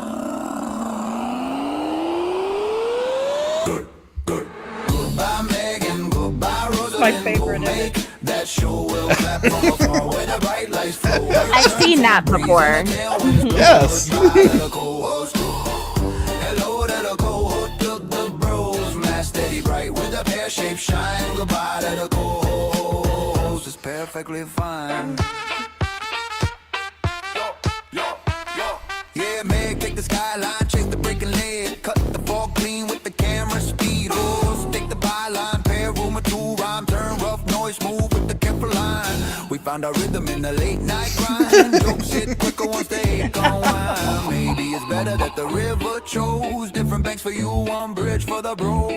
Goodbye Megan, goodbye Rosa. My favorite make that show will clap from afar where the bright lights flow. I've seen that before. Yes. Hello to the cohort, the bros, mass steady bright with a pear-shaped shine. Goodbye to the co-host, it's perfectly fine. Yeah, Meg, take the skyline, chase the breaking lead, cut the fog clean with the camera speed. Oh, stick the byline, pair room or 2 rhyme, turn rough noise smooth with the careful line. We found our rhythm in the late night grind. Jokes hit quicker once they gone wild. Maybe it's better that the river chose different banks for you, one bridge for the bro.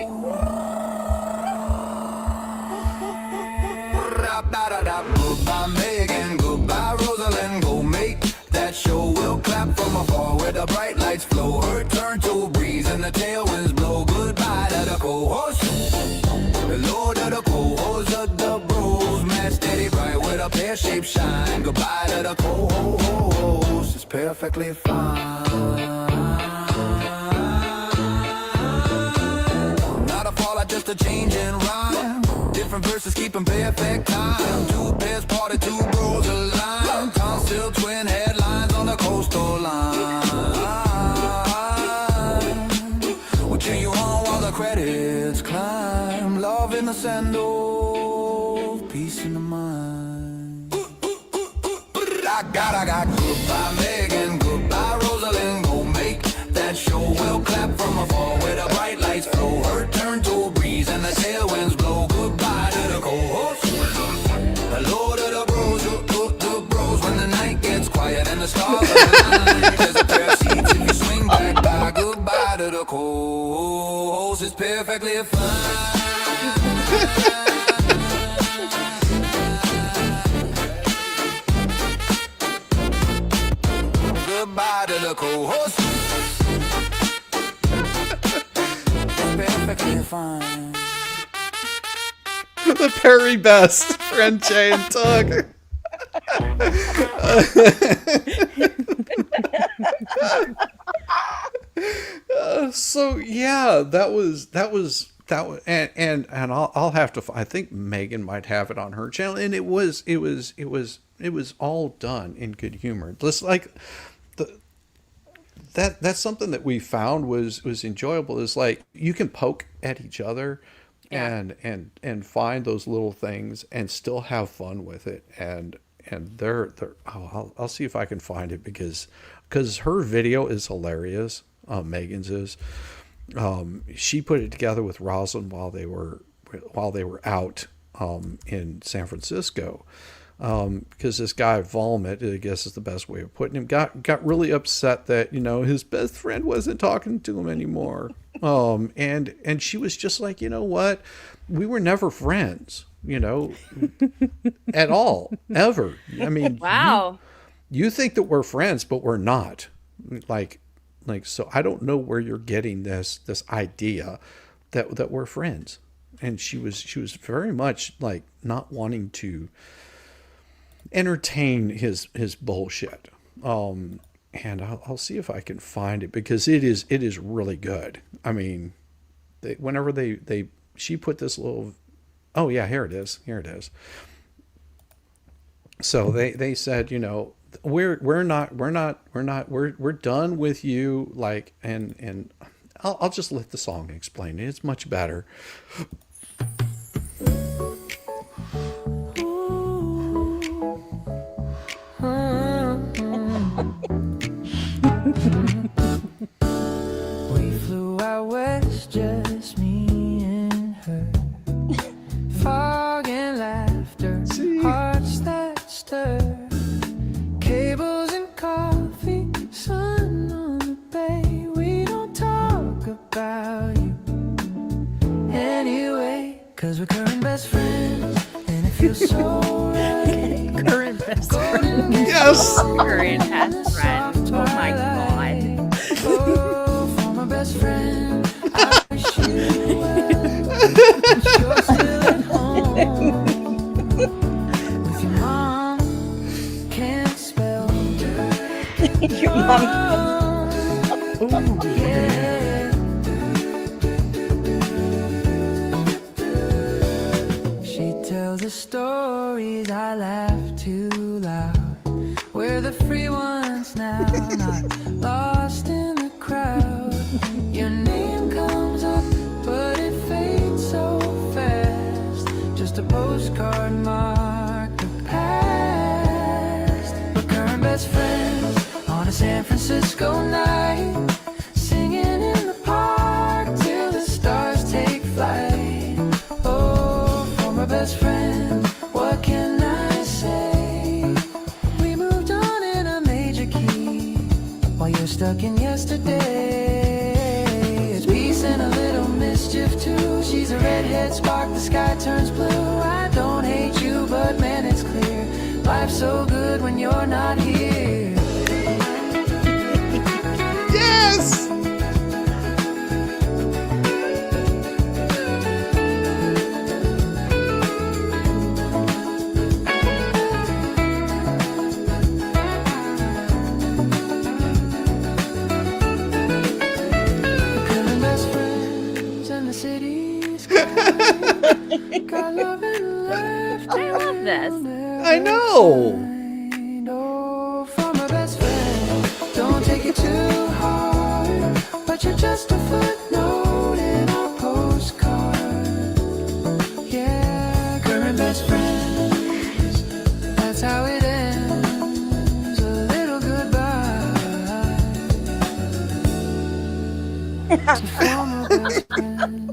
Goodbye Megan, goodbye Rosalind, go make that show. Will clap from afar where the bright lights flow. Her turn to breeze and the tailwinds blow. Goodbye to the co-host. Hello to the co-host of the bros, man steady bright with a pear-shaped shine. Goodbye to the co-host, it's perfectly fine. Not a fallout, just a change in rhyme. Different verses keeping perfect time. 2 pairs party, 2 bros aligned. Tonsil twin headlines on the coastal line. We'll cheer you on while the credits climb. Love in the sandals, peace in the mind. I got goodbye Megan, goodbye Rosalind. Go make that show. We'll clap from afar where the bright lights flow. Her perfectly fine. Goodbye to the co-host. Perfectly fine. The Perry Best, friend Jay and Tug. So yeah, that was, and I'll have to. I think Megan might have it on her channel, and it was all done in good humor. Just like that's something that we found was enjoyable. Is like you can poke at each other, and find those little things and still have fun with it. And they're I'll see if I can find it because her video is hilarious. Megan's is. She put it together with Rosalind while they were out in San Francisco. Because this guy Volmet, I guess is the best way of putting him, got really upset that his best friend wasn't talking to him anymore. And she was just like, you know what, we were never friends, at all, ever. I mean, wow, you think that we're friends, but we're not. Like, so I don't know where you're getting this idea that we're friends. And she was very much like not wanting to entertain his bullshit. And I'll see if I can find it because it is really good. I mean, whenever she put this little, oh yeah, here it is. So they said, we're done with you. Like, and I'll just let the song explain it. It's much better. We flew out west, just me and her. Fog and laughter, hearts that stir. Cables and coffee, sun on the bay. We don't talk about you anyway, 'cause we're current best friends, and it feels so right. Current best friend. Yes. Current best friend. Oh my god. Oh, for my best friend, I wish you well. But you're still at home with your mom. Can't spell. Your mom. Yeah. She tells the stories, I laugh too loud. We're the free ones now, not lost in the crowd. Your name comes up, but it fades so fast. Just a postcard mark the past. We're current best friends on a San Francisco night, singing in the park till the stars take flight. Oh, former best friend, what can I say? We moved on in a major key while you're stuck in yesterday. It's peace and a little mischief too. She's a redhead spark, the sky turns blue. I don't hate you, but man, it's clear life's so good when you're not here. Yes. Becoming best friends and the city's got love and laughter. I love this. I know. Oh, for my best friend, don't take it too hard, but you're just a footnote in our postcard. Yeah, current best friends, that's how it ends. A little goodbye to former best friends.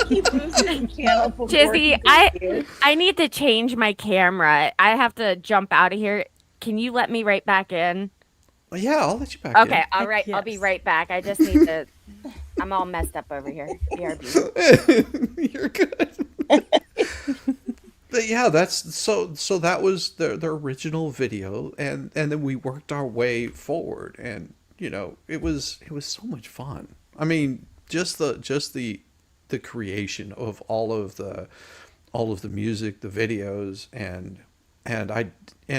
Keep losing the channel before Jizzy, he I disappears. need to change my camera. I have to jump out of here. Can you let me right back in? Yeah, I'll let you back Okay, in. all right. I'll be Yes. right back. I just need to I'm all messed up over here. BRB. You're good. But yeah, that's so that was the original video, and then we worked our way forward, and it was so much fun. I mean, just the creation of all of the music, the videos, and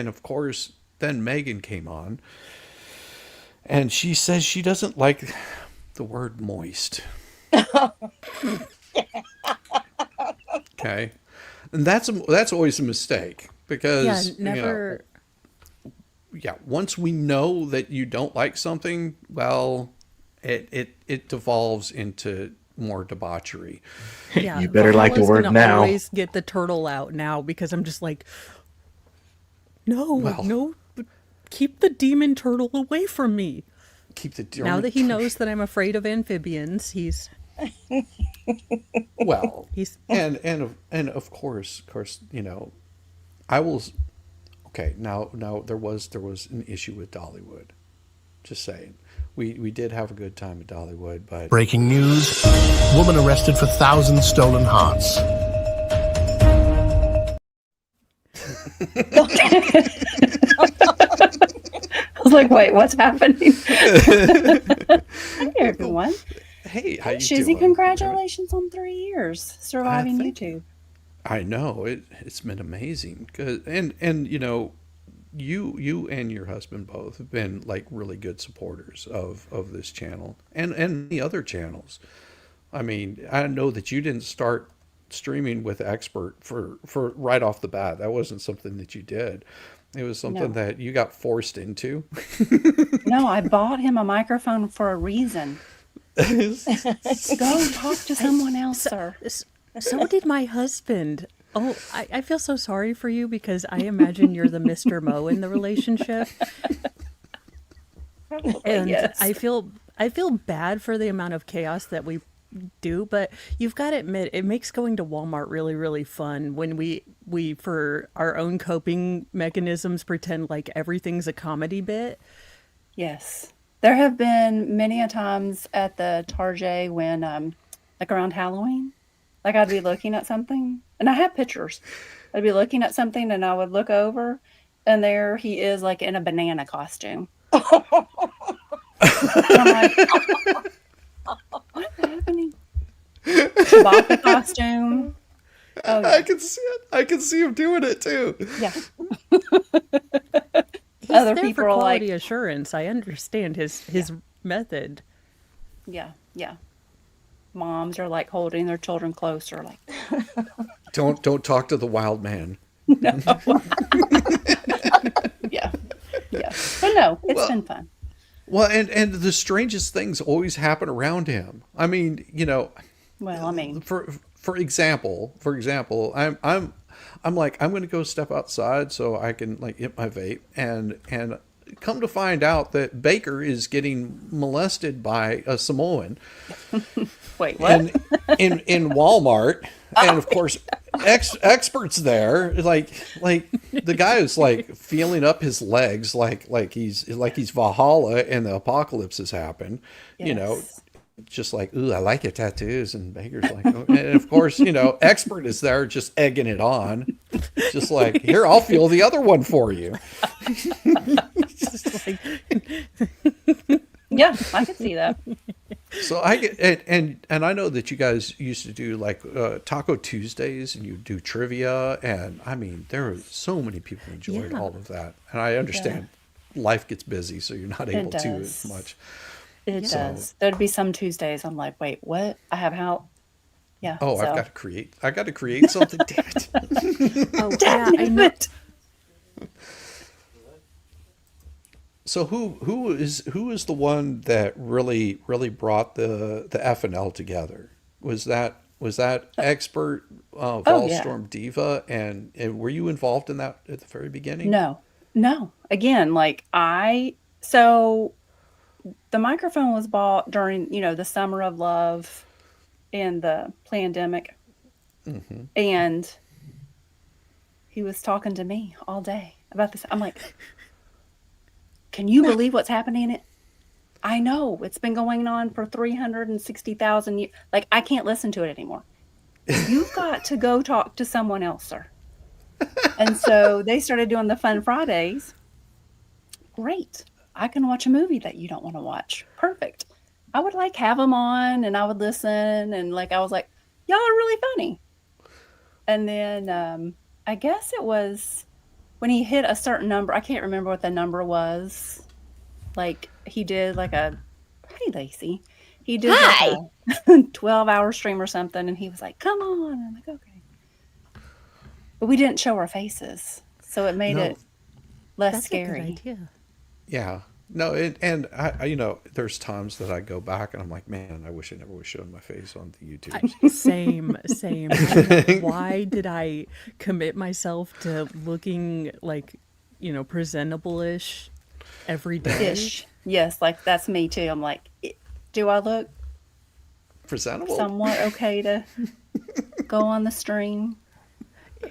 of course then Megan came on, and she says she doesn't like the word moist. Okay. And that's always a mistake, because once we know that you don't like something, well, it devolves into more debauchery. Yeah, You better like the word now. I always get the turtle out now, because I'm just like, no, keep the demon turtle away from me. Keep the demon. Now that he knows that I'm afraid of amphibians, he's well. He's and of course, I will. Okay, now there was an issue with Dollywood. Just saying, we did have a good time at Dollywood, but breaking news: woman arrested for 1,000 stolen hearts. I was like, wait, what's happening? Hey, everyone. Hey, how you Shizzy, doing? congratulations on 3 years surviving YouTube. I know it's been amazing, and you and your husband both have been like really good supporters of this channel and the other channels. I mean, I know that you didn't start streaming with Expert for right off the bat. That wasn't something that you did. It was something that you got forced into. No, I bought him a microphone for a reason. Go talk to someone else, sir. So did my husband. Oh, I feel so sorry for you, because I imagine you're the Mr. Mo in the relationship. And yes. I feel bad for the amount of chaos that we do, but you've got to admit, it makes going to Walmart really, really fun when we for our own coping mechanisms pretend like everything's a comedy bit. Yes. There have been many a times at the Target when, like around Halloween, like I'd be looking at something, and I have pictures. I'd be looking at something, and I would look over, and there he is, like in a banana costume. And I'm like, what's happening? Chewbacca costume. Oh, yeah. I can see it. I can see him doing it too. Yeah. He's Other there people for are quality like, assurance. I understand his method. yeah. Moms are like holding their children closer, like, Don't talk to the wild man. no. Yeah. But no, it's been fun. Well, and the strangest things always happen around him. I mean, Well, I mean, for example, I'm like, I'm going to go step outside so I can like hit my vape, and come to find out that Baker is getting molested by a Samoan. Wait, what? in Walmart, and of course, experts there, like the guy is like feeling up his legs, like he's Valhalla and the apocalypse has happened. Yes. Just like, ooh, I like your tattoos, and Baker's like, oh. And of course, expert is there just egging it on, just like, here, I'll feel the other one for you. Just like, yeah, I could see that. So I get, and I know that you guys used to do like Taco Tuesdays, and you do trivia, and I mean, there are so many people enjoyed all of that, and I understand life gets busy, so you're not able to as much. It does. There'd be some Tuesdays I'm like, wait, what? I have how? Yeah. Oh, so. I got to create something. Damn it. Oh, yeah, I know. So who is the one that really brought the FNL together? Was that Expert, Volstorm, Diva, and were you involved in that at the very beginning? No. Again, like so the microphone was bought during the summer of love and the pandemic, and he was talking to me all day about this. I'm like, can you believe what's happening I know it's been going on for 360,000 years. Like, I can't listen to it anymore. You've got to go talk to someone else, sir. And so they started doing the Fun Fridays. Great. I can watch a movie that you don't want to watch. Perfect. I would like have them on and I would listen. And like, I was like, y'all are really funny. And then I guess it was when he hit a certain number. I can't remember what the number was. Like, he did like a, hey, Lacey. He did like a 12-hour stream or something. And he was like, come on. I'm like, okay. But we didn't show our faces. So it made it less scary. A good idea. Yeah. No, and I, you know, there's times that I go back and I'm like, man, I wish I never was showing my face on the YouTube. Same. Like, why did I commit myself to looking like, you know, presentable-ish every day? Ish. Yes, like that's me too. I'm like, do I look presentable? Somewhat okay to go on the stream?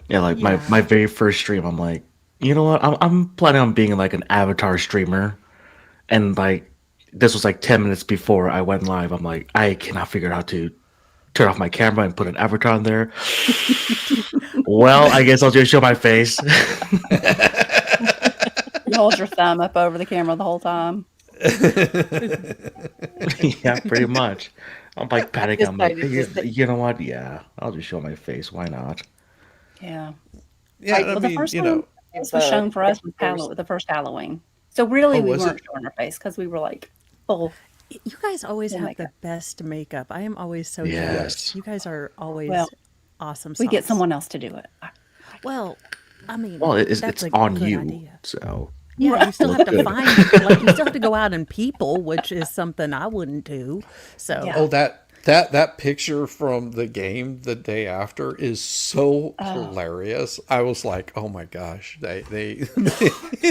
Yeah, like my very first stream, I'm like, you know what? I'm planning on being like an avatar streamer. And like, this was like 10 minutes before I went live. I'm like, I cannot figure out how to turn off my camera and put an avatar on there. Well, I guess I'll just show my face. You hold your thumb up over the camera the whole time. Yeah, pretty much. I'm like panicking. I'm like, you know what? Yeah, I'll just show my face. Why not? Yeah. Yeah, I well, mean, the first you one know, this was shown for us was the first Halloween. So really, we weren't showing our face because we were like full. You guys always have makeup. the best makeup. I am always so Yes. jealous. You guys are always awesome. We get sauce. someone else to do it. Well, I mean, Well, it's that's on a good you. idea. So Yeah, you still have to Good. find, like, you still have to go out and people, which is something I wouldn't do. So, Oh, that picture from the game the day after is so hilarious. I was like, oh my gosh, they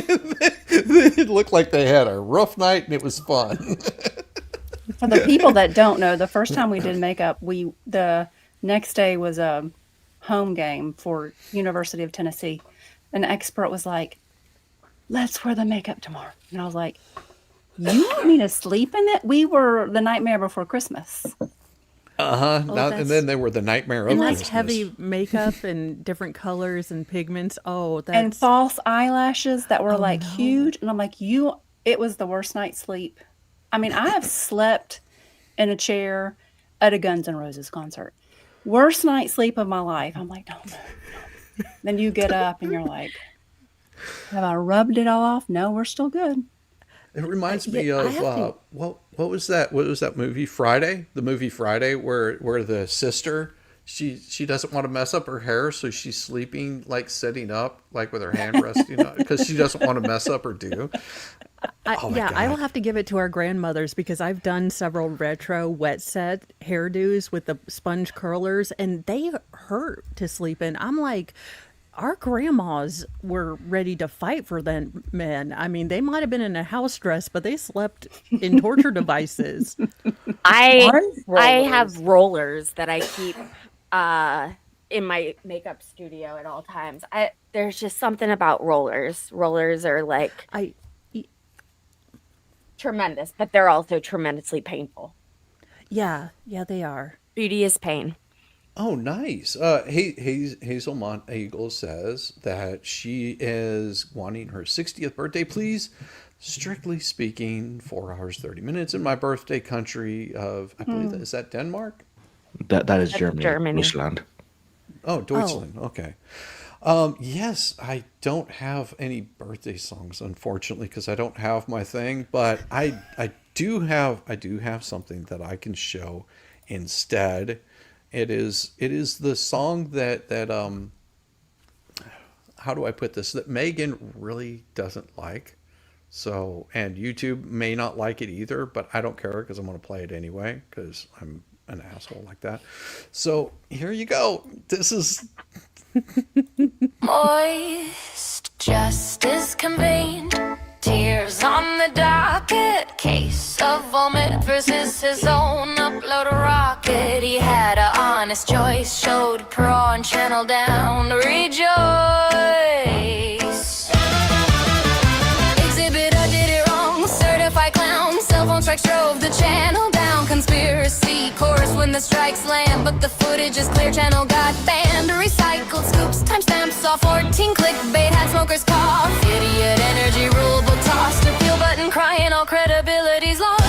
it looked like they had a rough night and it was fun. For the people that don't know, the first time we did makeup, the next day was a home game for University of Tennessee. An expert was like, let's wear the makeup tomorrow. And I was like, you want me to sleep in it? We were the nightmare before Christmas. And then they were the nightmare of and that's Christmas. heavy makeup and different colors and pigments. Oh, that's And false eyelashes that were like huge. And I'm like, it was the worst night's sleep. I mean, I have slept in a chair at a Guns N' Roses concert. Worst night's sleep of my life. I'm like, no. Then you get up and you're like, have I rubbed it all off? No, we're still good. It reminds me of what was that? What was that movie Friday? The movie Friday, where the sister she doesn't want to mess up her hair, so she's sleeping like sitting up, like with her hand resting on, because she doesn't want to mess up her do. I will have to give it to our grandmothers because I've done several retro wet set hairdos with the sponge curlers, and they hurt to sleep in. I'm like, our grandmas were ready to fight for them men. I mean, they might have been in a house dress, but they slept in torture devices. I have rollers that I keep in my makeup studio at all times. There's just something about rollers. Rollers are like tremendous, but they're also tremendously painful. Yeah, they are. Beauty is pain. Oh, nice. Hazel Mont Eagle says that she is wanting her 60th birthday, please. Strictly speaking, 4 hours, 30 minutes in my birthday country of, I believe, is that Denmark? That is Germany. Deutschland. Oh, Deutschland. Okay. Yes, I don't have any birthday songs, unfortunately, because I don't have my thing, but I do have something that I can show instead. It is the song that how do I put this, that Megan really doesn't like. So, and YouTube may not like it either, but I don't care because I'm going to play it anyway because I'm an asshole like that. So here you go. This is Moist, just as convened. Tears on the docket. Case of vomit versus his own upload rocket. He had an honest choice. Showed pro and channel down. Rejoice. Exhibit, I did it wrong. Certified clown. Cell phone strike when the strikes land, but the footage is clear, channel got banned. Recycled scoops, timestamps, all 14 clickbait, had smokers cough. Idiot energy rule book tossed, appeal button crying, all credibility's lost.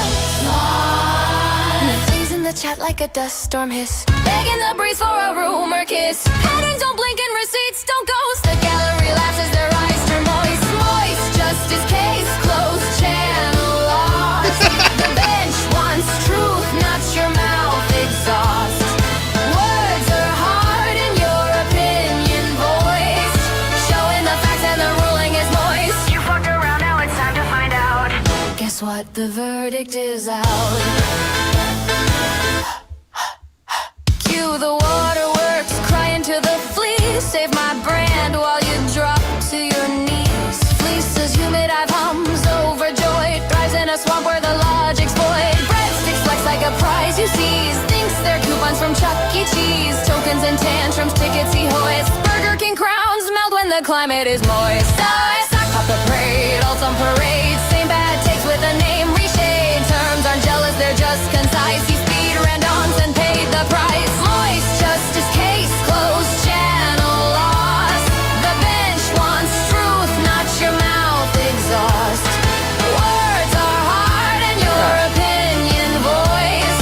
Things in the chat like a dust storm hiss, begging the breeze for a rumor kiss. Patterns don't blink and receipts don't ghost. The gallery laughs as their eyes turn moist. Moist, justice case closed, channel lost. The bench wants truth, not your mouth exhaust. Words are hard and your opinion voiced. Showing the facts and the ruling is moist. You fucked around, now it's time to find out. Guess what? The verdict is out. Cue the waterworks, crying to the fleece. Save my brand while you drop to your knees. Fleece is humid, I've hums overjoyed. Thrives in a swamp where the logic's void. Breadsticks flex like a prize you seize. Thinks they're coupons from Chuck E. Cheese. Tokens and tantrums, tickets he hoists. Burger King crowns melt when the climate is moist. Sock puppet parade, all on parade. Same bad takes with a name reshade. Terms aren't jealous, they're just concise. He speed ran dons and paid the price. Moist, justice case closed, channel lost. The bench wants truth, not your mouth exhaust. Words are hard and your opinion voiced.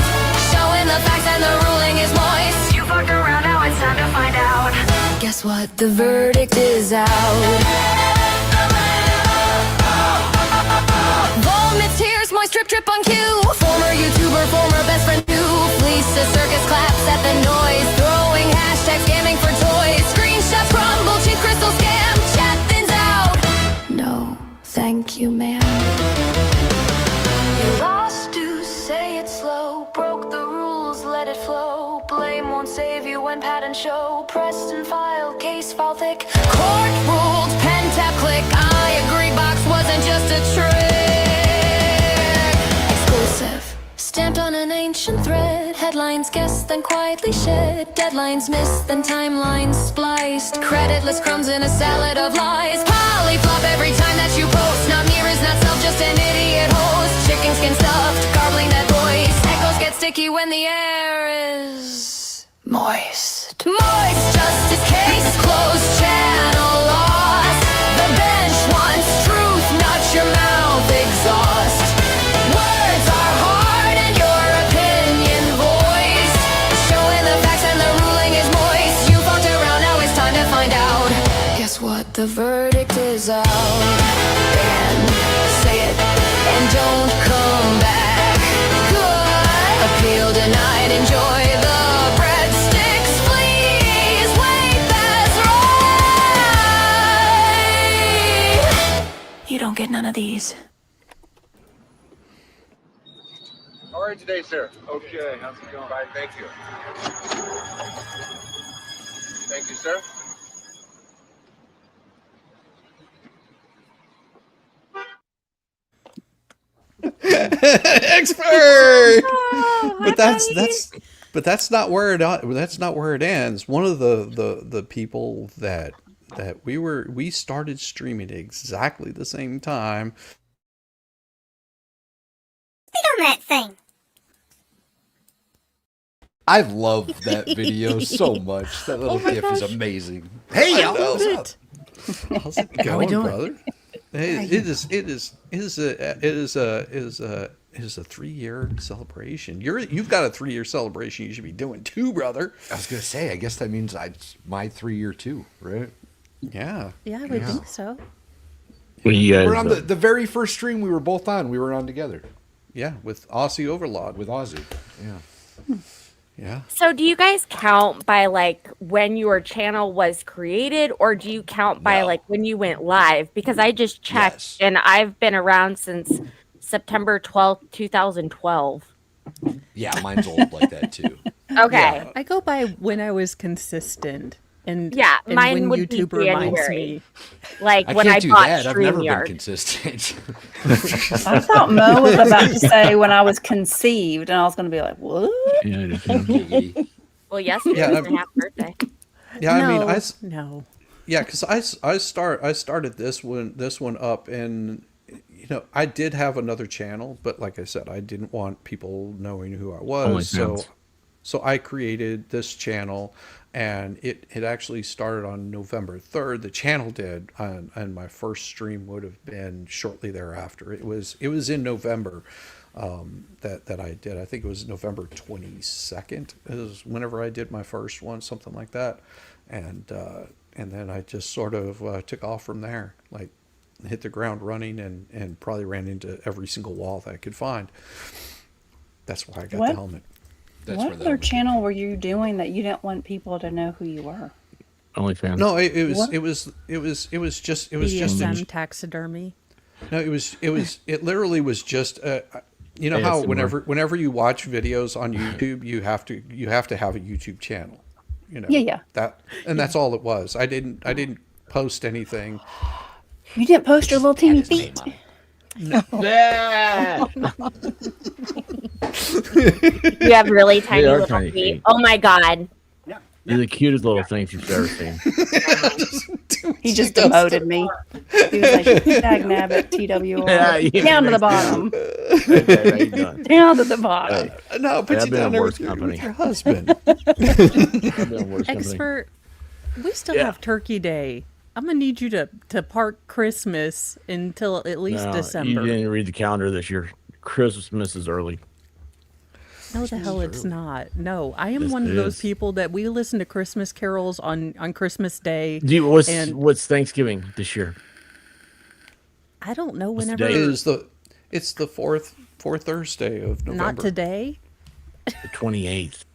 Showing the facts and the ruling is moist. You fucked around, now it's time to find out. Guess what? The verdict is out. Vomit, tears, moist trip on cue. Former YouTuber, former best friend too. Fleece, a circus claps at the noise. Throwing hashtags, scamming for toys. Screenshots crumble, cheap crystal scam. Chat thins out. No, thank you, ma'am. You lost to say it slow. Broke the rules, let it flow. Blame won't save you when patent show. Pressed and filed, case file thick. Court ruled, pen tap click. I agree, box wasn't just a trick. Exclusive, stamped on an ancient thread. Headlines guessed, then quietly shed. Deadlines missed, then timelines spliced. Creditless crumbs in a salad of lies. Polyflop every time that you post. Not mirrors, not self, just an idiot host. Chicken skin stuffed, garbling that voice. Echoes get sticky when the air is moist. Moist, justice case closed, channel lost. The bench wants truth, not your mouth exhaust. Words are hard and your opinion voiced. Showing the facts and the ruling is moist. You fucked around, now it's time to find out. Guess what? The verdict is out. And say it and don't come back. Good. Appeal denied, enjoy the breadsticks, please. Wait, that's right. You don't get none of these. How are you today, sir? Okay, how's it going? Fine, thank you. Thank you, sir. Expert. Oh, But that's not where it ends. One of the people that we started streaming at exactly the same time. Sit on that thing. I love that video so much. That little gif is amazing. Hey, y'all, y'all. what's up? How's it How we going, doing? brother? Hey, it is a 3-year celebration. You've got a 3-year celebration you should be doing too, brother. I was gonna say, I guess that means my 3-year too, right? Yeah. Yeah, I would think so. We're on the very first stream we were both on. We were on together. Yeah, with Aussie Overlord. With Aussie. Yeah. Yeah. So do you guys count by like when your channel was created, or do you count by like when you went live? Because I just checked and I've been around since September 12th, 2012. Yeah, mine's old like that too. Okay. Yeah. I go by when I was consistent. And Yeah, and mine when would YouTube be reminds January. me. Like I when can't I do bought that. I've never been StreamYard. consistent. I thought Mo was about to say when I was conceived, and I was going to be like, what? Well, yesterday Yeah, was I'm- my half birthday. Yeah, I mean, no. Yeah, because I started this one up, and I did have another channel, but like I said, I didn't want people knowing who I was, so So I created this channel, and it actually started on November 3rd. The channel did, and my first stream would have been shortly thereafter. It was in November that I did. I think it was November 22nd is whenever I did my first one, something like that. And then I just sort of took off from there, like hit the ground running, and probably ran into every single wall that I could find. That's why I got the helmet. What other channel were you doing that you didn't want people to know who you were? OnlyFans. No, it was just BDSM taxidermy. No, it literally was just you know how whenever you watch videos on YouTube, you have to have a YouTube channel. You know. Yeah. That's all it was. I didn't post anything. You didn't post your little teeny feet. No. You have really tiny little feet. Oh my god. You're the cutest little things you've ever seen. He just demoted me. He was like, dag nabbit, TWR. Down to the bottom. Okay, down to the bottom. No, put you down there with your husband. Expert, we still have Turkey Day. I'm gonna need you to park Christmas until at least December. You didn't read the calendar this year. Christmas is early. No, the hell it's not. No, I am one of those people that we listen to Christmas carols on Christmas Day. What's Thanksgiving this year? I don't know whenever. It's the fourth Thursday of November. Not today. The 28th.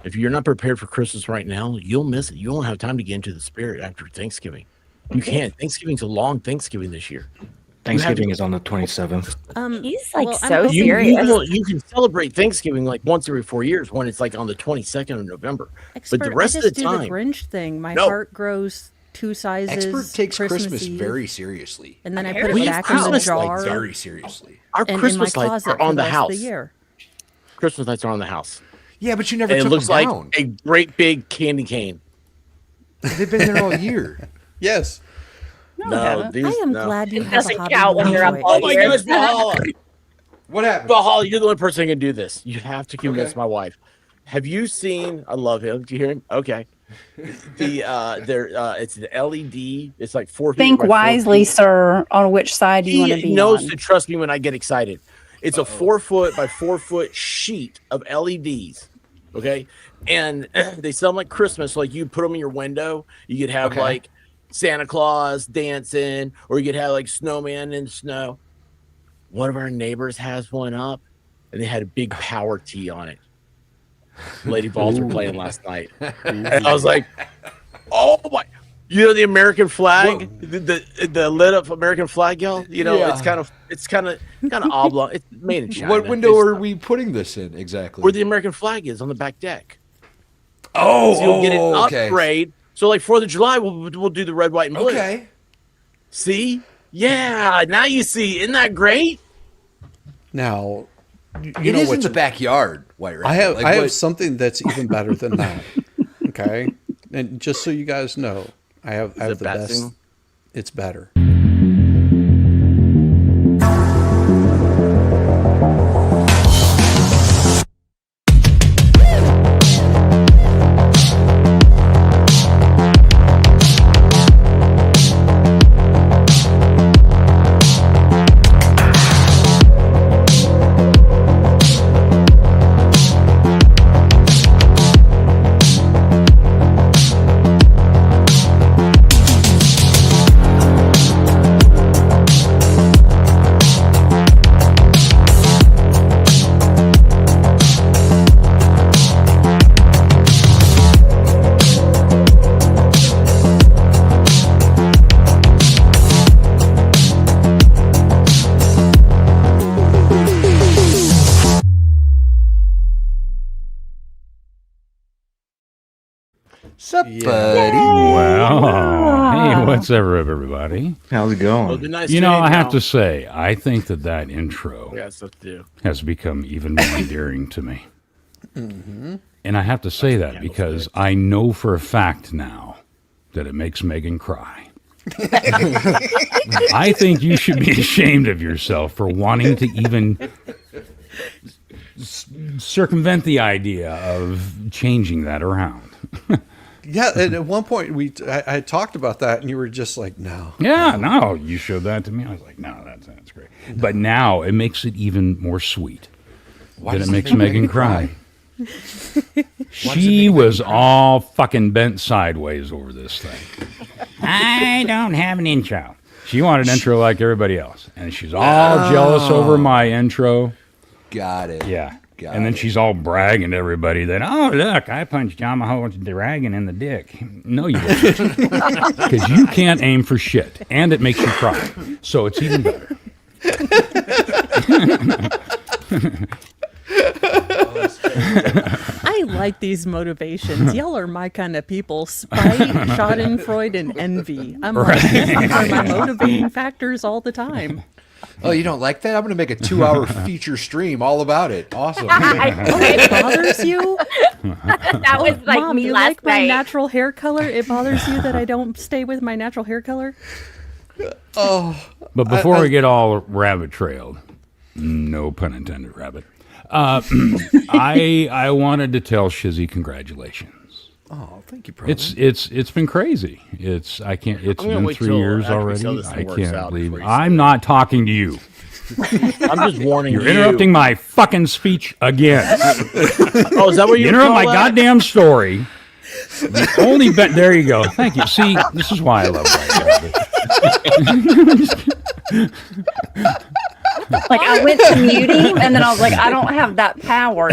If you're not prepared for Christmas right now, you'll miss it. You won't have time to get into the spirit after Thanksgiving. You can't. Thanksgiving's a long Thanksgiving this year. Thanksgiving is on the 27th. He's like so serious. You can celebrate Thanksgiving like once every 4 years when it's like on the 22nd of November. Expert, but the rest of the time, I just do the Grinch thing. My heart grows 2 sizes. Expert takes Christmas Eve, very seriously. and then I put it back in the jar. Very seriously. Our Christmas lights are on the house. Christmas lights are on the house. Yeah, but you never took it looks them like down. a great big candy cane. They've been there all year. Yes. No, I am glad you have a doesn't hobby. count when you're up all Oh my year. gosh, Valhalla. What happened? Valhalla, you're the only person who can do this. You have to convince my wife. Have you seen? I love him. Do you hear him? Okay. It's an LED. It's like 4 feet. Think wisely, sir, on which side you want to be. He knows on. to trust me when I get excited. It's a 4 foot by 4 foot sheet of LEDs. Okay, and they sell them like Christmas. Like you put them in your window. You could have like Santa Claus dancing, or you could have like snowman in the snow. One of our neighbors has one up, and they had a big power tee on it. Lady Balls were playing last night. And I was like, oh my, you know, the American flag, the lit up American flag, y'all, you know, it's kind of oblong. It's made in China. What window are we putting this in exactly? Where the American flag is on the back deck. Oh, so you'll get an upgrade. So like 4th of July, we'll do the red, white, and blue. Okay. See? Yeah. Now you see. Isn't that great? Now, it is in the backyard, White Rabbit. I have something that's even better than that. Okay, and just so you guys know, I have the best. Signal? It's better. Sup, buddy? Well, hey, what's up, everybody? How's it going? Well, nice You know, I have now. to say, I think that intro Yeah, stuff to do. has become even more endearing to me. Mm-hmm. And I have to say that because I know for a fact now that it makes Megan cry. I think you should be ashamed of yourself for wanting to even circumvent the idea of changing that around. Yeah, and at one point I talked about that, and you were just like, "No." Yeah, no, you showed that to me. I was like, "No, that's great." But now it makes it even more sweet. Why That does it it makes make Megan Megan cry. cry? She was all fucking bent sideways over this thing. I don't have an intro. She wanted an intro like everybody else, and she's all jealous over my intro. Got it. Yeah. And then she's all bragging to everybody that, oh, look, I punched Yamaha with the dragon in the dick. No, you didn't. Because you can't aim for shit. And it makes you cry. So it's even better. I like these motivations. Y'all are my kind of people. Spite, schadenfreude, and envy. I'm like, these are my motivating factors all the time. Oh, you don't like that? I'm going to make a 2-hour feature stream all about it. Awesome. It bothers you? That was like Mom, me you last like my night. natural hair color? It bothers you that I don't stay with my natural hair color? Oh. But before we get all rabbit trailed, no pun intended, rabbit, I wanted to tell Shizzy congratulations. Oh, thank you, brother. It's been crazy. It's I'm gonna been wait 3 till years after we already. sell this thing I works can't out believe before you I'm not talking to you. I'm just warning You're you. interrupting my fucking speech again. Oh, is that what you interrupt call my that? goddamn story? The only there you go. Thank you. See, this is why I love White Rabbit. Like I went to mute him, and then I was like, I don't have that power.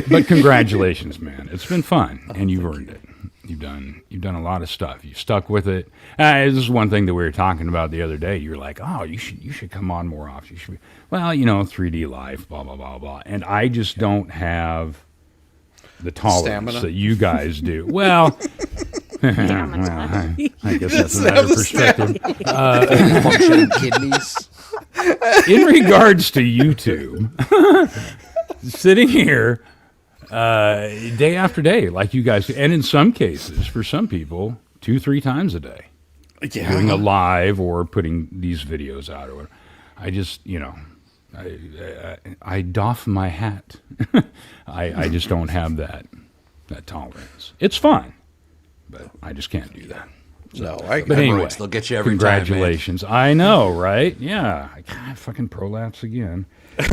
But congratulations, man. It's been fun, and you've earned it. You've done a lot of stuff. You stuck with it. This is one thing that we were talking about the other day. You're like, oh, you should come on more often. You should be, well, 3D life, blah blah blah blah. And I just don't have the tolerance Stamina. that you guys do. Well, I guess that's a matter of perspective. Functioning kidneys. In regards to YouTube, sitting here day after day, like you guys, and in some cases, for some people, 2-3 times a day, doing a live or putting these videos out or whatever. I just, I doff my hat. I just don't have that tolerance. It's fun, but I just can't do that. No, but anyway, they'll get you every time, man. congratulations. I know, right? Yeah, I fucking prolapse again. Yeah,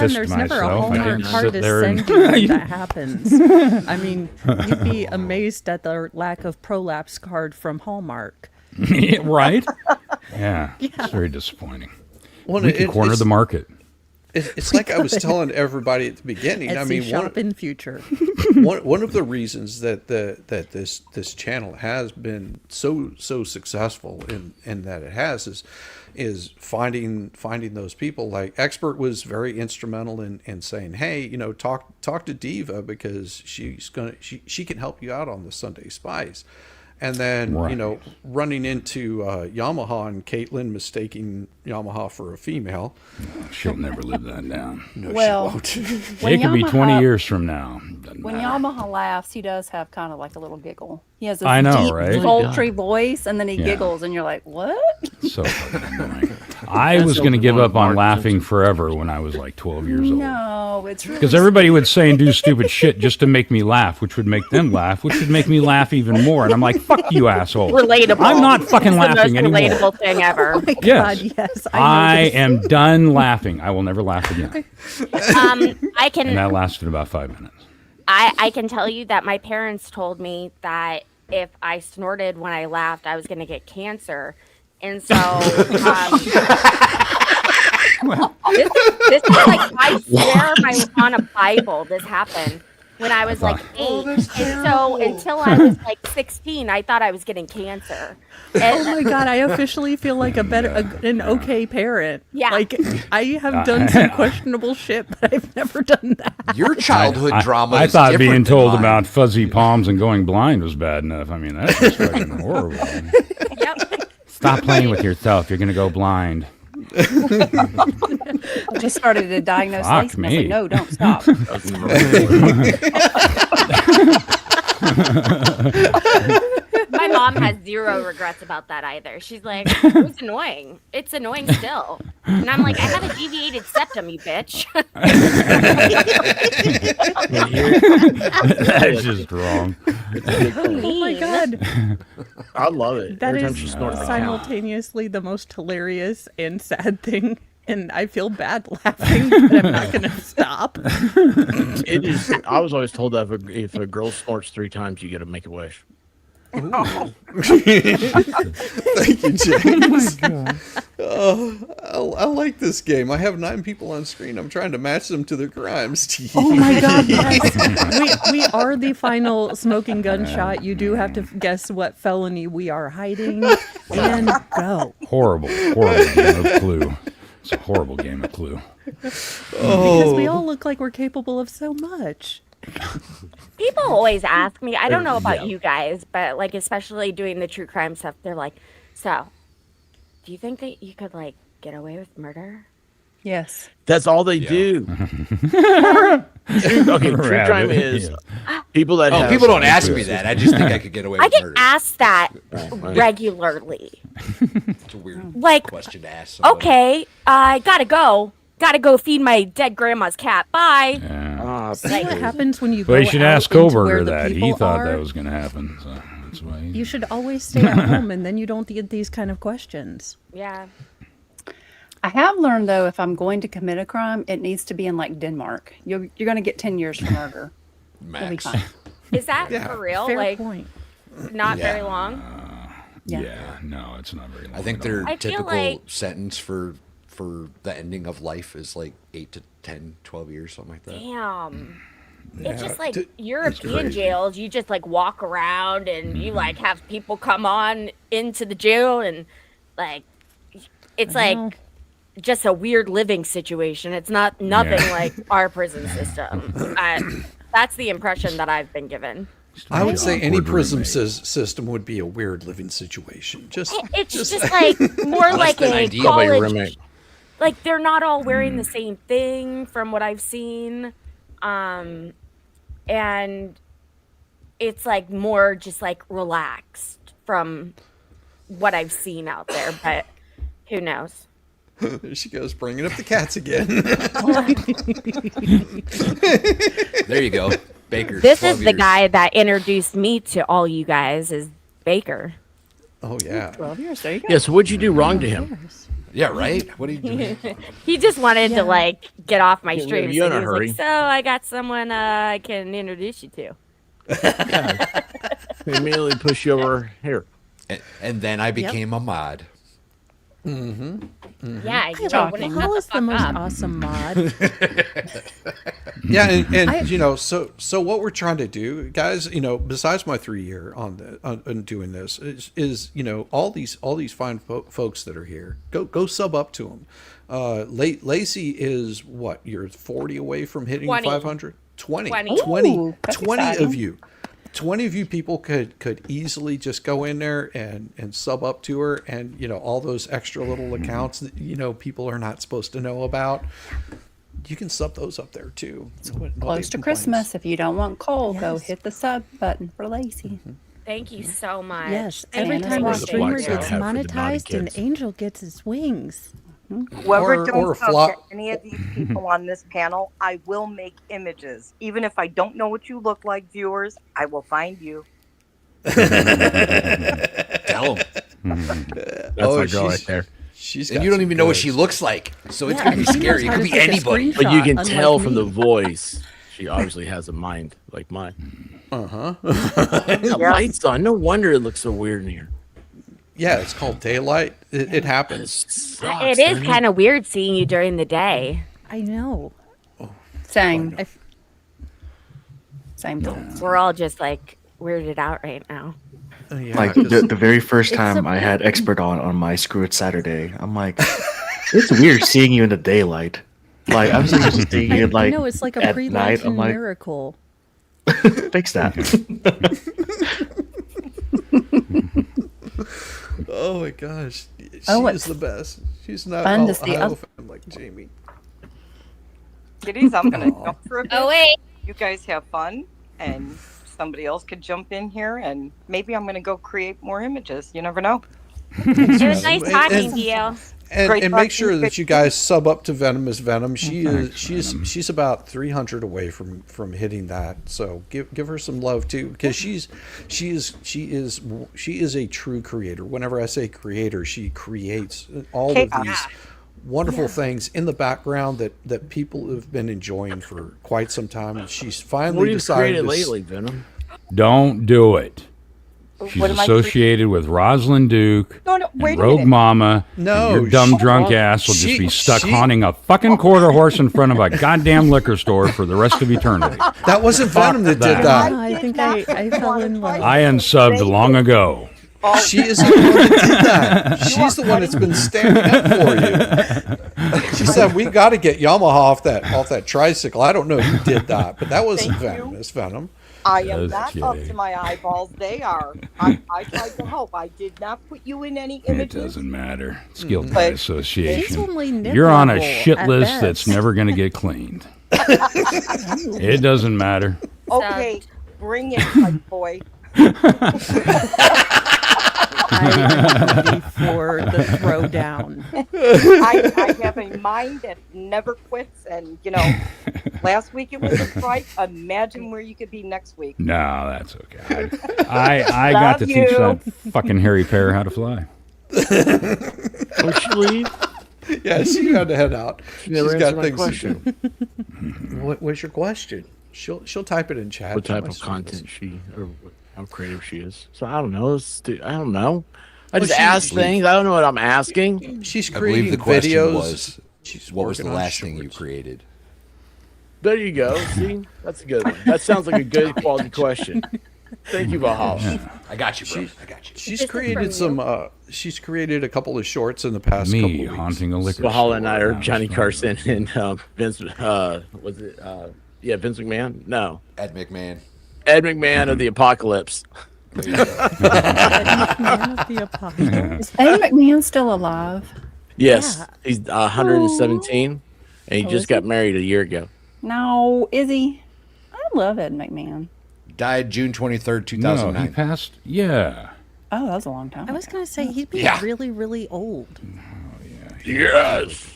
and there's never a Hallmark card to send you when that happens. I mean, you'd be amazed at the lack of prolapse card from Hallmark. Right? Yeah, it's very disappointing. Well, We can corner the market. It's like I was telling everybody at the beginning. Etsy I mean, shop in future. one of the reasons that this channel has been so successful in that it has is finding those people. Like Expert was very instrumental in saying, hey, talk to Diva because she can help you out on the Sunday Spice. And then, Right. running into Yamaha and Caitlin mistaking Yamaha for a female. She'll never live that down. No, Well, she won't. It could be 20 years from now. Doesn't When matter. Yamaha laughs, he does have kind of like a little giggle. He has this I know, deep, right? sultry voice, and then he Yeah. giggles, and you're like, what? So fucking annoying. I was going to give up on laughing forever when I was like 12 years old. No, it's really Because everybody would say and do stupid shit just to make me laugh, which would make them laugh, which would make me laugh even more. And I'm like, fuck you, asshole. Relatable. I'm not fucking It's laughing the most anymore. relatable thing ever. Oh my Yes. God, yes. I know this. am done laughing. I will never laugh again. I can And that lasted about 5 minutes. I can tell you that my parents told me that if I snorted when I laughed, I was going to get cancer. And so this is like, I swear I was on a Bible. This happened when I was like 8. And so until I was like 16, I thought I was getting cancer. Oh my God, I officially feel like an okay parent. Yeah. Like, I have done some questionable shit, but I've never done that. Your childhood drama I is thought different being than told mine. about fuzzy palms and going blind was bad enough. I mean, that's just fucking horrible. Yep. Stop playing with yourself. You're going to go blind. I just started to diagnose Fuck Lacey, and I said, me. no, don't stop. My mom mom has zero regrets about that either. She's like, it was annoying. It's annoying still. And I'm like, I have a deviated septum, you bitch. That's just wrong. Oh my god. I love it. That Every time is she snorts a simultaneously the most hilarious and sad thing. And I feel bad laughing, but I'm not going to stop. It is. I was always told that if a girl snorts 3 times, you get to make a wish. Thank you, James. I like this game. I have 9 people on screen. I'm trying to match them to their crimes. Oh my god, yes. We are the final smoking gunshot. You do have to guess what felony we are hiding. And go. Horrible game of Clue. It's a horrible game of Clue. Because we all look like we're capable of so much. People always ask me, I don't know about you guys, but like especially doing the true crime stuff, they're like, so do you think that you could like get away with murder? Yes. That's all they do. Okay, true crime is people that have people don't ask me that. I just think I could get away with I get murder. asked that regularly. It's a weird question to ask somebody. Okay, I gotta go feed my dead grandma's cat. Bye. See what happens when you go Well, you should out ask into where Koberger the that. He people thought are. that was going to happen. So that's why. You should always stay at home, and then you don't get these kind of questions. Yeah. I have learned though, if I'm going to commit a crime, it needs to be in like Denmark. You're going to get 10 years for murder. You'll be fine. Is that for real? Fair like, point. not very long. Yeah, no, it's not very long. I think at their I feel typical like- sentence for the ending of life is like 8 to 10, 12 years, something like that. Damn. It's Yeah. just like That's European crazy. jails. You just like walk around and you like have people come on into the jail and like it's I know. like just a weird living situation. It's not nothing Yeah. like our prison system. That's the impression that I've been given. I would say any Awkward prison roommate. system would be a weird living situation. It's just like more like than a ideal. Somebody college. roommate. Like they're not all wearing the same thing from what I've seen. And it's like more just like relaxed from what I've seen out there, but who knows? There she goes, bringing up the cats again. There you go. Baker. This 12 is the years. guy that introduced me to all you guys is Baker. Oh yeah. 12 years, there you go. Yeah, so what'd you do wrong to him? Yeah, right? What are you doing? He just wanted to like get off my Yeah, stream. you're So in he a was hurry. like, so I got someone I can introduce you to. They immediately push you over here. And then I became a mod. Yeah, you know, Shocking. shut Paul the is the fuck most up. awesome mod. Yeah, and you know, so what we're trying to do, guys, you know, besides my 3 year on doing this is you know all these fine folks that are here, go sub up to them. Lacey is what, you're 40 away from hitting 20. 500. 20 Ooh, that's 20 of exciting. you. 20 of you people could easily just go in there and sub up to her, and you know all those extra little accounts that you know people are not supposed to know about. You can sub those up there too. Nobody Close to complains. Christmas. If you don't want coal, go Yes. hit the sub button for Lacey. Thank you so much. Yes, Thank every you time so a much. streamer Lights gets out for the naughty monetized, an kids. angel gets his wings. Whoever Or don't a talk flop. to any of these people on this panel, I will make images. Even if I don't know what you look like, viewers, I will find you. Tell them. That's Oh, my girl she's- right there. She's And got you don't some even know what goods. she looks like. So it's Yeah, going to be she knows scary. It how could to be take a anybody. But you can unlike tell from me. the voice, she obviously has a mind like mine. Uh-huh. The lights on. No wonder it looks so weird in here. Yeah, it's called daylight. It happens. Sucks, It is doesn't kind of weird seeing you during the day. I know. Same. I Same thing. We're all just like weirded out right now. Yeah, Like 'cause- the very first It's time a- I had expert on my Screw It Saturday, I'm like, it's weird seeing you in the daylight. Like I'm so used to seeing you I like know it's like a at pre-life night. I'm like, miracle. fix that. oh my gosh, she Oh, is it's the best. She's not fun all to see Ohio oth- fan like Jamie. Kiddies, I'm gonna jump for a bit. Oh wait. You guys have fun and somebody else could jump in here, and maybe I'm going to go create more images. You never know. It was nice talking to you. And make sure that you guys sub up to Venomous Venom. She's about 300 away from hitting that. So give her some love too, because she is a true creator. Whenever I say creator, she creates all of these wonderful things in the background that people have been enjoying for quite some time. And she's finally decided created lately, Venom? Don't do it. She's What am I associated with Rosalind Duke No, and wait a Rogue minute. Mama. No, and your dumb drunk ass will just be stuck haunting a fucking quarter horse in front of a goddamn liquor store for the rest of eternity. That wasn't Venom that did that. I think I fell in love. I unsubbed long ago. She isn't the one that did that. She's the one that's been standing up for you. She said, "We got to get Yamaha off that tricycle." I don't know who did that, but that wasn't Venom. It's Venom. I am not up to my eyeballs. They are. I tried to help. I did not put you in any It images. doesn't matter. It's guilt by But association. It's only nip You're on a level shit at list best. that's never going to get cleaned. It doesn't matter. Okay, bring it, white boy. I'm ready for the throwdown. I have a mind that never quits, and last week it was a fright. Imagine where you could be next week. No, that's okay. I got to teach that fucking hairy pear how to fly. Don't she leave? Yeah, she had to head out. She never She's got answered my things question. to do. What's your question? She'll type it in chat. What type My of service. content how creative she is. So I don't know. I don't know. I Well, just ask things. I don't know what I'm asking. She's I believe the creating question videos. was, She's what was the working on last thing you shorts. created? There you go. See, that's a good one. That sounds like a good quality question. Thank you, Valhalla. I got you, bro. I got you. She's This is created from some. She's created a couple of shorts in the past couple of Me weeks. haunting a liquor Valhalla and store. I are That was Johnny fun. Carson and Vince. Was it? Vince McMahon. No, Ed McMahon. Ed McMahon of the Apocalypse. Man of the apocalypse. Is Ed McMahon still alive? Yes, Yeah. he's 117, and he Oh, just is got he? married a year ago. No, is he? I love Ed McMahon. Died June 23rd, No, 2009. he passed. Yeah. Oh, that was a long time I was ago. going to say he'd be Yeah. really, really old. Yes.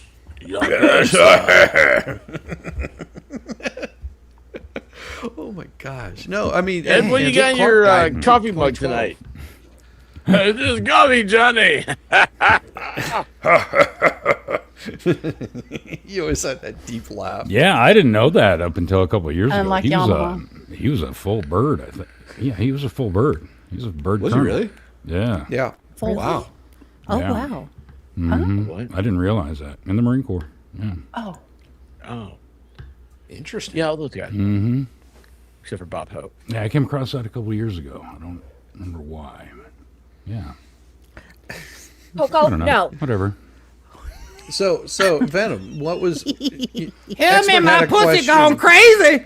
Oh my gosh! No, I mean, Ed, what you got in your coffee mug tonight? This is coffee, Johnny. You always had that deep laugh. Yeah, I didn't know that up until a couple of years ago. Unlike He was a full bird, I think. Yeah, he was a full bird. He was a bird. Was he colonel. really? Yeah. Yeah. Full Wow. Oh, Yeah. wow. Mhm. What? I didn't realize that. In the Marine Corps. Yeah. Oh, Oh, Interesting. yeah, all those guys, Mm-hmm. except for Bob Hope. Yeah, I came across that a couple of years ago. I don't remember why. But yeah. Coco, I don't know. no. Whatever. So Venom, what was? Him and my pussy gone crazy.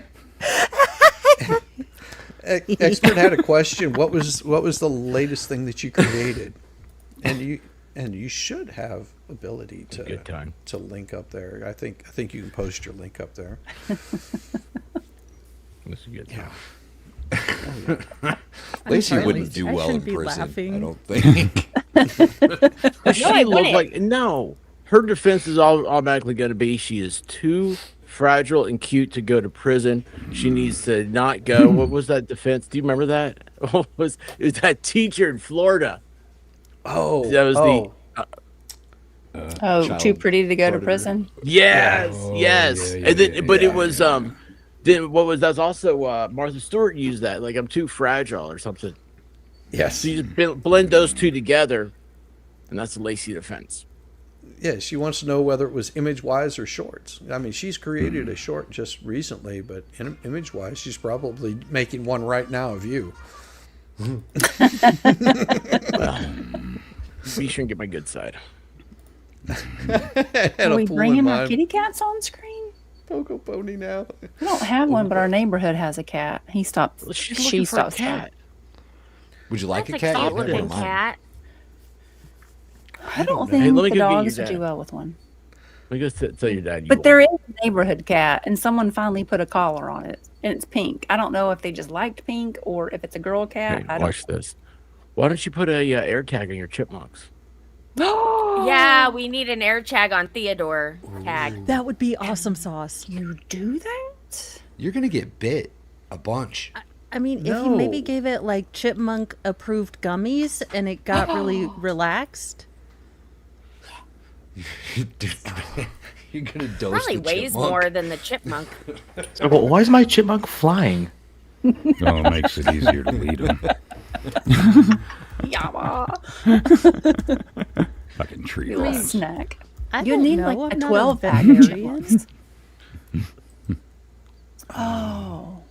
Expert had a question. What was the latest thing that you created? And you should have ability to Good time. to link up there. I think you can post your link up there. This is good. Yeah. Lacey sorry, wouldn't Lacey. do I well in shouldn't be prison. laughing. I don't think. She I looked wouldn't. like no. Her defense is automatically going to be she is too fragile and cute to go to prison. She needs to not go. What was that defense? Do you remember that? It was that teacher in Florida? Oh, That was oh, too pretty to go to prison. yes, Oh, yes. yeah, And then, yeah, but yeah, it was Then what was that's also Martha Stewart used that like I'm too fragile or something. yes. So you just blend those two together, and that's the Lacey defense. Yeah, she wants to know whether it was image-wise or shorts. I mean, she's created a short just recently, but image-wise, she's probably making one right now of you. Well, be sure and get my good side. Are we bringing our kitty cats on screen? Pogo Pony now. We don't have one, but our neighborhood has a cat. He stopped. She's She looking for a stops by. cat. Would you like That's a cat? cute You have one looking of mine. cat. I don't Hey, think let me the go get your dogs would dad. do well with one. I guess tell your dad. But there is a neighborhood cat, and someone finally put a collar on it, and it's pink. I don't know if they just liked pink or if it's a girl cat. Hey, I don't. watch this. Why don't you put a air tag on your chipmunks? Yeah, we need an air tag on Theodore tag. That would be awesome sauce. You do that? You're gonna get bit a bunch. I mean, if you maybe gave it like chipmunk approved gummies and it got really relaxed. You're gonna dose Probably the weighs chipmunk. more than the chipmunk. Well, why is my chipmunk flying? Oh, it makes it easier to lead them. Yama. Fucking tree You little rats. snack. I You don't need know, like I'm a not 12 pack of veterinarian. chipmunks. Oh.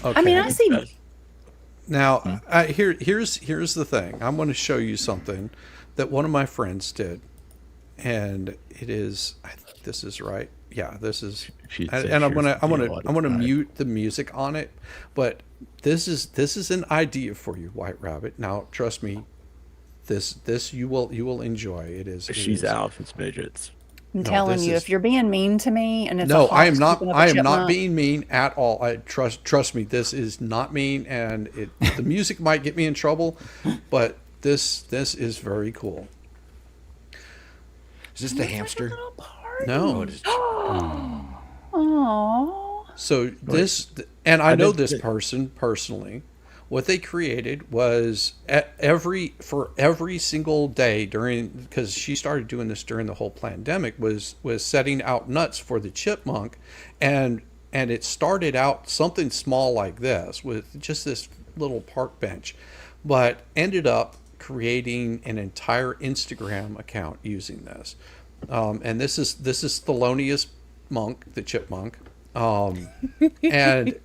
Okay. I mean, I see. Now, here's the thing. I'm going to show you something that one of my friends did, and it is. I think this is right. Yeah, this is. And I'm gonna mute the music on it, but this is an idea for you, White Rabbit. Now, trust me, this you will enjoy. It is. She's out if it's midgets. I'm telling you, if you're being mean to me, and it's no, a I am hawk not. scooping up a I am not chipmunk, being mean at all. I trust me. This is not mean, and the music might get me in trouble, but this is very cool. Is this the hamster? No. Aww. So and I know did- this person personally. What they created was every single day because she started doing this during the whole pandemic, was setting out nuts for the chipmunk, and it started out something small like this with just this little park bench, but ended up creating an entire Instagram account using this. And this is Thelonious Monk, the chipmunk, and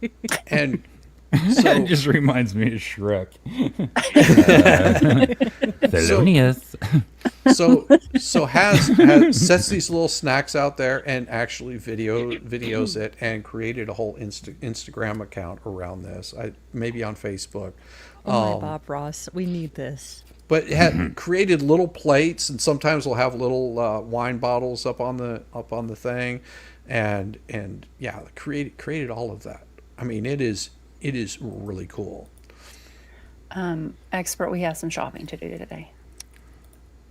so It just reminds me of Shrek. Thelonious. So has sets these little snacks out there and actually videos it and created a whole Instagram account around this. Maybe on Facebook. Oh my Bob Ross, we need this. But it had created little plates, and sometimes we'll have little wine bottles up on the thing, and yeah, created all of that. I mean, it is really cool. Expert, we have some shopping to do today.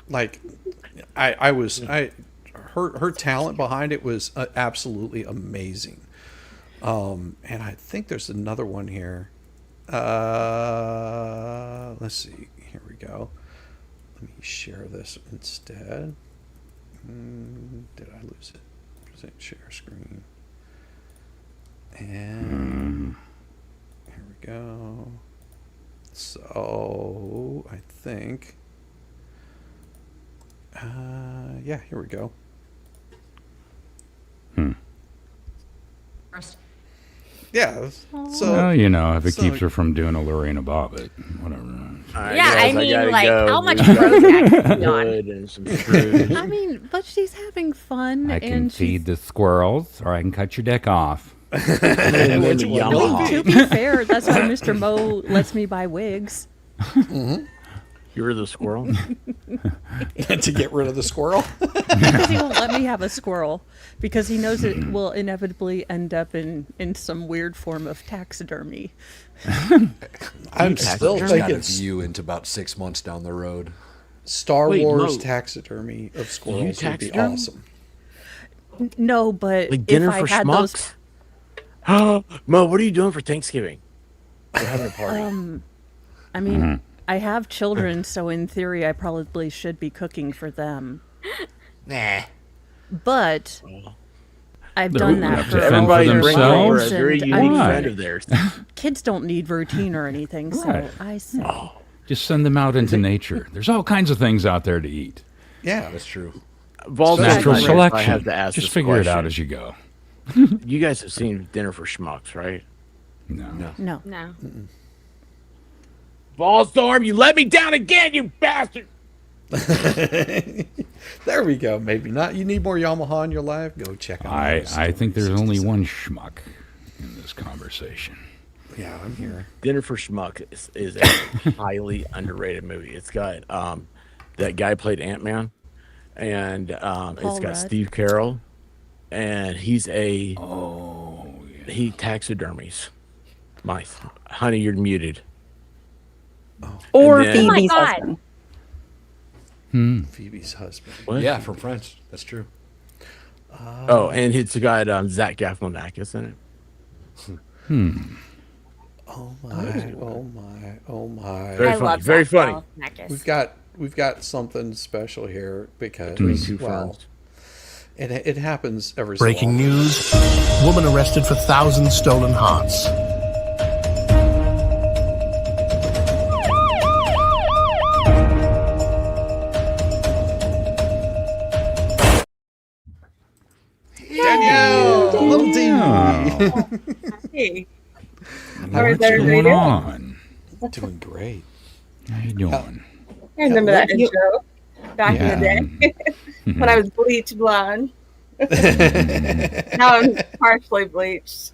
Like, her talent behind it was absolutely amazing. And I think there's another one here. Let's see. Here we go. Let me share this instead. Did I lose it? Present share screen. And here we go. So I think. Yeah, here we go. Yeah. So Well, if it keeps her from doing a Lorena Bobbitt, whatever. Yeah, I mean, like, how much We got Prozac is he on? wood and some screws. I mean, but she's having fun, I can and feed the squirrels, or I can cut your dick off. To be fair, that's why Mr. Mo lets me buy wigs. You're the squirrel. To get rid of the squirrel. Because he won't let me have a squirrel, because he knows it will inevitably end up in some weird form of taxidermy. I'm still Got thinking a view into about 6 months down the road. Star Wait, Wars Mo, taxidermy of squirrels would be taxidermy? awesome. No, but Like dinner if I for had schmucks. Mo, what are you doing for Thanksgiving? We're having a party. I mean, I have children, so in theory, I probably should be cooking for them. Nah. But I've They're done old that enough for to fend for Everybody bring over a themselves, very and unique I friend mean, of theirs. kids don't need routine or anything, so Right. I say. Just send them out into nature. There's all kinds of things out there to eat. Yeah, That's true. Balls Natural I selection. have to ask Just this figure it out question. as you go. You guys have seen Dinner for Schmucks, right? No. No. No. Ballstorm, you let me down again, you bastard! There we go. Maybe not. You need more Yamaha in your life? Go check out. I think there's only one schmuck in this conversation. Yeah, I'm here. Dinner for Schmuck is a highly underrated movie. It's got that guy played Ant-Man. and it's Paul got Rudd. Steve Carroll, and he's he taxidermies mice. Honey, you're muted. Or And then- Oh my Phoebe's God. husband. Phoebe's husband. What? Yeah, from Friends. That's true. Oh, and it's got Zach Galifianakis in it. Oh my! Oh my! Oh my! Very I funny. love Very Zach funny. Galifianakis. We've got something special here because Between two well, friends. it happens every Breaking so often. news. Woman arrested for 1,000 stolen hearts. Danielle, little D. Hey. What's going on? Doing great. How you doing? I remember that You- intro back in the day when I was bleach blonde. Now I'm partially bleached.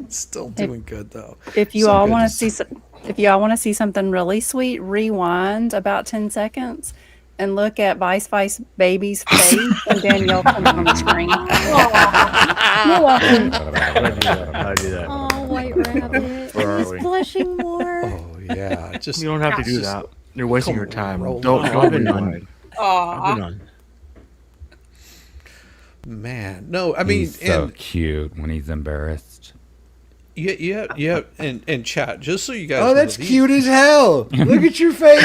Still doing good though. If you So all good want to to see, if you all want to see something really sweet, rewind about 10 seconds and look at Vice Baby's face and Danielle coming on the screen. You're welcome. I do that. Oh, White Rabbit. Where are He's we? blushing more. Oh yeah, just You don't have to do just that. You're wasting your come time. roll Don't on. I've been rewind. I've Aw. been on. Man, no, I mean, He's so and cute when he's embarrassed. yeah, and chat. Just so you guys, Oh, know, that's these- cute as hell. Look at your face.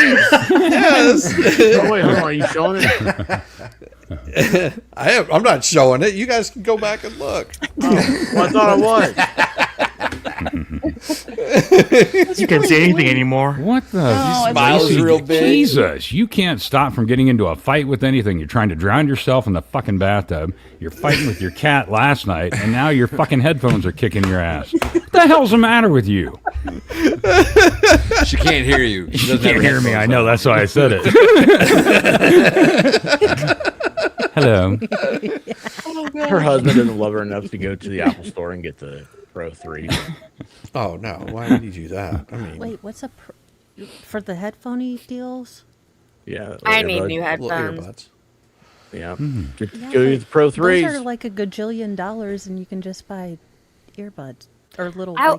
Yes. Oh wait, hold on. Are you showing it? I'm not showing it. You guys can go back and look. Well, I thought I was. You can't say anything anymore. What the? Oh, Smiles Lacey, real big. Jesus, you can't stop from getting into a fight with anything. You're trying to drown yourself in the fucking bathtub. You're fighting with your cat last night, and now your fucking headphones are kicking your ass. What the hell's the matter with you? She can't hear you. She You doesn't have can't her hear me. headphones I know. on. That's why I said it. Hello. Her husband doesn't love her enough to go to the Apple store and get the Pro 3. Oh no, why would you do that? I mean, Wait, what's a for the headphone deals? Yeah. I need new little headphones. earbuds. Yeah. Hmm. Go get the Pro 3s. Those are like a gajillion dollars, and you can just buy earbuds or little. I-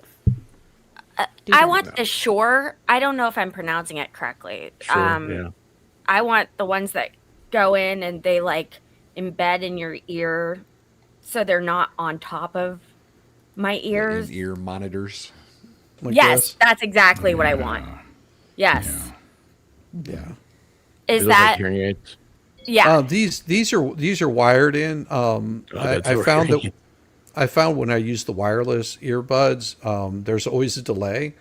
like, I want the Shure. I don't know if I'm pronouncing it correctly. Sure, yeah. I want the ones that go in and they like embed in your ear, so they're not on top of my ears. In-ear monitors. Like Yes, this? that's exactly what I want. Yes. Yeah. Is They look like that hearing aids? yeah? These are wired in. that's I found right. that I found when I use the wireless earbuds, there's always a delay.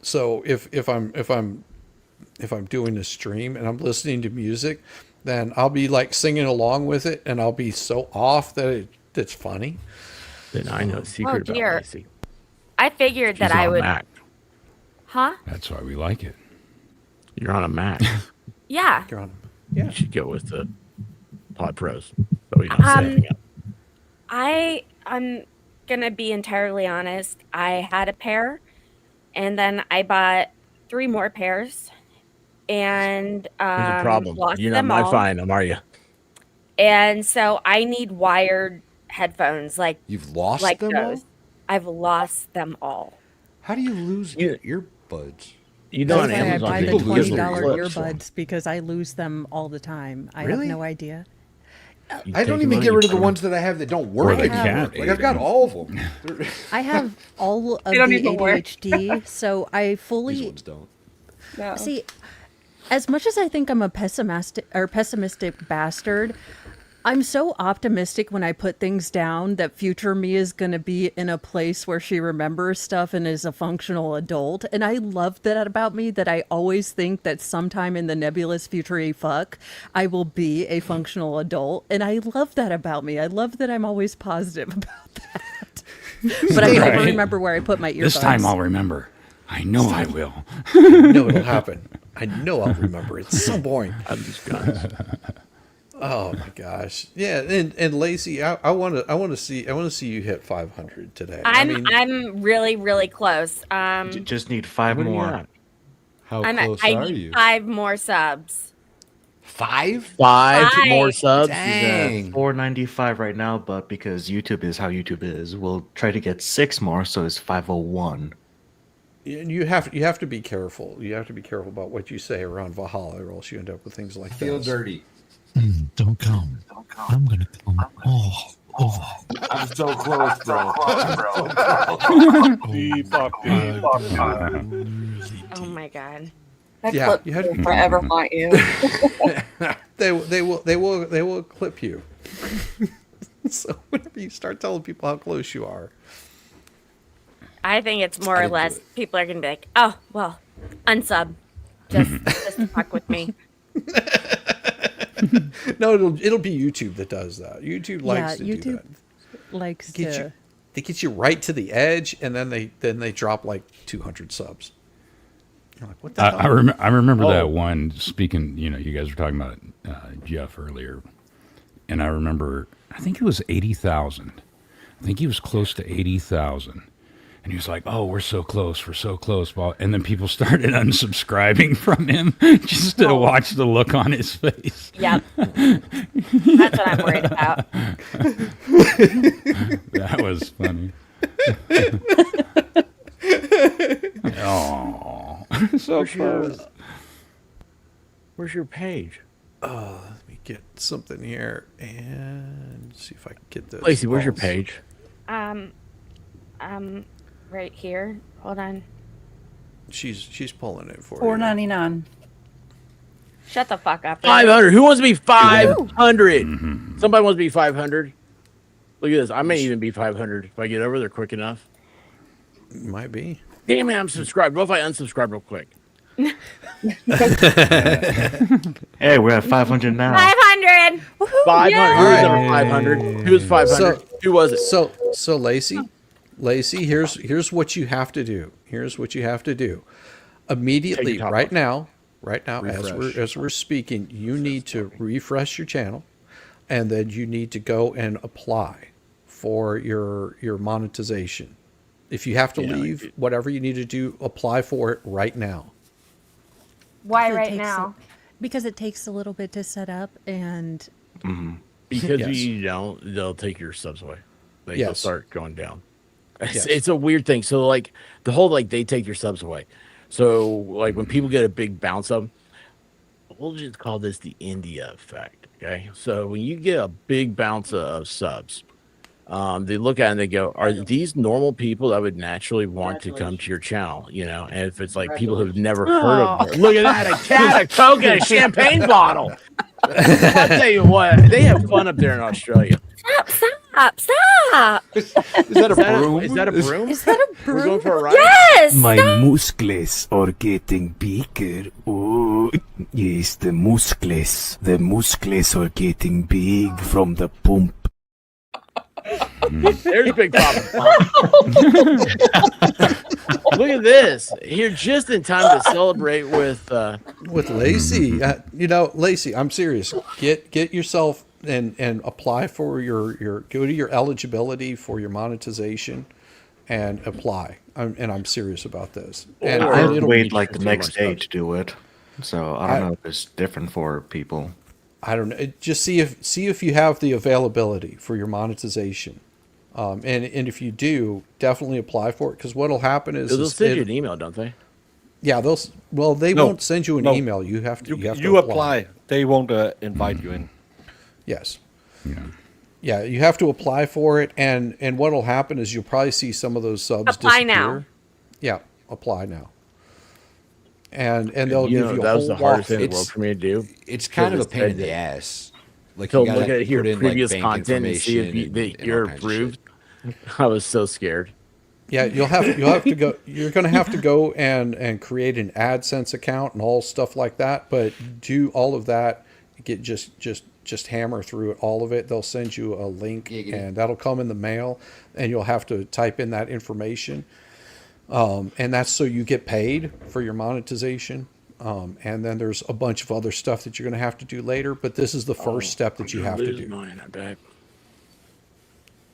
So if I'm doing a stream and I'm listening to music, then I'll be like singing along with it, and I'll be so off that it's funny. Then I know a secret about dear. Lacey. I figured She's that on I a would. Mac. Huh? That's why we like it. You're on a Mac. Yeah. You're on. You should go with the Pod Pros. But we don't say anything else. I'm gonna be entirely honest. I had a pair, and then I bought 3 more pairs, and There's a problem. lost You're not them my all. find them, are you? And so I need wired headphones, like You've lost like them those. all? I've lost them all. How do you lose your earbuds? You know, on That's why I Amazon, buy the people give $20 little clips. earbuds because I lose them all the time. I Really? have no idea. You I take don't them even out, get you rid of the put ones that I have that don't work. the anymore. cat Like I've got ate all of them. I have all of They don't the even work. ADHD, so I These fully ones don't. No. see. As much as I think I'm a pessimistic bastard, I'm so optimistic when I put things down that future me is going to be in a place where she remembers stuff and is a functional adult. And I love that about me, that I always think that sometime in the nebulous future fuck, I will be a functional adult. And I love that about me. I love that I'm always positive about that. But I never Right. remember where I put my earbuds. This time I'll remember. I know I will. I know it'll happen. I know I'll remember. It's some point. I'm just guns. Oh my gosh. Yeah, and Lacey, I want to see you hit 500 today. I'm really, really close. Just need 5 What are you more. at? How I close need are you? 5 more subs. 5 more subs. Dang. He's at 495 right now, but because YouTube is how YouTube is, we'll try to get 6 more, so it's 501. And you have to be careful. You have to be careful about what you say around Valhalla, or else you end up with things like Feel this. dirty. Don't come. I'm gonna come all over. I'm so close, bro. Oh my god. That Yeah, clip you had to will be- forever haunt you. They will clip you. So whenever you start telling people how close you are, I think it's more or less people are gonna be like, oh well, unsub, just to fuck with me. no, it'll be YouTube that does that. YouTube likes to do that. Likes Get to. you, they get you right to the edge, and then they drop like 200 subs. You're like, what the hell? I remember that one. Speaking, you guys were talking about Jeff earlier, and I remember I think it was 80,000. I think he was close to 80,000. And he was like, "Oh, we're so close, and then people started unsubscribing from him just to watch the look on his face. Yep, that's what I'm worried about. That was funny. Oh, so close. Where's your page? Let me get something here and see if I can get this. Lacey, where's your page? Right here. Hold on. She's pulling it for you. $4.99. Shut the fuck up. 500. Who wants to be 500? Somebody wants to be 500. Look at this. I may even be 500 if I get over there quick enough. Might be. Damn it, I'm subscribed. What if I unsubscribe real quick? Hey, we're at 500 now. 500. 500. Yeah. Who was number 500? Who was 500? Who was it? So Lacey, here's what you have to do. Immediately, right now, as we're speaking, you need to refresh your channel, and then you need to go and apply for your monetization. If you have to leave, whatever you need to do, apply for it right now. Why Because it right takes now? Because it takes a little bit to set up, and Because Yes. you don't, they'll take your subs away. They'll Yes. start going down. Yes. It's a weird thing. So like the whole they take your subs away. So like when people get a big bounce up, we'll just call this the India effect. Okay. So when you get a big bounce of subs, they look at it and they go, are these normal people that would naturally want to come to your channel? And if it's like people who've never heard of it, look at that, a cat, a Coke, and a champagne bottle. I'll tell you what, they have fun up there in Australia. Stop. Is that a broom? Is that a broom? is that a We're broom? going for a ride? Yes. My muscles are getting bigger. Oh, yes, the muscles. The muscles are getting big from the pump. There's Big Papa. Look at this. You're just in time to celebrate with Lacey. Lacey, I'm serious. Get yourself and apply for your go to your eligibility for your monetization and apply. I'm serious about this. And I have to it'll wait be- like the next day to do it, so I don't know if it's different for people. I don't know. Just see if you have the availability for your monetization, and if you do, definitely apply for it. Because what'll happen is they'll send you an email, don't they? Yeah, they won't send you an email. You have to. You apply. They won't invite you in. Yes. Yeah, you have to apply for it, and what'll happen is you'll probably see some of those subs Apply disappear. now. Yeah, apply now. And they'll give you a that was whole the hardest thing in the walkthrough. world for me to do. It's kind of a pain in the ass. Like So you gotta look at your put in, previous bank content and see if information and you're all kinds of approved. I was so scared. Yeah, you'll have to go. You're going to have to go and create an AdSense account and all stuff like that. But do all of that. Get just hammer through all of it. They'll send you a link, and that'll come in the mail, and you'll have to type in that information. And that's so you get paid for your monetization. And then there's a bunch of other stuff that you're going to have to do later. But this is the first step that you have to do. Mine, I bet.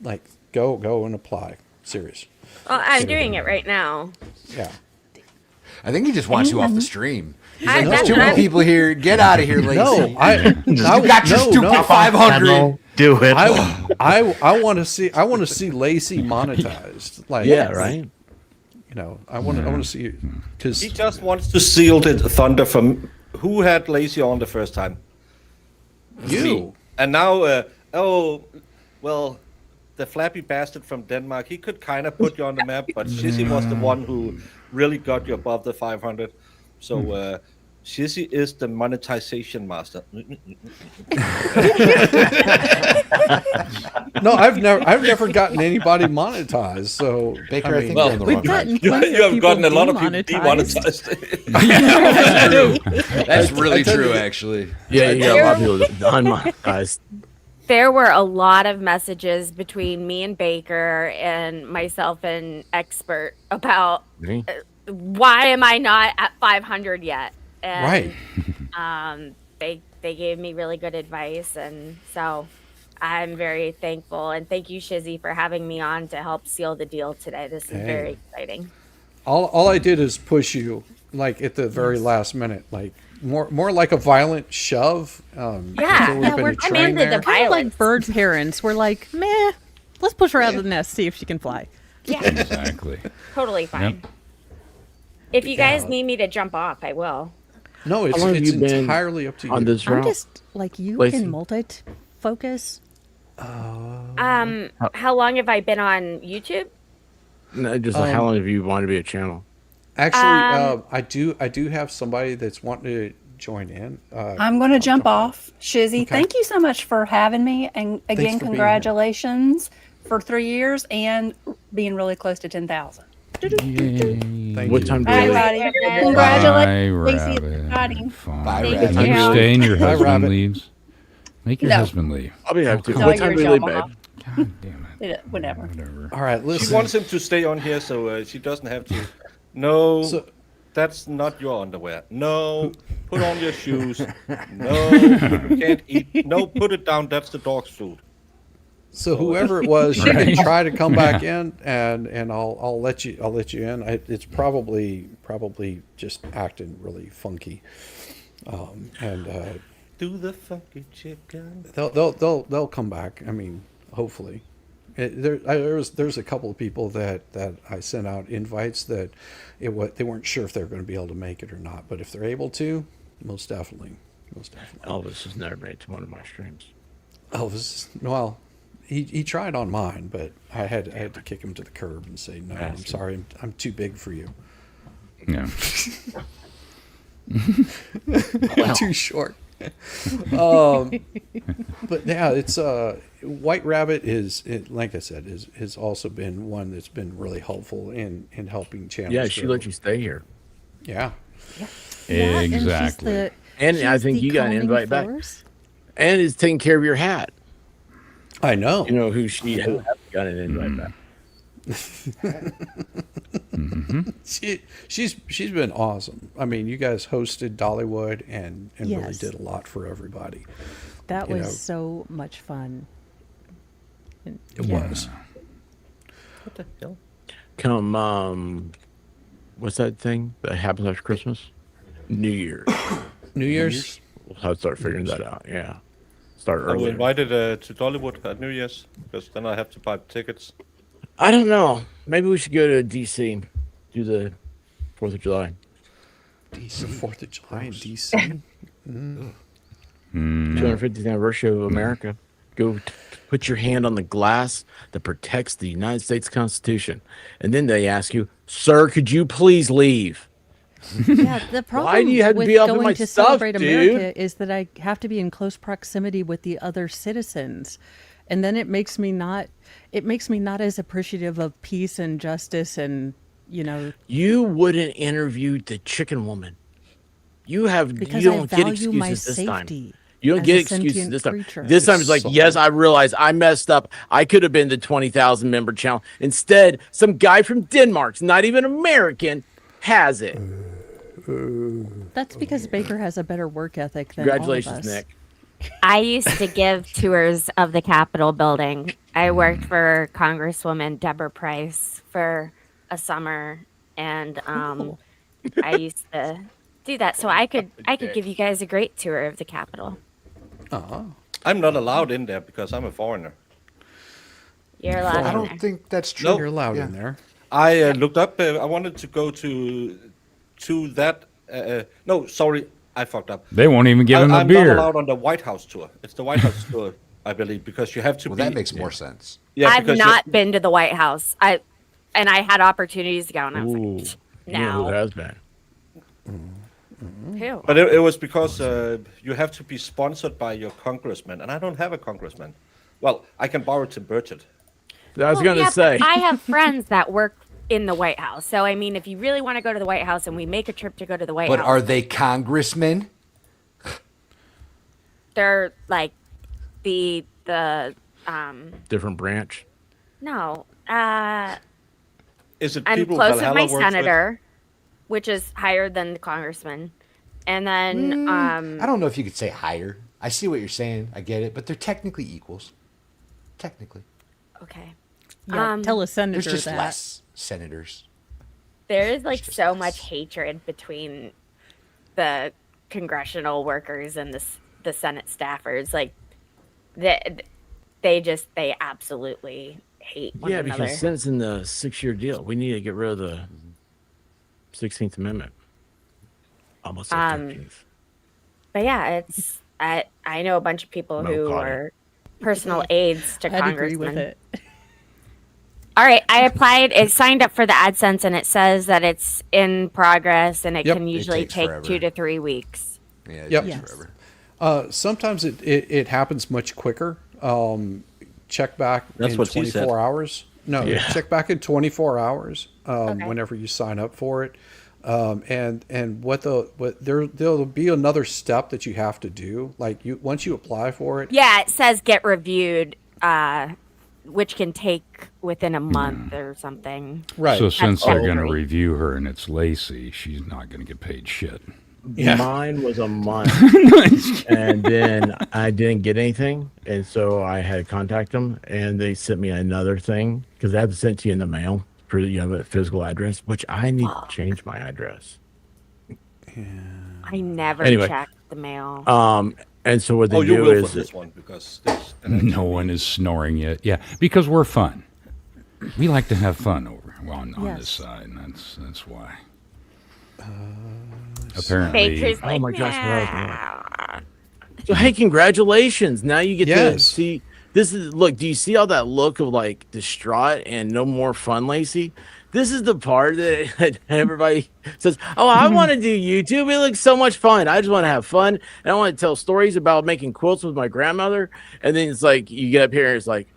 Like go and apply. Serious. Well, I'm doing it right now. Yeah. I think he just wants you off the stream. He's like, there's that's too what many I'm- people here. Get out of here, Lacey. No, You got your stupid 500. Do it. I want to see Lacey monetized. Like, Yeah, right. You know, I want to see because He just wants to seal the thunder from who had Lacey on the first time. you. Me. And now, well, the flappy bastard from Denmark, he could kind of put you on the map, but Shizzy was the one who really got you above the 500. So Shizzy is the monetization master. No, I've never gotten anybody monetized. So Baker, I think well, you're on the We've wrong track. gotten You plenty of have people gotten a lot of people demonetized. demonetized. That's really true, actually. Yeah, you got a lot of people that unmonetized. There were a lot of messages between me and Baker and myself and Expert about why am I not at 500 yet? And, they gave me really good advice, and so I'm very thankful. And thank you, Shizzy, for having me on to help seal the deal today. This is very exciting. all I did is push you like at the very last minute, like more like a violent shove. I'm into the Kind of like bird parents. We're like, meh, let's push her out of the nest, see if she can fly. Yeah, Exactly. totally fine. Yep. If you guys need me to jump off, I will. No, it's How long have you been entirely up to you. on this I'm route? just like you Lacey? can multi-focus. How long have I been on YouTube? No, just like how long have you wanted to be a channel? Actually, I do have somebody that's wanting to join in. I'm going to jump off. Shizzy, thank you so much for having me. And again, for being here. congratulations for 3 years and being really close to 10,000. Thank What you. time do Bye, you leave? Roddy. Bye, Congratulations, Lacey. It's Rabbit. exciting. Fine. Bye, What Rabbit. time do you stay and your Bye, husband Rabbit. leaves? Make your No. husband leave. I'll be happy to. No, What you're time do a you leave, job babe? off. God damn it. Whatever. Whatever. All right, She listen. wants him to stay on here so she doesn't have to. No, So- that's not your underwear. No, put on your shoes. No, you can't eat. No, put it down. That's the dog's food. So whoever it was, you Right. can try to come back in, and I'll let you in. It's probably just acting really funky, and Do the funky chicken. they'll come back. I mean, hopefully. There's a couple of people that I sent out invites that they weren't sure if they were going to be able to make it or not, but if they're able to, most definitely. Elvis has never made it to one of my streams. Elvis, well, he tried on mine, but I had to kick him to the curb and say, no, I'm sorry, I'm too big for you. Yeah. Too short. But yeah, it's White Rabbit like I said, has also been one that's been really helpful in helping channels. Yeah, she grow. let you stay here. Yeah. Exactly. And I think you got an invite back. And is taking care of your hat. I know. You know who she has got an invite back. She's been awesome. I mean, you guys hosted Dollywood and really Yes. did a lot for everybody. That You was know. so much fun. And- It yeah. was. What the hell? Come, what's that thing that happens after Christmas? New Year's. New Year's? We'll have to start figuring that out. Yeah. Start Are we earlier. invited to Dollywood at New Year's? Because then I have to buy tickets. I don't know. Maybe we should go to DC, do the 4th of July. DC, 4th of July in DC. 250th anniversary of America. Go put your hand on the glass that protects the United States Constitution. And then they ask you, sir, could you please leave? Yeah, the problem Why do you have to with be up in going my to stuff, celebrate dude? America is that I have to be in close proximity with the other citizens, and then it makes me not as appreciative of peace and justice and You wouldn't interview the chicken woman. Because you I don't get value my excuses this time. safety You don't as get a excuses sentient this time. creature. This time it's like, yes, I realize I messed up. I could have been the 20,000 member channel. Instead, some guy from Denmark's not even American has it. That's because Baker has a better work ethic than Congratulations, all of us. Nick. I used to give tours of the Capitol building. I worked for Congresswoman Deborah Price for a summer, and I used to do that, so I could give you guys a great tour of the Capitol. I'm not allowed in there because I'm a foreigner. You're allowed I in don't there. think that's true. No. You're allowed in there. I looked up. I wanted to go to that. No, sorry, I fucked up. They won't even give him a I'm beer. not allowed on the White House tour. It's the White House tour, I believe, because you have to. Well, be, that makes more sense. Yeah, I've because not been to the White House. I had opportunities to go, and I was like, You know who no. has been? Who? But it was because you have to be sponsored by your congressman, and I don't have a congressman. Well, I can borrow Tim Burchett. I was gonna Yeah, say. but I have friends that work in the White House. So, I mean, if you really want to go to the White House and we make a trip to go to the White But House. are they congressmen? They're like the Different branch. no. Is it I'm people close with Valhalla my works with? senator, which is higher than the congressman. And then I don't know if you could say higher. I see what you're saying. I get it. But they're technically equals. Technically. okay. Yeah, tell a senator There's just that. less senators. There is like so much hatred between the congressional workers and the Senate staffers. Like they absolutely hate one Yeah, another. because since in the 6-year deal, we need to get rid of the 16th Amendment. Almost the 13th. But yeah, it's I know a bunch of people No, who caught it. are personal aides to I'd congressmen. agree with it. All right, I applied. It signed up for the AdSense, and it says that it's in progress, and it Yep. can It usually takes take forever. 2 to 3 weeks. Yeah, it Yep. takes Yes. forever. Sometimes it happens much quicker. Check back That's in what she 24 said. hours. No, Yeah. check back in 24 hours Okay. whenever you sign up for it. And there'll be another step that you have to do. Like once you apply for it. Yeah, it says get reviewed, which can take within a month or something. Right. So since they're going to over. review her and it's Lacey, she's not going to get paid shit. Yeah. Mine was a month, and then I didn't get anything, and so I had to contact them, and they sent me another thing because I have to send to you in the mail for you have a physical address, which I need to change my address. I never Anyway. checked the mail. And so what they Oh, you do will is for this one because this. No one is snoring yet. Yeah, because we're fun. We like to have fun on Yes. this side, and that's why. Apparently, Baker's oh like, my gosh, "Nah." so hey, congratulations! Now you get to Yes. see. This is look. Do you see all that look of like distraught and no more fun, Lacey? This is the part that everybody says, "Oh, I want to do YouTube. It looks so much fun. I just want to have fun, and I want to tell stories about making quilts with my grandmother." And then it's like you get up here and it's like,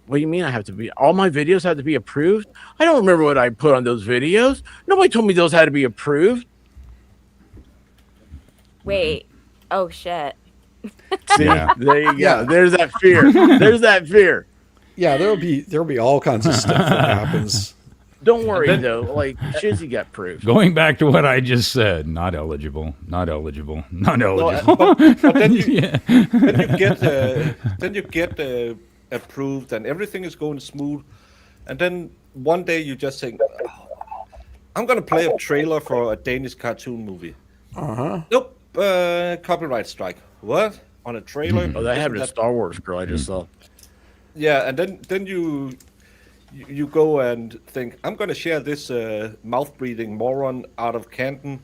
"What do you mean I have to be? All my videos have to be approved? I don't remember what I put on those videos. Nobody told me those had to be approved." Wait. Oh shit. See, Yeah. there you go. Yeah. There's that fear. There's that fear. Yeah, there'll be all kinds of stuff that happens. Don't worry though. Like Shizzy got proof. going back to what I just said, not eligible, not eligible, not No, eligible. but then you, Yeah. then you get approved, and everything is going smooth. And then one day you just think, "Oh, I'm gonna play a trailer for a Danish cartoon movie." Nope, copyright strike. What on a trailer? Oh, that Isn't happened to Star Wars girl I just saw. Yeah, and then you go and think, I'm gonna share this mouth breathing moron out of Canton.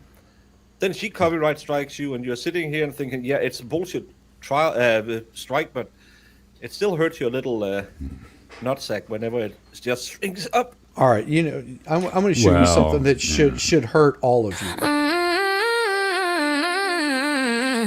Then she copyright strikes you, and you're sitting here and thinking, yeah, it's a bullshit strike, but it still hurts your little nutsack whenever it just shrinks up. All right, I'm going to show you Well, something that should hurt all of you.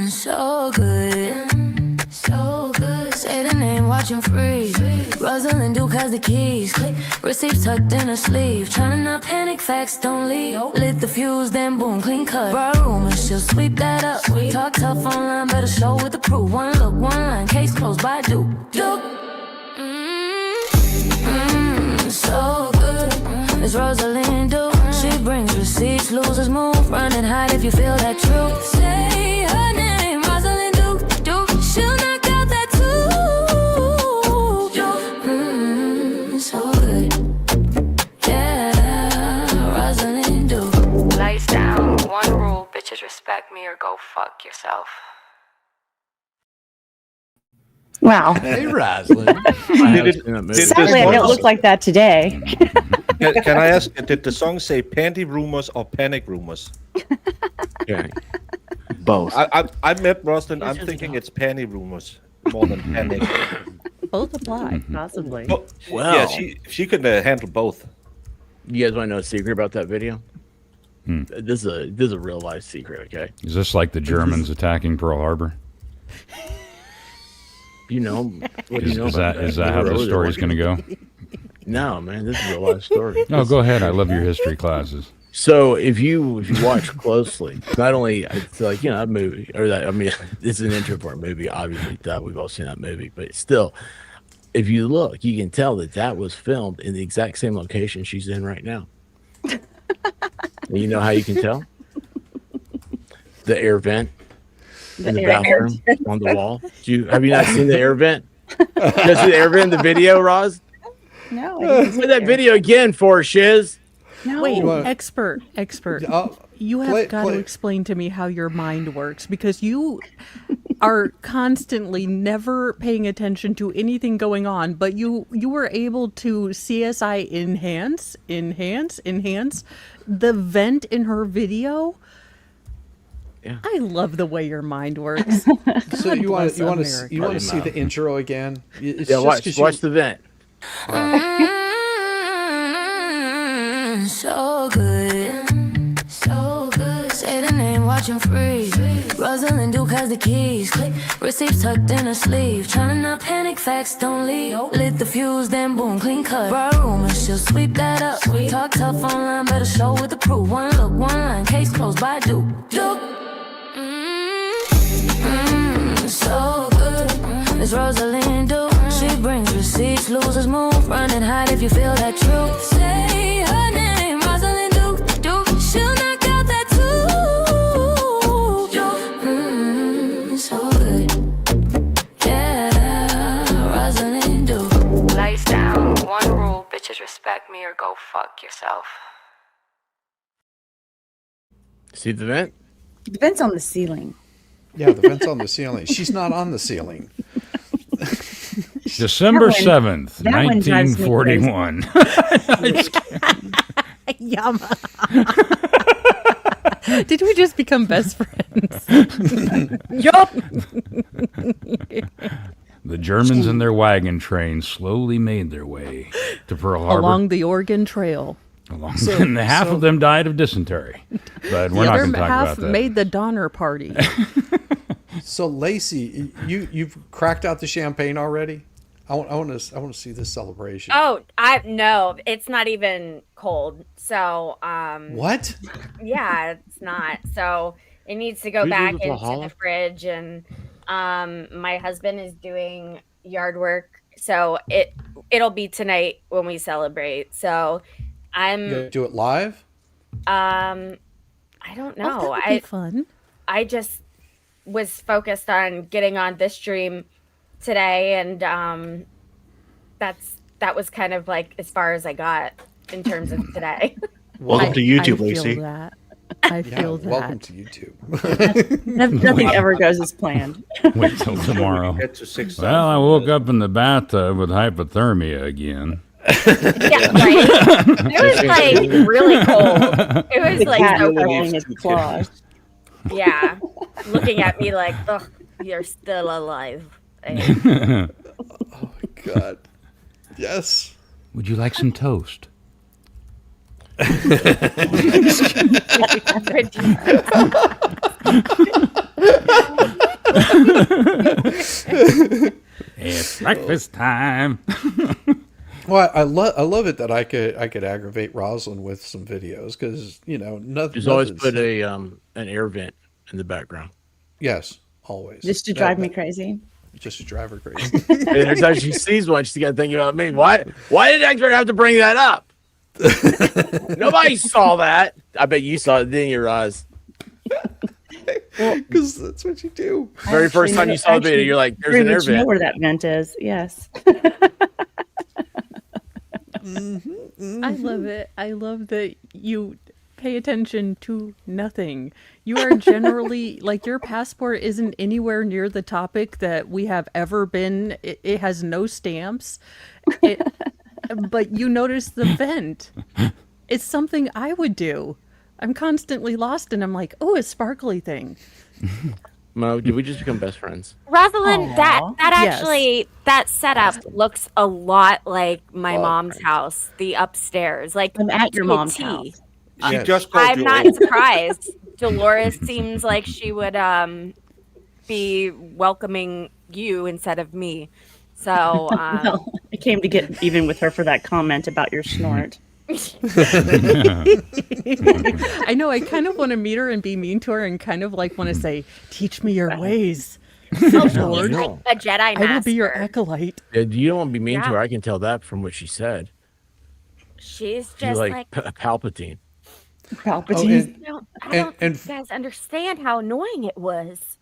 So good, so good. Say the name, watch him freeze. Rosalind Duke has the keys. Receipts tucked in her sleeve. Trying not panic, facts don't leave. Lit the fuse, then boom, clean cut. Bar room and she'll sweep that up. Talk tough online, better show with the proof. One look, one line, case closed by Duke. Duke. So good. It's Rosalind Duke. She brings receipts, losers move. Run and hide if you feel that truth. Say her name, Rosalind Duke. Duke. She'll knock out that tooth. So good. Yeah, Rosalind Duke. Lights bitches respect me or go fuck yourself. Wow. Hey, Roslyn. Sadly, I don't look like that today. Can I ask, did the song say panty rumors or panic rumors? Yeah. Both. I met Roslyn. I'm thinking it's panty rumors more than panic. Both apply. Possibly. Well, yeah, she could handle both. You guys want to know a secret about that video? This is a real life secret. Okay. Is this like the Germans attacking Pearl Harbor? You know, what do you know Is about that how the story's going to go? No, man, this is a real life story. No, go ahead. I love your history classes. So if you watch closely, not only it's like that movie or that it's an intro for a movie. Obviously, that we've all seen that movie, but still, if you look, you can tell that was filmed in the exact same location she's in right now. And you know how you can tell? The air vent in the bathroom on the wall. Have you not seen the air vent? You guys see the air vent in the video, Roz? No. Play that video again for Shiz. No. Wait, expert. You have got to explain to me how your mind works, because you are constantly never paying attention to anything going on, but you were able to CSI enhance the vent in her video. Yeah. I love the way your mind works. So you want to see the intro again? Watch the vent. So good, so good. Say the name, watch him freeze. Rosalind Duke has the keys. Click, receipts tucked in her sleeve. Trying not panic, facts don't leave. Lit the fuse, then boom, clean cut. Brought rumors, she'll sweep that up. Talk tough online, better show with the proof. One look, one line, case closed by Duke. So good. It's Rosalind Duke. She brings receipts, losers move. Run and hide if you feel that truth. Say her name, Rosalind Duke. She'll knock out that too. So good. Yeah, Rosalind Duke. Lights down. One rule, bitches respect me or go fuck yourself. See the vent? The vent's on the ceiling. Yeah, the vent's on the ceiling. She's not on the ceiling. December 7th, 1941. Yum. Did we just become best friends? Yup. The Germans and their wagon train slowly made their way to Pearl Harbor. Along the Oregon Trail. And half of them died of dysentery. But we're not going to talk about that. Made the Donner Party. So Lacey, you've cracked out the champagne already? I want to see this celebration. Oh, no, it's not even cold. So what? Yeah, it's not. So it needs to go back into the fridge, and my husband is doing yard work, so it'll be tonight when we celebrate. So I'm gonna do it live. I don't know. Oh, that would be fun. I just was focused on getting on this stream today, and that was kind of like as far as I got in terms of today. Welcome to YouTube, Lacey. I feel that. Welcome to YouTube. Nothing ever goes as planned. Wait till tomorrow. Well, I woke up in the bathtub with hypothermia again. Yeah, right. It was like really cold. It was like so cold. His claws. Yeah, looking at me like, "Ugh, you're still alive." Oh my God! Yes. Would you like some toast? It's breakfast time. Well, I love it that I could aggravate Rosalind with some videos, because nothing. Just always put an air vent in the background. Yes, always. Just to drive me crazy. Just to drive her crazy. Every time she sees one, she's got to think about me. Why did expert have to bring that up? Nobody saw that. I bet you saw it, didn't you, Roz? Because that's what you do. Very first time you saw the video, you're like, "There's an air vent." Know where that vent is? Yes. I love it. I love that you pay attention to nothing. You are generally like your passport isn't anywhere near the topic that we have ever been. It has no stamps. But you notice the vent. It's something I would do. I'm constantly lost and I'm like, oh, a sparkly thing. Mo, did we just become best friends? Rosalind, that Yes. actually that setup looks a lot like my mom's house, the upstairs. Like I'm at your to a mom's T. house. She just called I'm you not old. surprised. Dolores seems like she would be welcoming you instead of me. So Well, I came to get even with her for that comment about your snort. I know. I kind of want to meet her and be mean to her and kind of like want to say, teach me your ways. Lord. Like a Jedi master. I will be your acolyte. Yeah, you don't want to be mean to Yeah. her. I can tell that from what she said. She's You're just like like Palpatine. Palpatine. I don't and- think you guys understand how annoying it was.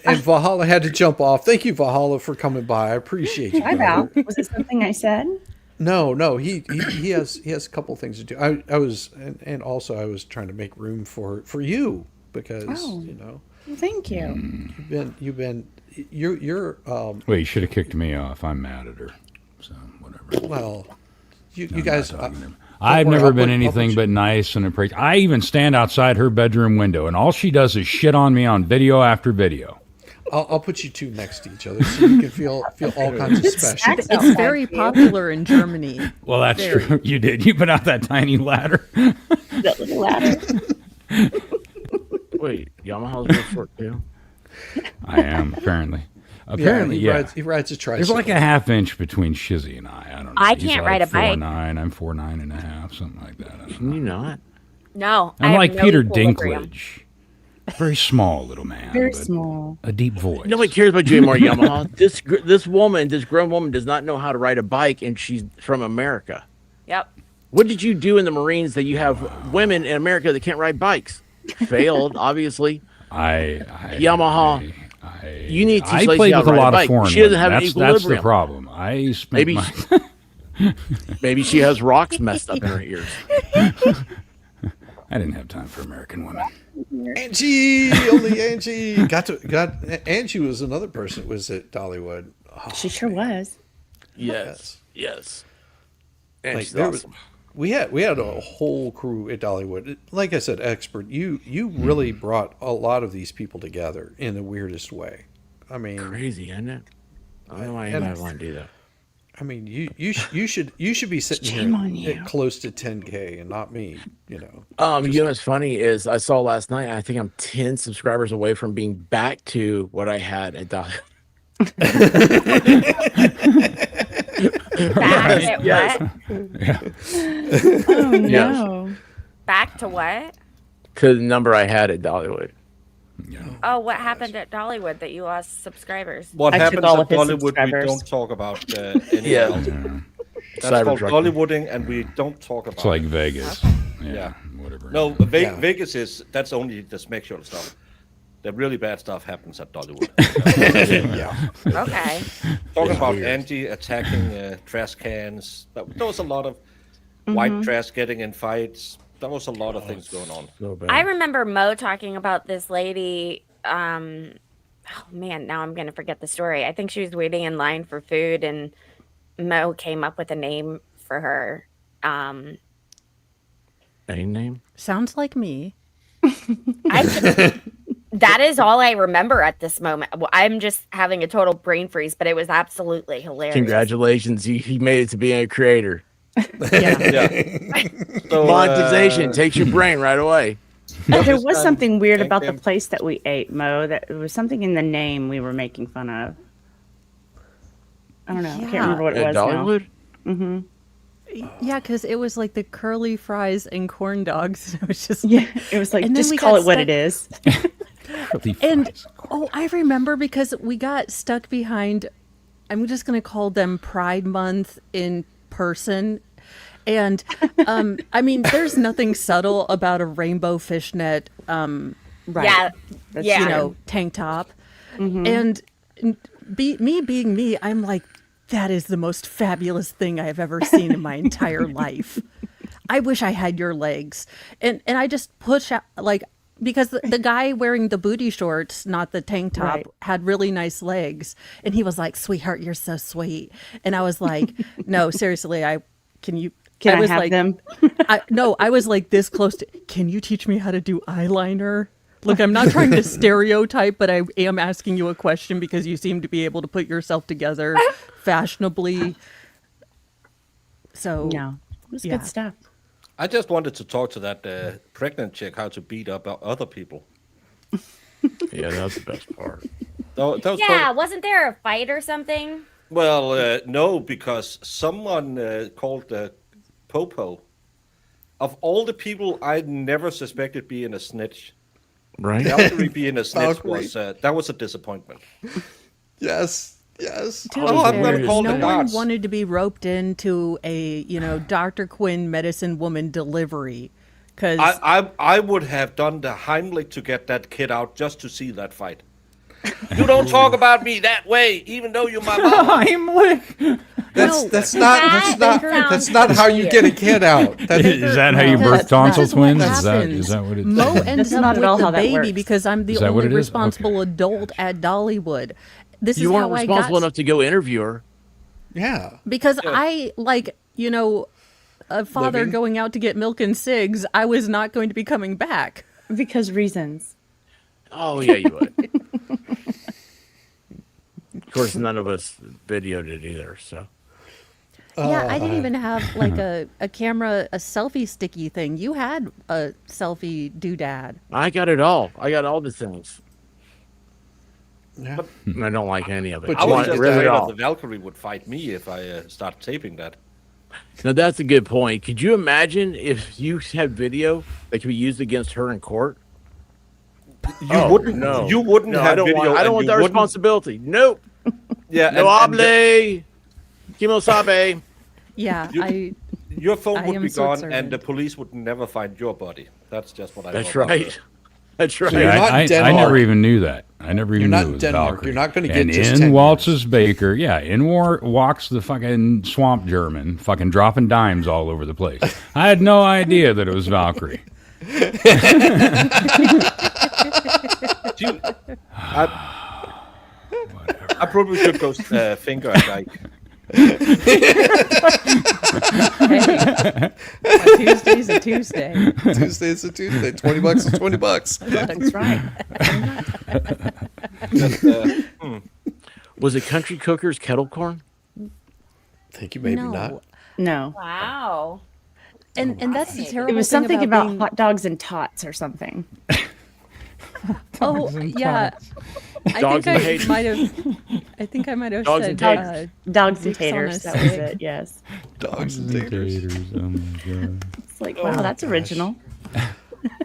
And Valhalla had to jump off. Thank you, Valhalla, for coming by. I appreciate you. Hi, brother. Val. Was it something I said? No, he has a couple things to do. I was and also I was trying to make room for you because Oh. you know Well, thank you. you're Well, you should have kicked me off. I'm mad at her. So whatever. well you I'm guys. not talking to him. Don't I've worry, never I'll been put- I'll anything put but nice and appreciative. I even stand outside her bedroom window, and all she does is shit on me on video after video. I'll put you two next to each other so you can feel all kinds of special. It's very popular in Germany. Well, that's Very. true. You did. You put out that tiny ladder. That little ladder. Wait, Yamaha's real short too? I am apparently. Apparently, yeah. He rides a tricycle. There's like a half inch between Shizzy and I. I don't know. I He's can't like ride a bike. 4'9", I'm 4'9.5", something like that. I don't Can know. you not? No, I I'm have like no Peter equilibrium. Dinklage. Very small little man. Very but small. A deep voice. Nobody cares about you anymore, Yamaha. This grown woman does not know how to ride a bike, and she's from America. Yep. What did you do in the Marines that you have women in America that can't ride bikes? Failed, obviously. Yamaha. You need to I teach Lacey played how with to a ride lot a of bike. foreign She doesn't women. have an That's the equilibrium. problem. I spent Maybe my... maybe she has rocks messed up in her ears. I didn't have time for American women. Angie, only Angie. Angie was another person that was at Dollywood. Oh, She sure was. Yes. And like she's there awesome. we had a whole crew at Dollywood. Like I said, expert. You really brought a lot of these people together in the weirdest way. I mean, crazy, isn't it? I don't know why and- anybody want to do that. I mean, you should be sitting Shame on here you. at close to 10K and not me. You know. You know what's funny is I saw last night. I think I'm 10 subscribers away from being back to what I had at Dolly. Back at Yes. what? Oh, Yes. no. Back to what? To the number I had at Dollywood. Oh, what happened at Dollywood that you lost subscribers? What I took happens all at of his Dollywood, we subscribers. don't talk about anywhere Yeah. else. That's Cyber called truck. Dollywooding, and we don't talk about It's like it. Vegas. Yeah. Whatever. No, Yeah. Vegas that's only the sexual stuff. The really bad stuff happens at Dollywood. Yeah. Okay. Talking about Angie attacking trash cans. There was a lot of white trash getting in fights. There was a lot of things going on. So bad. I remember Mo talking about this lady. Oh man, now I'm gonna forget the story. I think she was waiting in line for food, and Mo came up with a name for her. A name? Sounds like me. That is all I remember at this moment. Well, I'm just having a total brain freeze, but it was absolutely hilarious. Congratulations, he made it to being a creator. Yeah. So, Monetization takes your brain right away. But there was something weird thank about the him. place that we ate, Mo. That there was something in the name we were making fun of. I don't know. I can't Yeah. remember what it At was Dollywood? now. Mm-hmm. Yeah, because it was like the curly fries and corn dogs. It was just Yeah, it was like And then just we call got it what stuck- it is. And I remember because we got stuck behind. I'm just going to call them Pride Month in person. And I mean, there's nothing subtle about a rainbow fishnet, Right. Yeah, That's yeah. you true. know, tank top. Mhm. And me being me, I'm like, that is the most fabulous thing I've ever seen in my entire life. I wish I had your legs. And I just push out, like, because the guy wearing the booty shorts, not the tank top, Right. had really nice legs. And he was like, sweetheart, you're so sweet. And I was like, no, seriously, can I was have like, them? I was like this close to, can you teach me how to do eyeliner? Look, I'm not trying to stereotype, but I am asking you a question because you seem to be able to put yourself together fashionably. So, No, it was yeah. good stuff. I just wanted to talk to that pregnant chick how to beat up other people. Yeah, that's the best part. That was Yeah, wasn't there a fight or something? Well, no, because someone called Popo. Of all the people I never suspected being a snitch, Right? Valkyrie being a snitch Valkyrie. was that was a disappointment. Yes. To Oh, be I'm fair, gonna call no the one dots. wanted to be roped into a, Dr. Quinn medicine woman delivery. Because I would have done the Heimlich to get that kid out just to see that fight. You don't talk about me that way, even though you're my mom. Heimlich. That's not how you get a kid out. Is that how you birth tonsil twins? Is happens. that what it's? Mo ends That's up not at with all the how that baby works. because I'm the Is that what only it is? responsible adult at Dollywood. This You is weren't how I responsible got enough to go interview her. Yeah. because I a father Living. going out to get milk and cigs. I was not going to be coming back. Because reasons. Oh yeah, you would. Of course, none of us videoed it either. So Yeah, I didn't even have like a camera, a selfie sticky thing. You had a selfie doodad. I got it all. I got all the things. Yeah. I don't like any of it. But I you was want just rid of afraid it that all. the Valkyrie would fight me if I start taping that. Now that's a good point. Could you imagine if you had video that could be used against her in court? You wouldn't. No, You wouldn't no, have I don't video. want. I and don't want you that wouldn't- responsibility. Nope. Yeah. No hable. Kimosabe. Yeah, Your phone I would am be gone, and Switzerland. the police would never find your body. That's just what I. That's know about right. her. That's right. So you're not I Denmark. never even knew that. I never even You're knew not it was Denmark. Valkyrie. You're not gonna get and just in 10 waltzes Baker. Yeah, in walks the fucking swamp German, fucking dropping dimes all over the place. I had no idea that it was Valkyrie. I probably should go finger a guy. a Tuesday's a Tuesday. Tuesday's a Tuesday. $20 is $20. That's right. Was it Country Cooker's kettle corn? Think you maybe No. not. No. Wow. And that's the terrible It was thing something about being- hot dogs and tots or something. Oh, yeah. Dogs and I taters. might have. I think I might have Dogs said and taters. Dogs and dicks on a taters. That was stick. it. Yes. Dogs and taters. Oh my god. It's like, wow, that's original.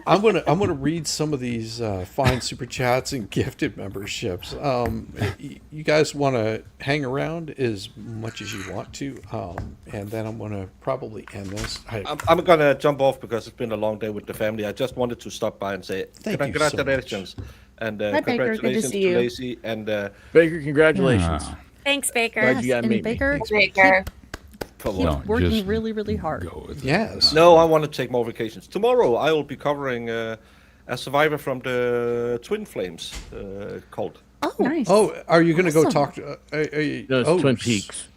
I'm gonna read some of these fine super chats and gifted memberships. You guys want to hang around as much as you want to, and then I'm gonna probably end this. I'm gonna jump off because it's been a long day with the family. I just wanted to stop by and say Thank you so much. congratulations and Hi, Baker. Good to congratulations see to you. Lacey and Baker, congratulations. Ah, Thanks, Baker. Glad you got and me. Baker, Baker. for keep what? working just really, really hard. go with it. Yes. No, I want to take more vacations. Tomorrow I will be covering a survivor from the Twin Flames cult. Oh, Nice. Oh, are you gonna go Awesome. talk to? No, it's Twin Peaks.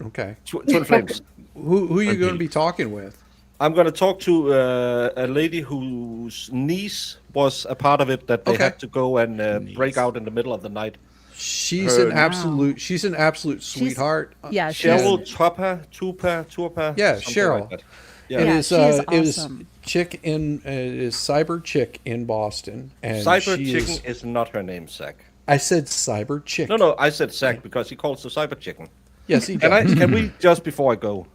Okay. Twin Flames. Who are you Twin going to be Peaks. talking with? I'm going to talk to a lady whose niece was a part of it that they Okay. had to go and break out in the middle of the night. She's Her- an absolute. She's an absolute sweetheart. Yeah, she's Cheryl Tupa. Yeah, something Cheryl. like that. It Yeah, is. she is It was awesome. chick in. It is Cyber Chick in Boston, and Cyber she Chicken is. is not her name, Zach. I said Cyber Chick. No, I said Zach because he calls the Cyber Chicken. Yes, he Can does. can we just before I go?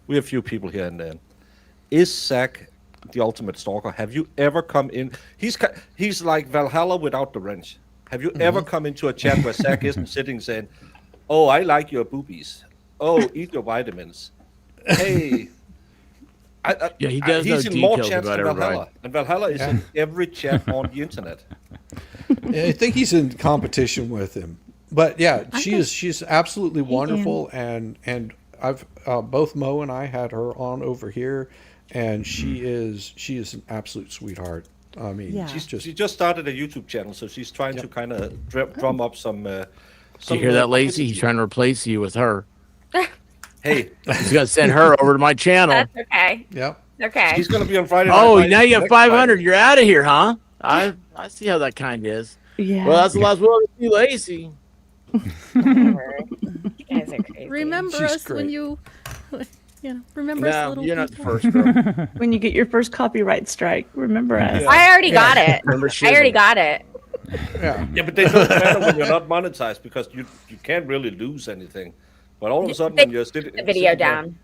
We have a few people here and there. Is Zach the ultimate stalker? Have you ever come in? He's like Valhalla without the wrench. Have you ever come into a chat where Zach isn't sitting saying, "Oh, I like your boobies. Oh, eat your vitamins. Hey." Yeah, he does know He's in more details chats about than everybody. Valhalla, and Valhalla is in every chat on the internet. I think he's in competition with him. But yeah, she's absolutely wonderful, and I've both Mo and I had her on over here, and she is an absolute sweetheart. I mean, she just started a YouTube channel, so she's trying to kind of drum up some. Do you hear that, Lacey? He's trying to replace you with her. Hey, he's gonna send her over to my channel. That's okay. Yep. Okay. He's gonna be on Friday. Oh, Night now you have next 500. Friday. You're out of here, huh? I see how that kind is. Yeah. Well, that's the last one to see Lacey. You guys are crazy. Remember She's us when great. you, remember us No, little you're not the people? first girl. When you get your first copyright strike, remember us. I already got it. Remember I already Shizzle. got it. Yeah, but they don't matter when you're not monetized because you can't really lose anything. But all of a sudden, They when you're sitting, the video down.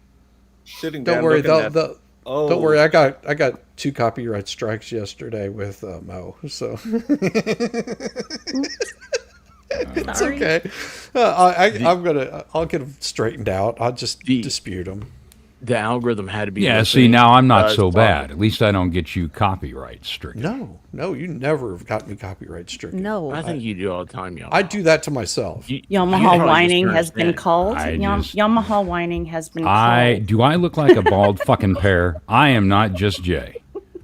sitting Don't down, worry, looking they'll, at- oh, don't worry. I got 2 copyright strikes yesterday with Mo, so it's Sorry. okay. I'll get them straightened out. I'll just dispute them. The algorithm had to be. Yeah, see, listening now I'm not to so us bad. At least I don't get you copyright stricken. No, you never have got me copyright stricken. No. I think you do all the time, y'all. I do that to myself. Yamaha whining has been called. I just- Yamaha whining has been Do I look like a bald fucking pear? I am not just Jay.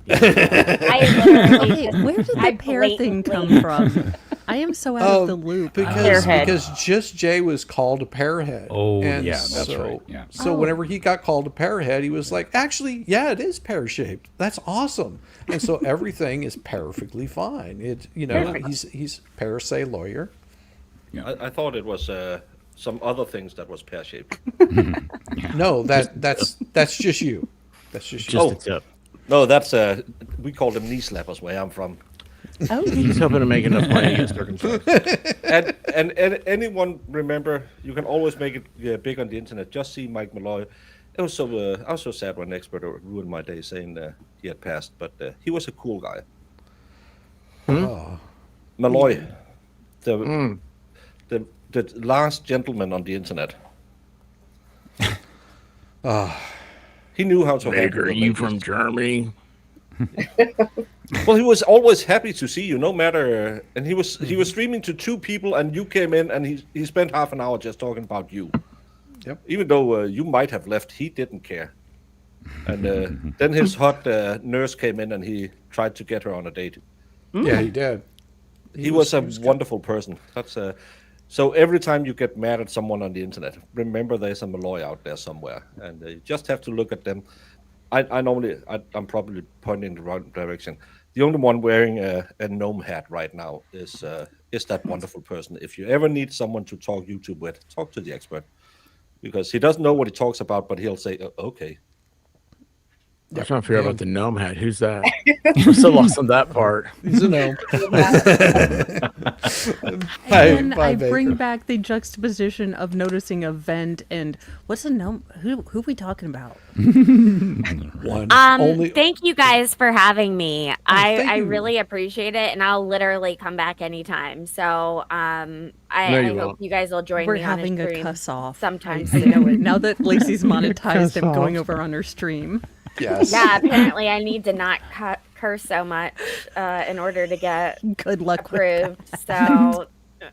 Okay, where did the pear thing come from? I am so out of the loop. Because Just Jay was called a pearhead. Oh, and yeah, that's so, right, yeah. So whenever he got called a pearhead, he was like, actually, yeah, it is pear shaped. That's awesome. And so everything is perfectly fine. It, he's pear say lawyer. I thought it was some other things that was pear shaped. No, that's just you. That's just you. a tip. No, that's we call them knee slappers where I'm from. Oh, He's hoping to make enough money to get circumcised. and anyone remember? You can always make it big on the internet. Just see Mike Malloy. It was so I was so sad when an expert ruined my day saying he had passed, but he was a cool guy. Malloy, the last gentleman on the internet. He knew how to. Baker, are you from Germany? Well, he was always happy to see you, no matter. And he was streaming to 2 people, and you came in, and he spent half an hour just talking about you. Yep. Even though you might have left, he didn't care. And then his hot nurse came in, and he tried to get her on a date. Yeah, he did. He was a wonderful person. That's so every time you get mad at someone on the internet, remember there's a Malloy out there somewhere, and you just have to look at them. I'm probably pointing in the wrong direction. The only one wearing a gnome hat right now is that wonderful person. If you ever need someone to talk YouTube with, talk to the expert, because he doesn't know what he talks about, but he'll say, okay. I'm trying to figure out about the gnome hat. Who's that? I'm so lost on that part. He's a gnome. And I bring back the juxtaposition of noticing a vent and what's a gnome? Who are we talking about? Thank you guys for having me. I you. really appreciate it, and I'll literally come back anytime. So I you hope won't. you guys will join We're me on having a a stream cuss off. sometime I know it. soon. Now that Lacey's monetized, I'm Cuss going off. over on her stream. Yes. Yeah, apparently I need to not curse so much in order to get Good luck approved. So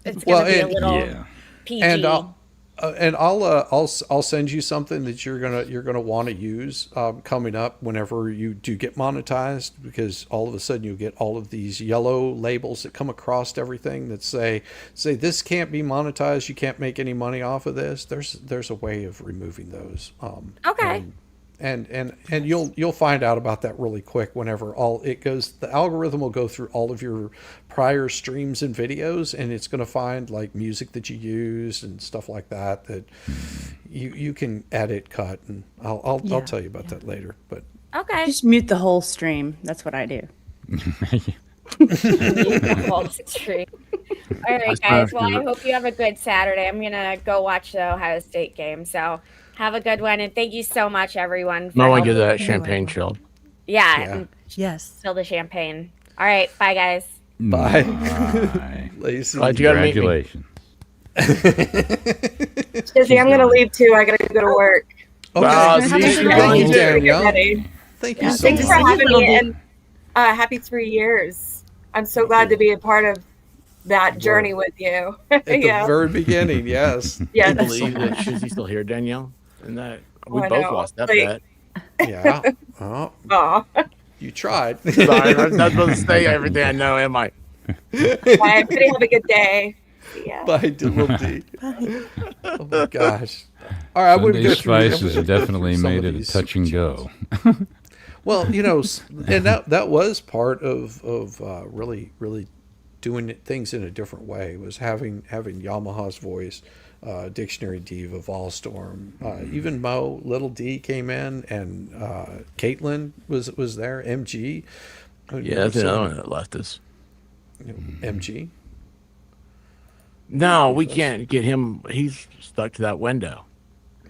it's going to be a little PG. And I'll send you something that you're gonna want to use coming up whenever you do get monetized, because all of a sudden you'll get all of these yellow labels that come across everything that say this can't be monetized, you can't make any money off of this. There's a way of removing those. Okay. And you'll find out about that really quick whenever the algorithm will go through all of your prior streams and videos, and it's going to find like music that you used and stuff like that you can edit, cut, and I'll tell you about that later. But Okay. Just mute the whole stream. That's what I do. The whole stream. All right, guys. Well, I hope you have a good Saturday. I'm gonna go watch the Ohio State game. So have a good one, and thank you so much, everyone. I want to helping. get that champagne chilled. Yeah. Yes. Fill the champagne. All right. Bye, guys. Bye. Bye. Lacey. Glad you got to meet me. Congratulations. Jesse, I'm gonna leave too. I gotta go to work. Okay. Wow, Thanks see, for you're joining, going Danielle. Ready. Thank you so Thanks much. for having me, and happy 3 years. I'm so glad to be a part of that journey with you. At the very beginning, yes. Yeah. I believe that she's still here, Danielle. And that we I both know. lost that Like- bet. Yeah. Oh, Aw. you tried. Sorry, I'm not supposed to say everything I know, am I? Bye, everybody. Have a good day. See ya. Bye, Little D. Oh my gosh. All right, I would Sunday go through. Spice has definitely some made of it a these touch and go. Well, and that was part of really doing things in a different way, was having Yamaha's voice, Dictionary Diva, Volstorm, even Mo, Little D came in, and Caitlin was there, MG. Yeah, that's another one that left us. MG. No, we can't get him. He's stuck to that window.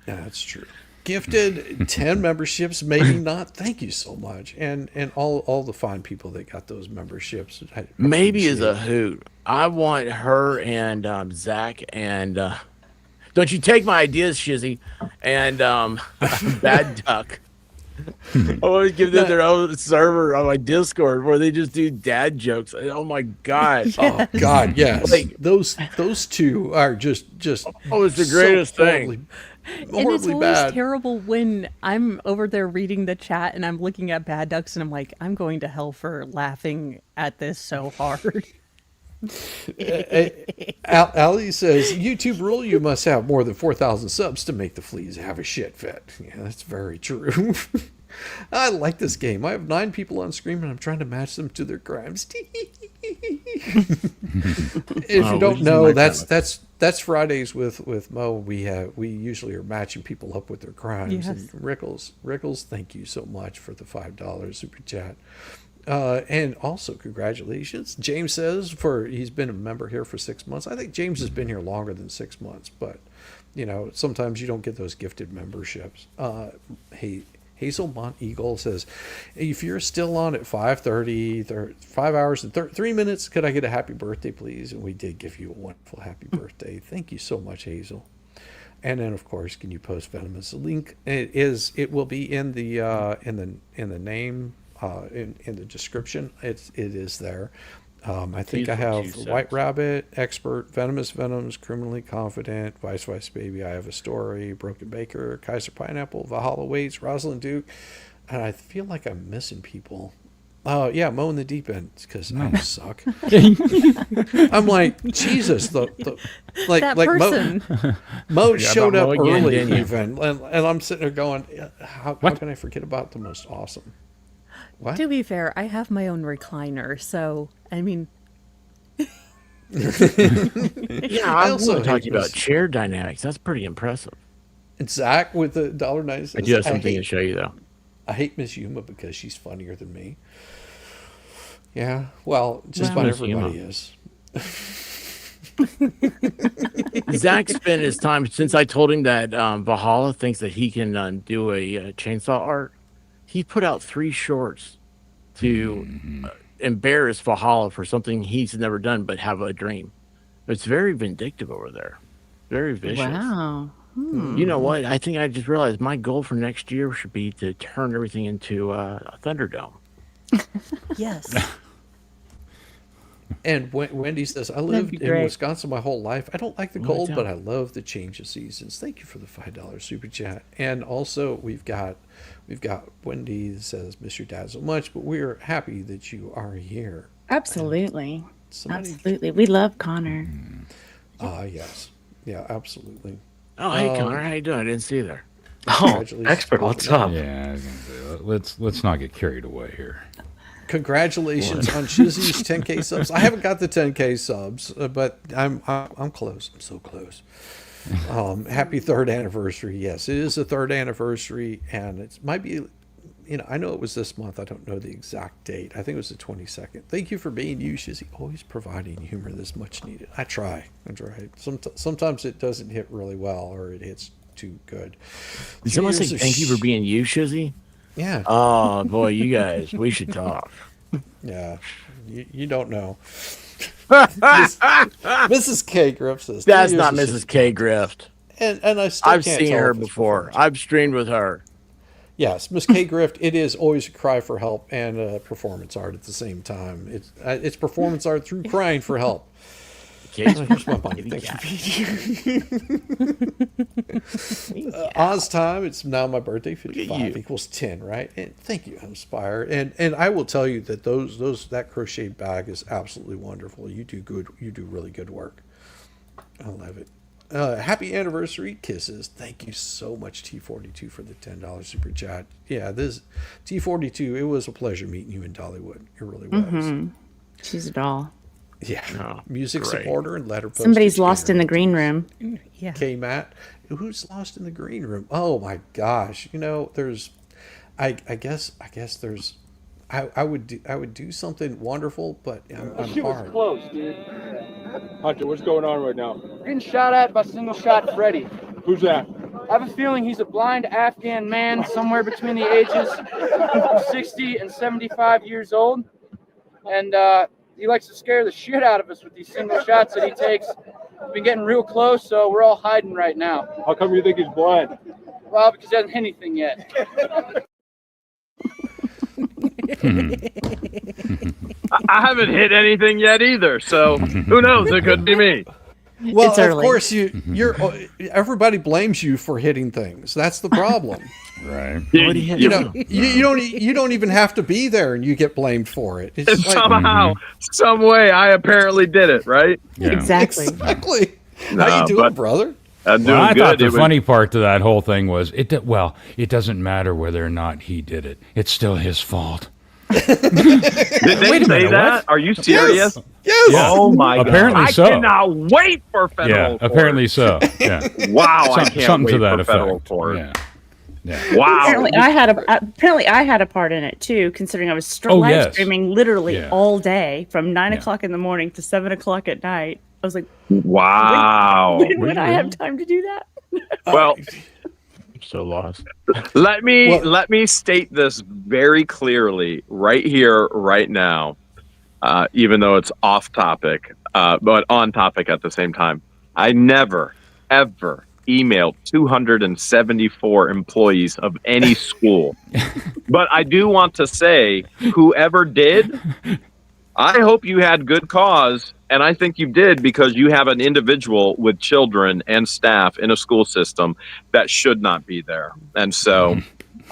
Yeah, that's true. Gifted 10 memberships, maybe not. Thank you so much, and all the fine people that got those memberships. Maybe is a hoot. I want her and Zach and don't you take my ideas, Shizzy, and Bad Duck. I want to give them their own server on my Discord where they just do dad jokes. Oh my god! Yes. Oh god, yes. Like, those two are just oh, it's the greatest thing. And it's Horribly always bad. terrible when I'm over there reading the chat and I'm looking at Bad Ducks and I'm like, I'm going to hell for laughing at this so hard. Ali says, YouTube rule, you must have more than 4,000 subs to make the fleas have a shit fit. Yeah, that's very true. I like this game. I have 9 people on screen and I'm trying to match them to their crimes. If you don't know, that's Fridays with Mo. We usually are matching people up with their crimes. Yes. And Rickles, thank you so much for the $5 super chat. And also congratulations. James says he's been a member here for 6 months. I think James has been here longer than 6 months, but sometimes you don't get those gifted memberships. Hazel Mont Eagle says, if you're still on at 5:30, 5 hours and 3 minutes, could I get a happy birthday, please? And we did give you a wonderful happy birthday. Thank you so much, Hazel. And then, of course, can you post Venomous? The link it will be in the name, in the description. It is there. I think I have White Rabbit, Expert, Venomous Venoms, Criminally Confident, Vice Baby, I Have a Story, Broken Baker, Kaiser Pineapple, Valhalla Waits, Rosalind Duke, and I feel like I'm missing people. Oh yeah, Mo in the Deep End, because I suck. I'm like, Jesus, That person. Mo Forgot showed about up Mo again, early didn't you? even, and I'm sitting there going, how can I forget about the most awesome? What? To be fair, I have my own recliner, so I mean. Yeah, I also want to talk to you about chair dynamics. That's pretty impressive. And Zach with the $1.90. I do have something to show you though. I hate Miss Yuma because she's funnier than me. Yeah, well, just Well, about Miss Yuma. everybody is. Zach spent his time since I told him that Valhalla thinks that he can do a chainsaw art. He put out 3 shorts to embarrass Valhalla for something he's never done but have a dream. It's very vindictive over there. Very vicious. Wow. You know what? I think I just realized my goal for next year should be to turn everything into a Thunderdome. Yes. And Wendy says, I That'd lived be in great. Wisconsin my whole life. I don't like the Well, cold, yeah. but I love the change of seasons. Thank you for the $5 super chat. And also we've got Wendy that says, miss your dad so much, but we're happy that you are here. Absolutely. Somebody- Absolutely. We love Connor. Yes. Yeah, absolutely. Oh, hey Connor, how you doing? I didn't see you there. Oh, Congratulations. expert, what's up? Yeah, I was gonna say, let's not get carried away here. Congratulations on Shizzy's 10K subs. I haven't got the 10K subs, but I'm close. I'm so close. Happy 3rd anniversary. Yes, it is the 3rd anniversary, and it might be, I know it was this month. I don't know the exact date. I think it was the 22nd. Thank you for being you, Shizzy. Always providing humor that's much needed. I try. Sometimes it doesn't hit really well, or it hits too good. Did someone say thank you for being you, Shizzy? Yeah. Oh boy, you guys, we should talk. Yeah, you don't know. Mrs. K Griff says That's 3 not years Mrs. K Grift. And I still I've can't seen tell her if it's before. I've streamed with her. Yes, Miss K Grift. It is always a cry for help and performance art at the same time. It's performance art through crying for help. case. Here's my money. Thanks for feeding. Oz time. It's now my birthday. 55 equals 10, right? And thank you, Inspire. And I will tell you that that crocheted bag is absolutely wonderful. You do good. You do really good work. I love it. Happy anniversary, kisses. Thank you so much, T42, for the $10 super chat. Yeah, this T42, it was a pleasure meeting you in Dollywood. It really was. Mm-hmm. She's a doll. Yeah. Music supporter and letter poster. Somebody's lost in the green room. Yeah. K-Matt. Who's lost in the green room? Oh my gosh. There's I guess there's I would do something wonderful, but I'm hard. Close, dude. Hunter, what's going on right now? Getting shot at by single shot Freddy. Who's that? I have a feeling he's a blind Afghan man somewhere between the ages of 60 and 75 years old. And he likes to scare the shit out of us with these single shots that he takes. We've been getting real close, so we're all hiding right now. How come you think he's blind? Well, because he hasn't hit anything yet. I haven't hit anything yet either, so who knows? It could be me. Well, of course, everybody blames you for hitting things. That's the problem. Right. You don't even have to be there, and you get blamed for it. It's like, somehow, some way, I apparently did it, right? Yeah. Exactly. How you doing, brother? I'm doing I good. thought the funny part to that whole thing was it doesn't matter whether or not he did it. It's still his fault. Did they say that? Are you serious? Yes. Yeah. Oh my Apparently God! so. I cannot wait for federal court. Apparently so. Yeah. Wow! I can't something wait to that for effect. federal court. Yeah. Wow. Apparently I had a part in it too, considering I was live streaming literally all day from 9 o'clock in the morning to 7 o'clock at night. I was like, wow. When would I have time to do that? Well, I'm so lost. let me state this very clearly right here, right now, even though it's off topic, but on topic at the same time. I never, ever emailed 274 employees of any school. But I do want to say, whoever did, I hope you had good cause. And I think you did, because you have an individual with children and staff in a school system that should not be there. And so,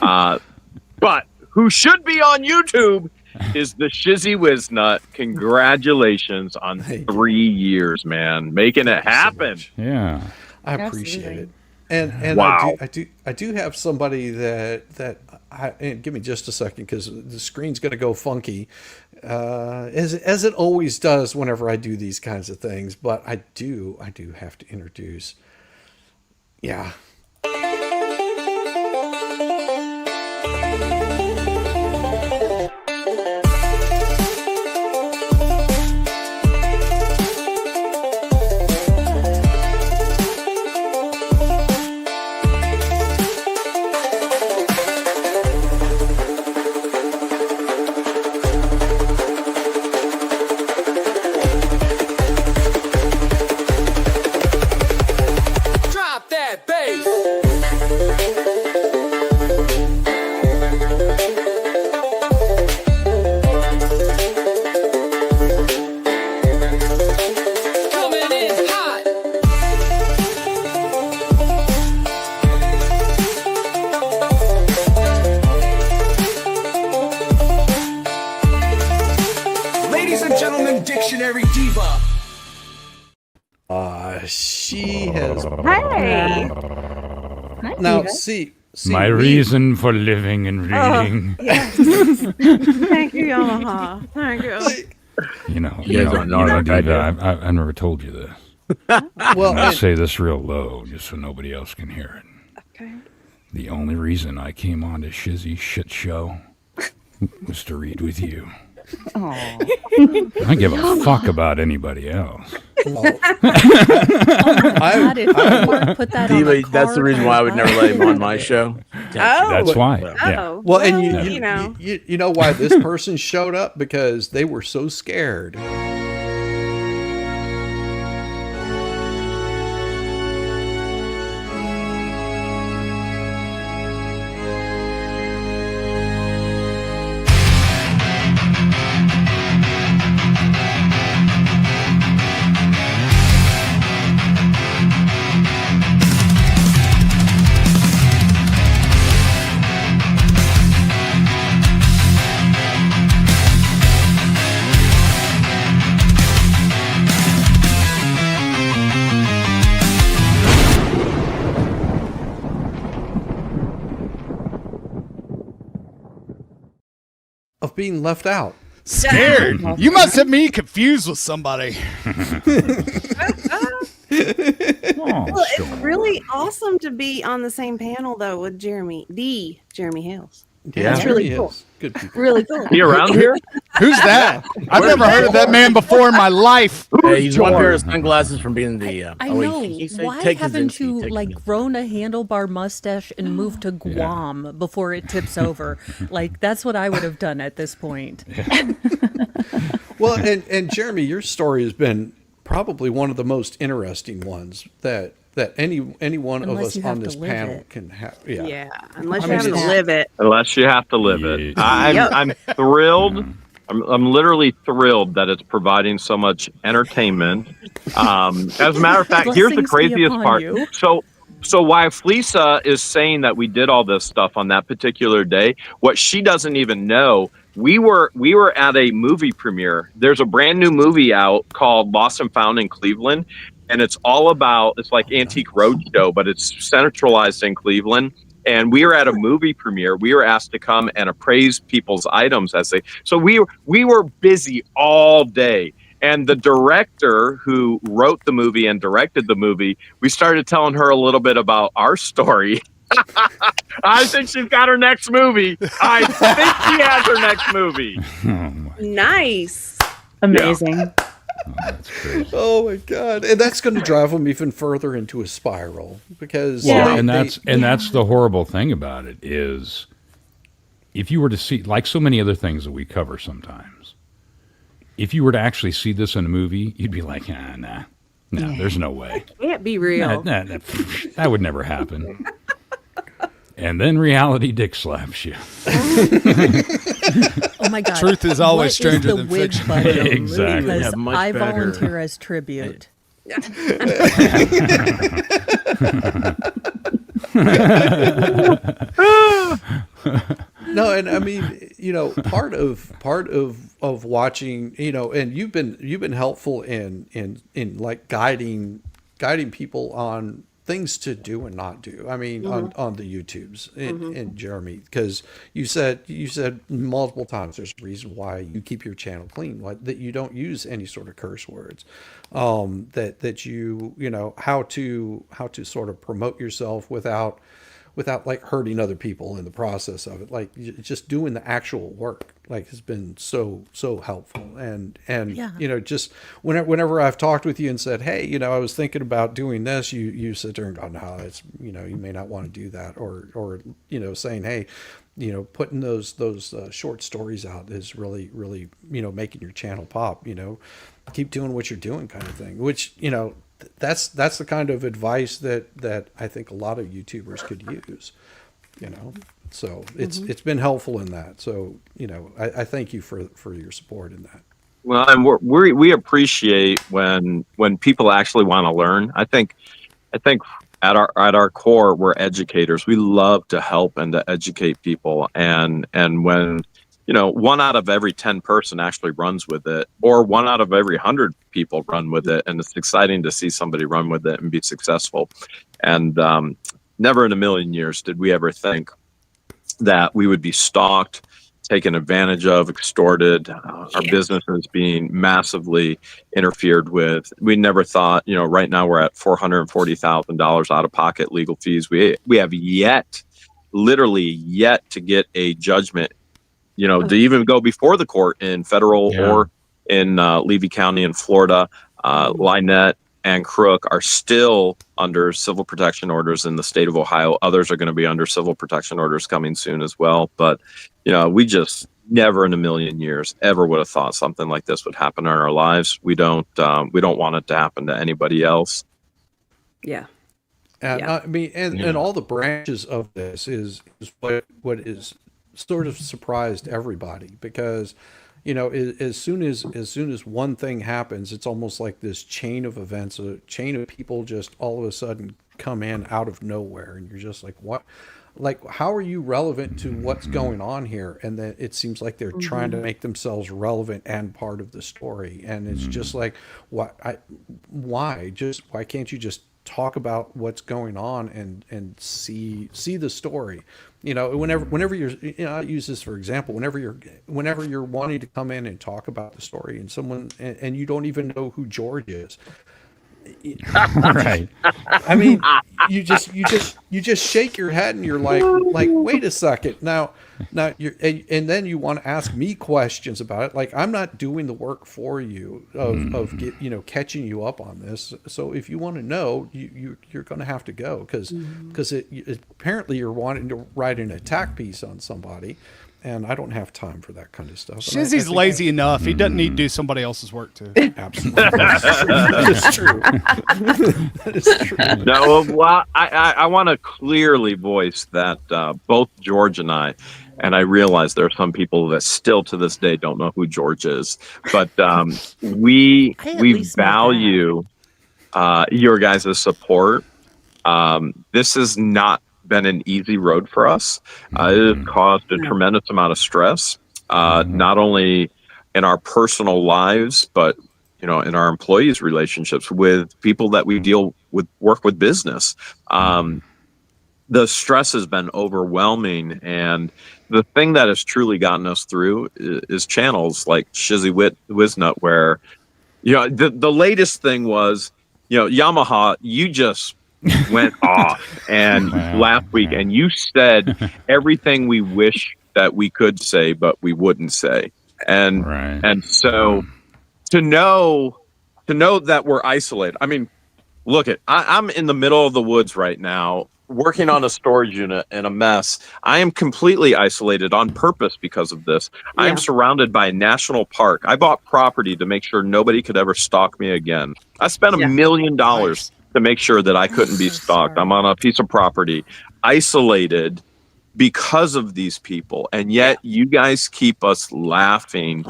but who should be on YouTube is the Shizzy Wiznut. Congratulations on 3 years, man. Making it happen. Yeah. I appreciate it. And wow. I do have somebody that and give me just a second, because the screen's going to go funky, as it always does whenever I do these kinds of things. But I do have to introduce. Yeah. Drop that bass. Coming in hot. Ladies and gentlemen, Dictionary Diva. She has. Hey. Now, see My reason for living and reading. Thank you, Yamaha. Thank you. You know, You guys don't know you like do I that. do. I never told you this. Well, I'll say this real low, just so nobody else can hear it. Okay. The only reason I came on to Shizzy Shit Show was to read with you. I don't give a fuck about anybody else. God, if Mark put that on Diva, a that's the card, reason why I would never let him on my show. That's why. Yeah. Well, and you know why this person showed up? Because they were so scared. of being left out. Scared. You must have me confused with somebody. Well, it's really awesome to be on the same panel though with Jeremy Hales. Yeah, That's really cool. Good people. Really cool. He around here? Who's that? I've never heard of that man before in my life. Hey, he's one pair of sunglasses from being the. I wait, know. he said Why take haven't Kaczynski, you take like Kaczynski. grown a handlebar mustache and moved to Guam before it tips over? Like that's what I would have done at this point. Well, and Jeremy, your story has been probably one of the most interesting ones that any one of Unless us you have on to this live panel it. can have. Yeah, unless I you mean, have to it's- live it. Unless you have to live it. I'm thrilled. I'm literally thrilled that it's providing so much entertainment. As a matter of fact, here's the Blessings be craziest upon part. you. So why Fleesa is saying that we did all this stuff on that particular day, what she doesn't even know, we were at a movie premiere. There's a brand new movie out called Lost and Found in Cleveland, and it's all about, it's like Antique Roadshow, but it's centralized in Cleveland. And we were at a movie premiere. We were asked to come and appraise people's items so we were busy all day. And the director who wrote the movie and directed the movie, we started telling her a little bit about our story. I think she's got her next movie. I think she has her next movie. Nice. Amazing. Oh my God! And that's going to drive them even further into a spiral because that's the horrible thing about it is, if you were to see, like so many other things that we cover sometimes, if you were to actually see this in a movie, you'd be like, nah, there's no way. Can't be real. That would never happen. And then reality dick slaps you. Oh my God! Truth is always What stranger the than wig fiction. budget? Exactly. Because Yeah, much I better. volunteer as tribute. No, and I mean, part of watching, and you've been helpful in like guiding people on things to do and not do. I mean, on the YouTubes and Jeremy, because you said multiple times there's a reason why you keep your channel clean, that you don't use any sort of curse words, that you how to sort of promote yourself without like hurting other people in the process of it. Like just doing the actual work like has been so helpful. And just whenever I've talked with you and said, hey, I was thinking about doing this, you sit there and go, no, it's, you may not want to do that. Or saying, hey, putting those short stories out is really, really, making your channel pop, keep doing what you're doing kind of thing, which, that's the kind of advice that I think a lot of YouTubers could use, so it's been helpful in that. So, I thank you for your support in that. Well, and we appreciate when people actually want to learn. I think at our core, we're educators. We love to help and to educate people. And when 1 out of every 10 person actually runs with it, or 1 out of every 100 people run with it, and it's exciting to see somebody run with it and be successful. And never in a million years did we ever think that we would be stalked, taken advantage of, extorted, our businesses being massively interfered with. We never thought, right now we're at $440,000 out of pocket legal fees. We have literally yet to get a judgment, to even go before the court in federal or in Levy County in Florida. Lynette and Crook are still under civil protection orders in the state of Ohio. Others are going to be under civil protection orders coming soon as well. But, we just never in a million years ever would have thought something like this would happen in our lives. We don't want it to happen to anybody else. Yeah. And I mean, and all the branches of this is what is sort of surprised everybody, because as soon as one thing happens, it's almost like this chain of events, a chain of people just all of a sudden come in out of nowhere, and you're just like, what? Like, how are you relevant to what's going on here? And then it seems like they're trying to make themselves relevant and part of the story, and it's just like, why can't you just talk about what's going on and see the story. Whenever you're, I use this for example, whenever you're wanting to come in and talk about the story, and someone and you don't even know who George is. Right. I mean, you just shake your head and you're like, wait a second. Now you're, and then you want to ask me questions about it. Like, I'm not doing the work for you of catching you up on this. So if you want to know, you're going to have to go because apparently you're wanting to write an attack piece on somebody. And I don't have time for that kind of stuff. Shizzy's lazy enough. He doesn't need to do somebody else's work too. Absolutely. That is true. That is true. No, well, I want to clearly voice that both George and I realize there are some people that still to this day don't know who George is, but we value your guys' support. This has not been an easy road for us. It has caused a tremendous amount of stress, not only in our personal lives, but in our employees' relationships with people that we work with business. The stress has been overwhelming, and the thing that has truly gotten us through is channels like Shizzy Wisnut, where the latest thing was Yamaha. You just went off and last week, and you said everything we wish that we could say but we wouldn't say, and so to know that we're isolated. I mean, look, I'm in the middle of the woods right now working on a storage unit in a mess. I am completely isolated on purpose because of this. I am surrounded by a national park. I bought property to make sure nobody could ever stalk me again. I spent $1 million to make sure that I couldn't be stalked. I'm on a piece of property, isolated because of these people. And yet you guys keep us laughing,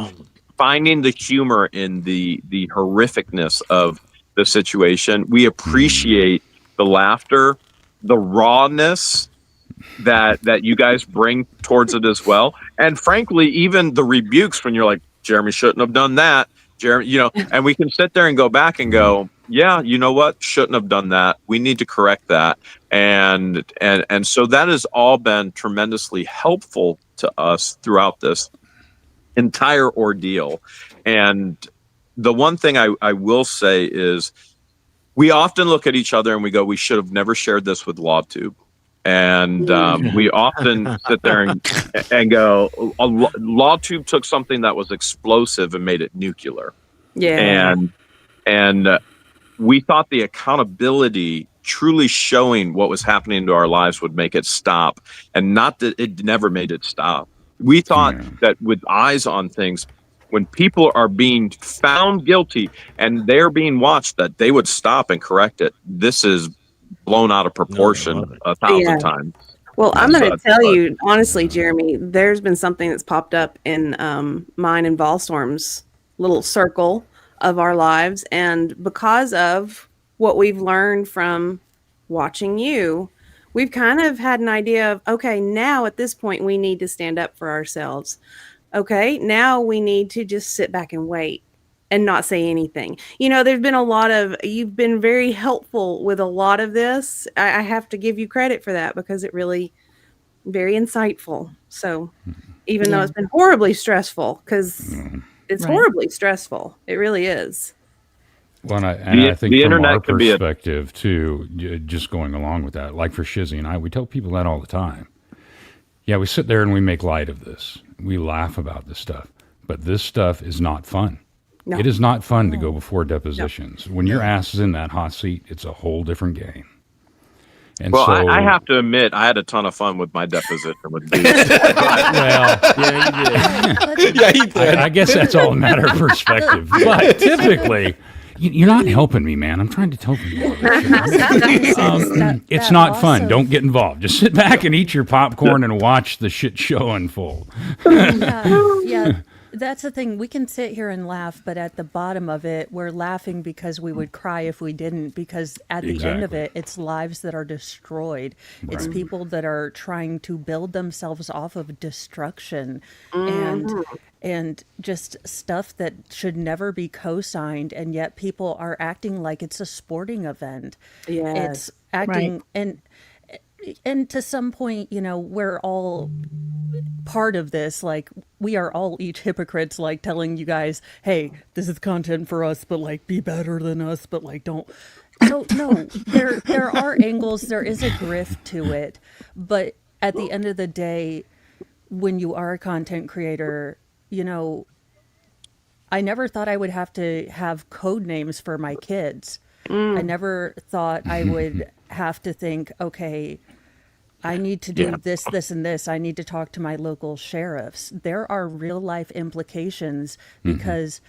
finding the humor in the horrificness of the situation. We appreciate the laughter, the rawness that you guys bring towards it as well. And frankly, even the rebukes when you're like, Jeremy shouldn't have done that. Jeremy, and we can sit there and go back and go, yeah, you know what? Shouldn't have done that. We need to correct that. And so that has all been tremendously helpful to us throughout this entire ordeal. And the one thing I will say is we often look at each other and we go, we should have never shared this with LawTube. And we often sit there and go, LawTube took something that was explosive and made it nuclear. Yeah. And we thought the accountability, truly showing what was happening to our lives, would make it stop, and not that it never made it stop. We thought that with eyes on things, when people are being found guilty and they're being watched, that they would stop and correct it. This is blown out of proportion 1,000 times. Well, I'm going to tell you, honestly, Jeremy, there's been something that's popped up in mine and Volstorm's little circle of our lives. And because of what we've learned from watching you, we've kind of had an idea of, okay, now at this point, we need to stand up for ourselves. Okay, now we need to just sit back and wait and not say anything. There's been you've been very helpful with a lot of this. I have to give you credit for that because it really very insightful. So even though it's been horribly stressful, because it's horribly stressful, it really is. Well, and I think from our perspective too, just going along with that, like for Shizzy and I, we tell people that all the time. Yeah, we sit there and we make light of this. We laugh about this stuff, but this stuff is not fun. No. It is not fun to go before depositions. No. When your ass is in that hot seat, it's a whole different game. And well, so, I have to admit, I had a ton of fun with my deposition with Beast. Well, yeah, you did. I guess that's all a matter of perspective. But typically, you're not helping me, man. I'm trying to tell people. It's not fun. Don't get involved. Just sit back and eat your popcorn and watch the shit show unfold. Yeah. that's the thing. We can sit here and laugh, but at the bottom of it, we're laughing because we would cry if we didn't, because at the end of it, it's lives that are destroyed. It's people that are trying to build themselves off of destruction and just stuff that should never be co-signed, and yet people are acting like it's a sporting event. It's acting and to some point, you know, we're all part of this. Like, we are all each hypocrites, like telling you guys, hey, this is content for us, but like be better than us, but like don't. So no, there are angles, there is a grift to it, but at the end of the day, when you are a content creator, you know, I never thought I would have to have code names for my kids. I never thought I would have to think, okay, I need to do this, this, and this. I need to talk to my local sheriffs. There are real life implications because,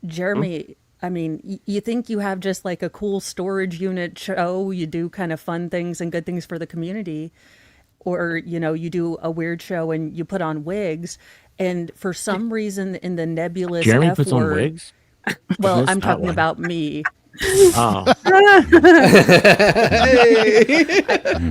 Jeremy, I mean, you think you have just like a cool storage unit show, you do kind of fun things and good things for the community, or, you know, you do a weird show and you put on wigs, and for some reason in the nebulous Jeremy F puts word, on wigs? well, Missed I'm that talking one. about me. Oh.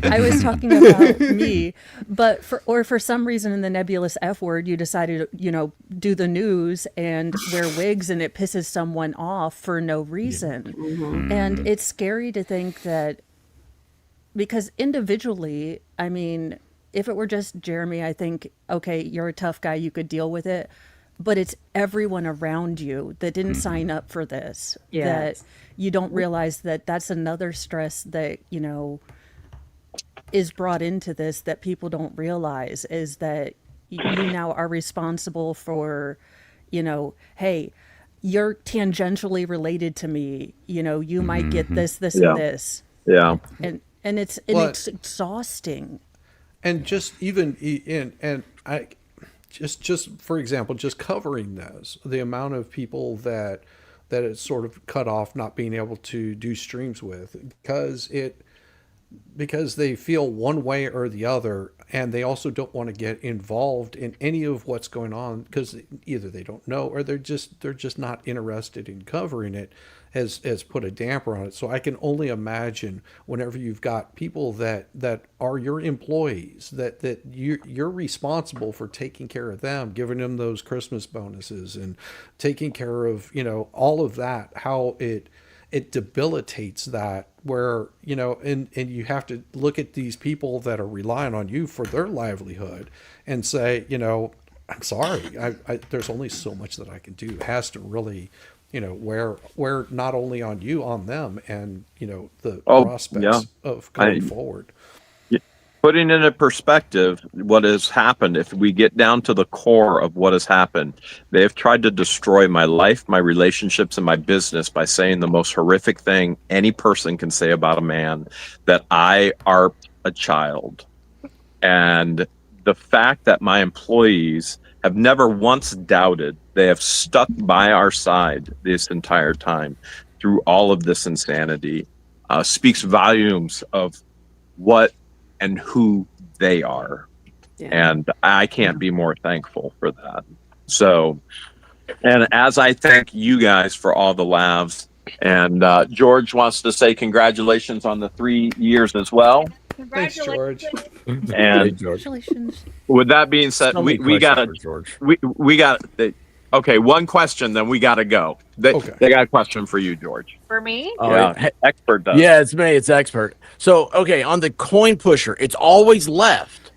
I was talking about me, but for some reason in the nebulous F word, you decided to, you know, do the news and wear wigs, and it pisses someone off for no reason. And it's scary to think that, because individually, I mean, if it were just Jeremy, I think, okay, you're a tough guy, you could deal with it. But it's everyone around you that didn't sign up for this, that you don't realize that that's another stress that, you know, is brought into this that people don't realize, is that you now are responsible for, you know, hey, you're tangentially related to me, you know, you might get this, this, and this. Yeah. And it's exhausting. And just even and I just for example, just covering this, the amount of people that it's sort of cut off not being able to do streams with because they feel one way or the other, and they also don't want to get involved in any of what's going on because either they don't know or they're just not interested in covering it, has put a damper on it. So I can only imagine whenever you've got people that are your employees, that you're responsible for taking care of them, giving them those Christmas bonuses and taking care of, you know, all of that, how it debilitates that, where, you know, and you have to look at these people that are relying on you for their livelihood and say, you know, I'm sorry, I there's only so much that I can do. It has to really, you know, where not only on you, on them, and, you know, the prospects of going forward. Putting into perspective what has happened, if we get down to the core of what has happened, they have tried to destroy my life, my relationships, and my business by saying the most horrific thing any person can say about a man, that I are a child. And the fact that my employees have never once doubted, they have stuck by our side this entire time through all of this insanity, speaks volumes of what and who they are. And I can't be more thankful for that. So, and as I thank you guys for all the laughs, and George wants to say congratulations on the 3 years as well. Thanks, George. And Congratulations. with that being said, we got we got okay, one question, then we got to go. They got a question for you, George. For me? Yeah, expert does. Yeah, it's me. It's expert. So, okay, on the coin pusher, it's always left.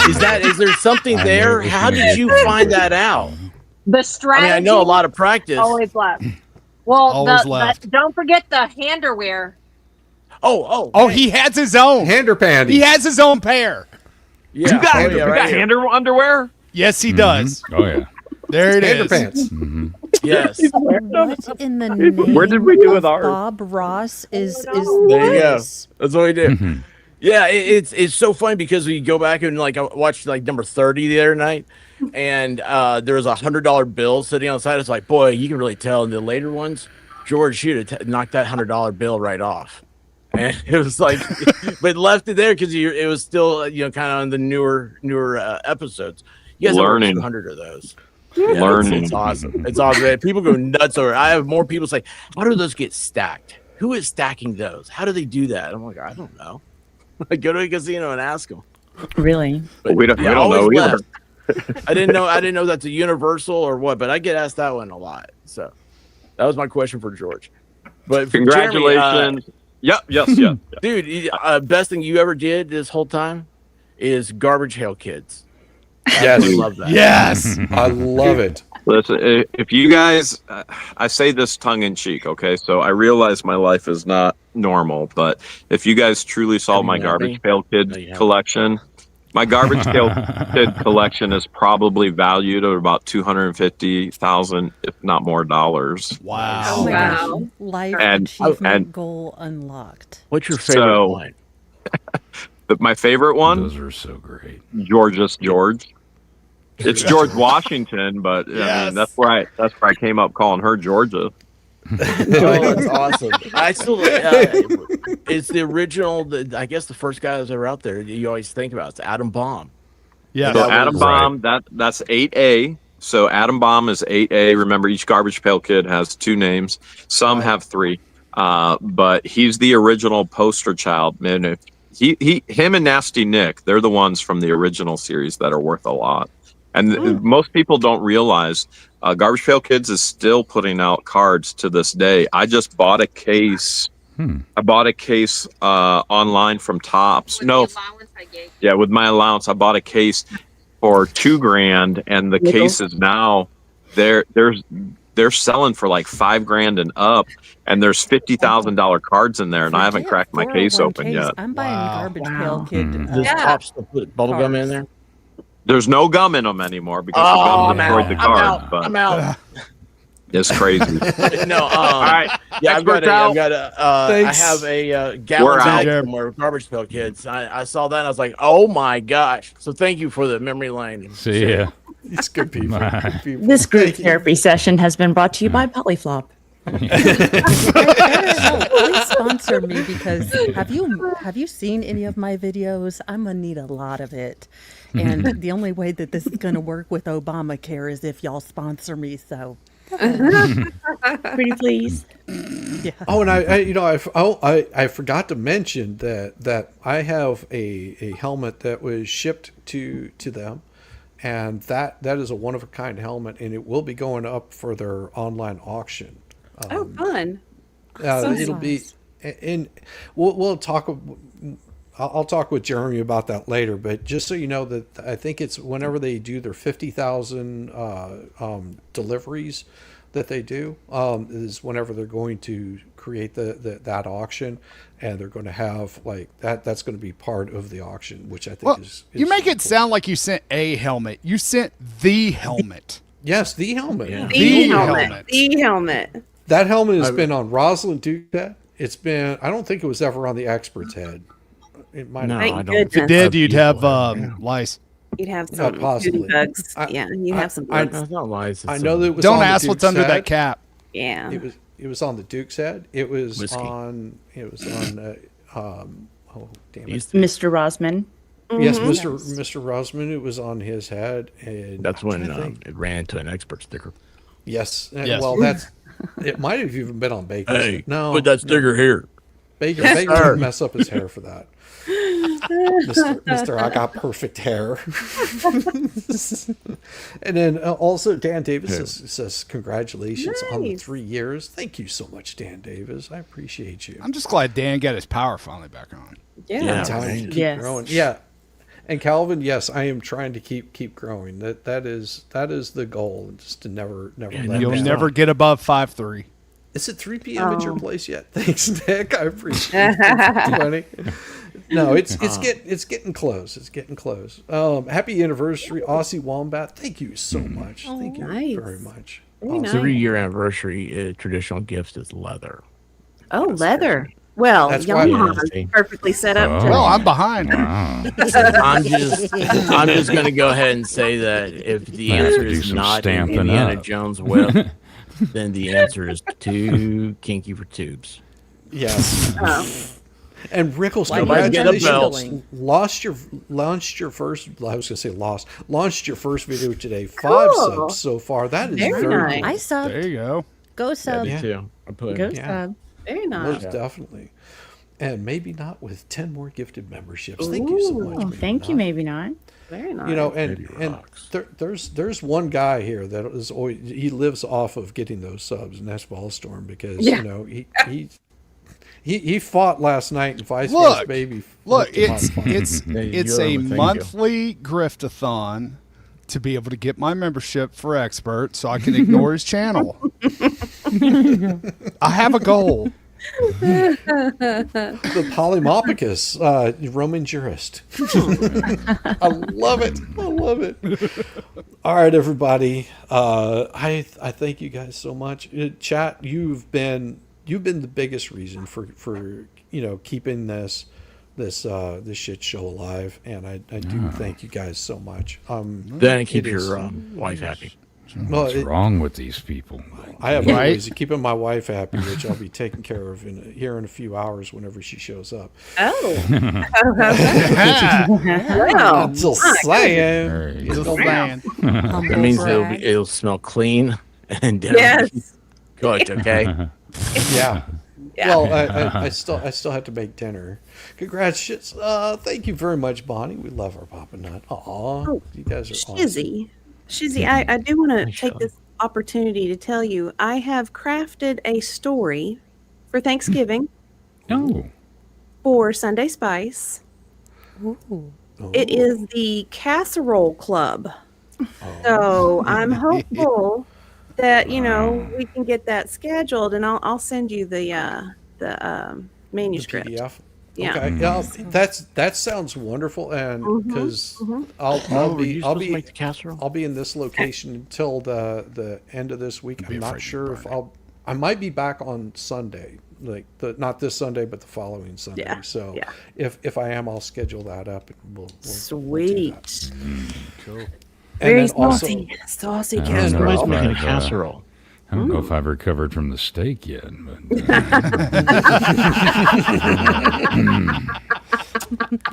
Is there something there? How did you find that out? The strategy. I mean, I know a lot of practice. Always left. Well, Always left. don't forget the handerwear. Oh, he has his own. Hander panties. He has his own pair. Yeah. You got hander underwear? Yes, he does. Oh, yeah. There it Hander is. pants. Yes. What in the name Where did we do with of ours? Bob Ross is There you go. this? That's what we do. Yeah, it's so funny because we go back and like I watched like number 30 the other night, and there was $100 bill sitting on the side. It's like, boy, you can really tell in the later ones, George should have knocked that $100 bill right off. And it was like, but left it there because it was still, you know, kind of on the newer episodes. You guys have over Learning. 200 of those. Learning. It's awesome. It's awesome. People go nuts over it. I have more people say, how do those get stacked? Who is stacking those? How do they do that? I'm like, I don't know. I go to a casino and ask them. Really? But we don't know always either. left. I didn't know that's a universal or what, but I get asked that one a lot. So that was my question for George. But for Congratulations. Jeremy, Yes. dude, best thing you ever did this whole time is Garbage Pail Kids. Yes. I love that. Yes. I love it. Listen, if you guys, I say this tongue in cheek, okay? So I realize my life is not normal, but if you guys truly saw my Garbage Pail Kid collection, my Garbage Pail Kid collection is probably valued at about $250,000, if not more dollars. Wow. Oh my gosh. Life achievement goal unlocked. What's your favorite one? My favorite one? Those are so great. George. It's George Washington, but I mean that's where I came up calling her Georgia. Oh, that's awesome. I still, it's the original. I guess the first guy that was ever out there. You always think about it's Adam Bomb. Yeah, so Adam Bomb. That's 8A. So Adam Bomb is 8A. Remember, each Garbage Pail Kid has 2 names. Some have 3, but he's the original poster child. Man, him and Nasty Nick, they're the ones from the original series that are worth a lot. And most people don't realize Garbage Pail Kids is still putting out cards to this day. I just bought a case. I bought a case online from Topps. With my allowance, I bought a case for $2,000, and the case is now they're selling for like $5,000 and up, and there's $50,000 cards in there, and I haven't cracked my case open yet. I'm buying Garbage Pail Kid. Does Topps put bubble gum in there? There's no gum in them anymore because the gum destroyed the card. I'm out. It's crazy. No, all right. Yeah, I have a gallon bag out. from our Garbage Pail Kids. I saw that and I was like, oh my gosh. So thank you for the memory lane. See ya. It's good people. Good people. This group therapy session has been brought to you by Polyflop. Please sponsor me, because have you seen any of my videos? I'm gonna need a lot of it, and the only way that this is gonna work with Obamacare is if y'all sponsor me. So, pretty please. Yeah. Oh, and I forgot to mention that I have a helmet that was shipped to them, and that is a one of a kind helmet, and it will be going up for their online auction. Oh, fun! It'll be, and we'll talk. I'll talk with Jeremy about that later. But just so you know, that I think it's whenever they do their 50,000 deliveries that they do is whenever they're going to create that auction, and they're going to have like that. That's going to be part of the auction, which I think is you make it sound like you sent a helmet. You sent the helmet. Yes, the helmet. Yeah. The helmet. The helmet. That helmet has been on Rosalind Duke's head. It's been. I don't think it was ever on the expert's head. It might. No, have. If it did, you'd have lice. You'd have some possibly bugs. You'd have some bugs. Not lies. I know that it was. Don't on ask the what's Duke's under head. that cap. Yeah. It was on the Duke's head. It was Whiskey. on. It was on. Oh damn it! Mr. Rosman. Yes, Mm-hmm. Mr. Rosman. It was on his head, and That's when it ran to an expert sticker. Yes. Yes. Well, it might have even been on Baker. Hey, no, put that sticker here. Baker didn't mess up his hair for that. Mr. I got perfect hair. And then also Dan Davis says congratulations on the 3 years. Thank you so much, Dan Davis. I appreciate you. I'm just glad Dan got his power finally back on. Yeah. Time to keep growing. Yeah. And Calvin, yes, I am trying to keep growing. That is the goal, just to never let You'll down. never get above 5'3". Is it 3 p.m. at your place yet? Thanks, Nick. I appreciate it. No, it's getting close. It's getting close. Happy anniversary, Aussie Wombat. Thank you so much. Thank you very much. Very nice. 3-year anniversary traditional gift is leather. Oh, leather. Well, That's why- Yamaha's perfectly set up. Well, I'm behind. I'm just going to go ahead and say that if the answer is not in Indiana Jones whip, then the answer is too kinky for tubes. Yes. And Rickles, Nobody get a belt. congratulations! Launched your first. I was going to say lost. Launched your first video today. 5 subs so far. That is very nice. cool. I subbed. There you go. Go sub. Me too. I put Go sub. Very nice. Most definitely. And maybe not with 10 more gifted memberships. Thank you so much. Oh, thank you. Maybe not. Very nice. You know, and there's one guy here that is always, he lives off of getting those subs, and that's Ballstorm, because you know he fought last night in Vice Versa Baby. Look, it's a Thank you. monthly griftathon to be able to get my membership for Expert, so I can ignore his channel. I have a goal. The Polymopicus Roman jurist. I love it. I love it. All right, everybody. I thank you guys so much. Chat, you've been the biggest reason for keeping this shit show alive, and I do thank you guys so much. Then keep your wife happy. What's wrong with these people? I have ways of keeping my wife happy, which I'll be taking care of here in a few hours whenever she shows up. Oh. Well, just saying. That means it'll smell clean and Yes. good. Okay. Yeah. Well, I still have to make dinner. Congrats, thank you very much, Bonnie. We love our Papa Nut. Aw, you guys are awesome. Shizzy, I do want to take this opportunity to tell you I have crafted a story for Thanksgiving. For Sunday Spice. Ooh. It is the Casserole Club. So I'm hopeful that we can get that scheduled, and I'll send you the manuscript. The PDF. Yeah. Okay. Yeah, that sounds wonderful, and because I'll be make the casserole? I'll be in this location until the end of this week. I'm not sure if I might be back on Sunday, not this Sunday, but the following Sunday. Yeah. So if I am, I'll schedule that up, and we'll Sweet. Cool. Very then also- saucy I don't know Somebody's if making a I've, casserole. I don't know if I've recovered from the steak yet. But,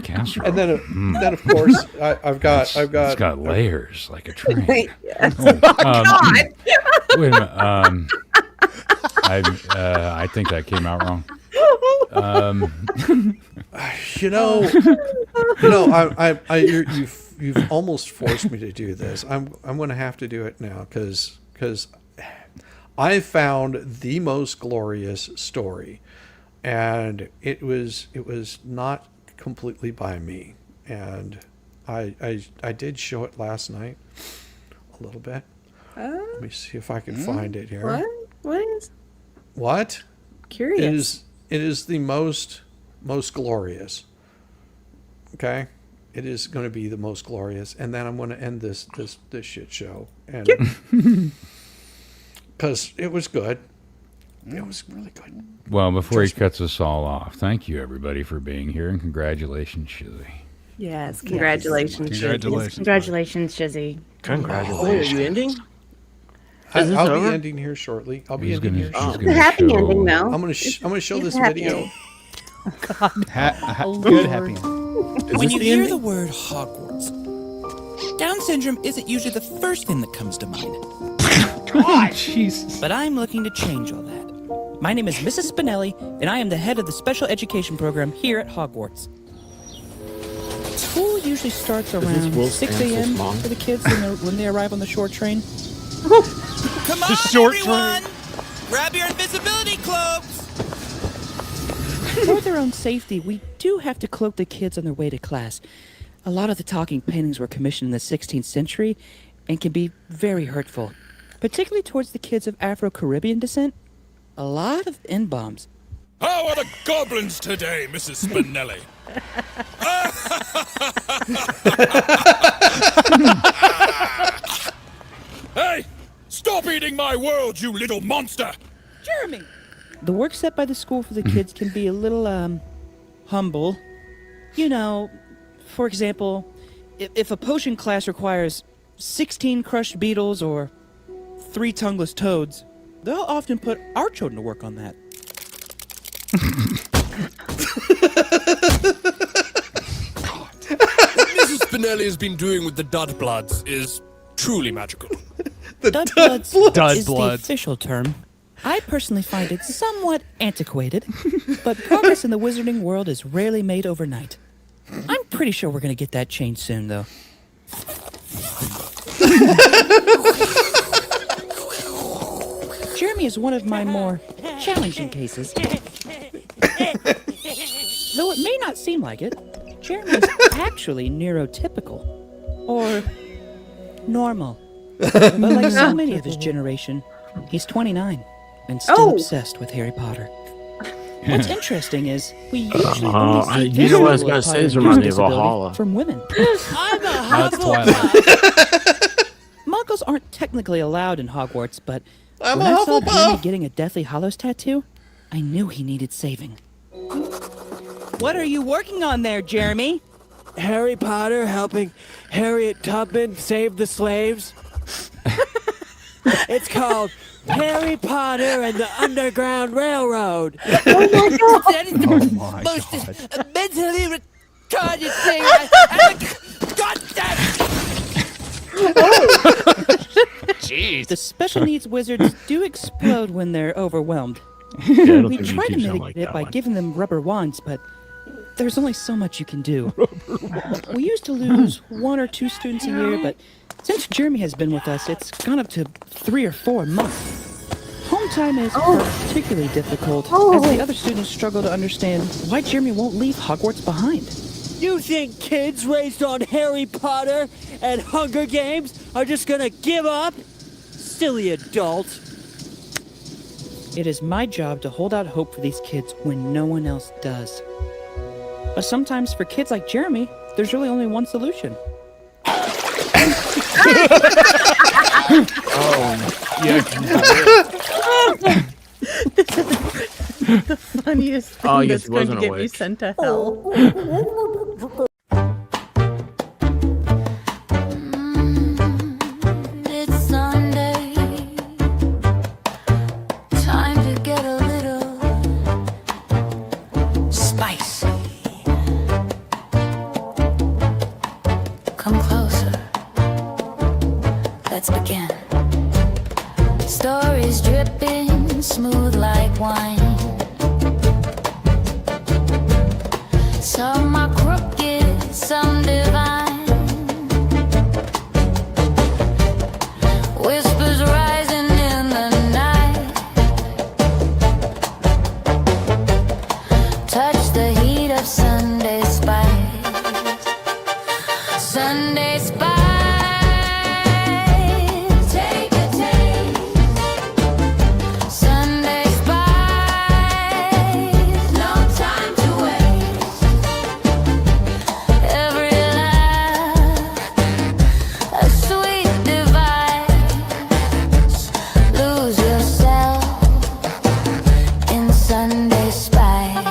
casserole. And then of course I've got It's got layers like a train. Yes. God. Wait a minute. I think that came out wrong. You've almost forced me to do this. I'm going to have to do it now because I found the most glorious story, and it was not completely by me, and I did show it last night a little bit. Let me see if I can find it here. What? Curious. It is the most glorious. Okay? It is going to be the most glorious, and then I'm going to end this shit show, and because it was good. It was really good. Well, before he cuts us all off, thank you everybody for being here, and congratulations, Shizzy. Yes, congratulations. Congratulations, Shizzy. Congratulations. Are you ending? I'll be ending here shortly. I'll be ending here shortly. It's a happy ending now. I'm going to show this video. Oh, God. Good happy ending. When you hear the word Hogwarts, Down syndrome isn't usually the first thing that comes to mind. God, Jesus. But I'm looking to change all that. My name is Mrs. Spinelli, and I am the head of the special education program here at Hogwarts. School usually starts around 6 a.m. for the kids when they arrive on the short train. Come on, everyone! Grab your invisibility cloaks! For their own safety, we do have to cloak the kids on their way to class. A lot of the talking paintings were commissioned in the 16th century and can be very hurtful, particularly towards the kids of Afro-Caribbean descent. A lot of N-bombs. How are the goblins today, Mrs. Spinelli? Hey! Stop eating my world, you little monster! Jeremy! The work set by the school for the kids can be a little, humble. You know, for example, if a potion class requires 16 crushed beetles or 3 tongueless toads, they'll often put our children to work on that. What Mrs. Spinelli has been doing with the dud bloods is truly magical. Dud bloods Dud is bloods. the official term. I personally find it somewhat antiquated, but progress in the wizarding world is rarely made overnight. I'm pretty sure we're going to get that changed soon, though. Jeremy is one of my more challenging cases. Though it may not seem like it, Jeremy is actually neurotypical. Or normal. But like so many of his generation, he's 29 and still obsessed with Harry Potter. What's interesting is we usually only see you know what I was visual going to say? This Potter reminds me of disability Valhalla. from women. I'm a That's Hufflepuff. Muggles aren't technically allowed in Hogwarts, but I'm when a I saw Hufflepuff. Jeremy getting a Deathly Hallows tattoo, I knew he needed saving. What are you working on there, Jeremy? Harry Potter helping Harriet Tubman save the slaves. It's called Harry Potter and the Underground Railroad. Oh my God. That is the Oh my most God. mentally retarded thing I got The special needs wizards do explode when they're overwhelmed. I don't We think try you to two sound mitigate like it that by one. giving them rubber wands, but there's only so much you can do. We used to lose 1 or 2 students a year, but since Jeremy has been with us, it's gone up to 3 or 4 a month. Home time is particularly difficult, as the other students struggle to understand why Jeremy won't leave Hogwarts behind. You think kids raised on Harry Potter and Hunger Games are just gonna give up? Silly adult. It is my job to hold out hope for these kids when no one else does. But sometimes for kids like Jeremy, there's really only one solution. The funniest thing Oh, I guess that's he going to wasn't get me awake. sent to hell. It's Sunday. Time to get a little spicy. Come closer. Let's begin. Stories dripping smooth like wine. Some are crooked, some divine. Whispers rising in the night. Touch the heat of Sunday spice. Sunday spice. Take a taste. Sunday spice. No time to waste. Every laugh, a sweet device. Lose yourself in Sunday spice.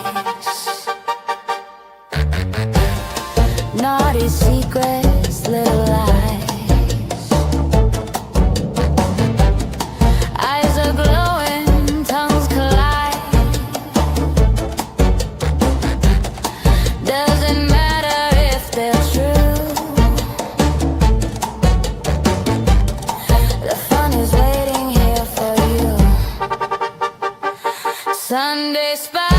Naughty secrets, little lies. Eyes are glowing, tongues collide. Doesn't matter if they're true. The fun is waiting here for you. Sunday spice.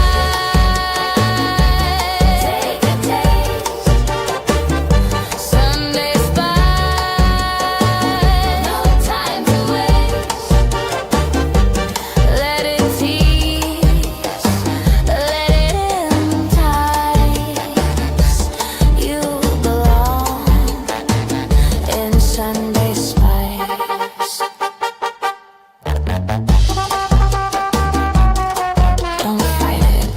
Take a taste. Sunday spice. No time to waste. Let it tease. Let it entice. You belong in Sunday spice. Don't fight it.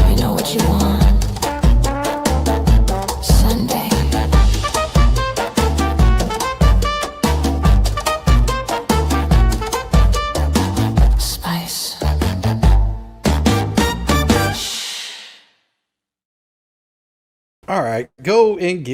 We know what you want. Sunday. Spice. All right, go and give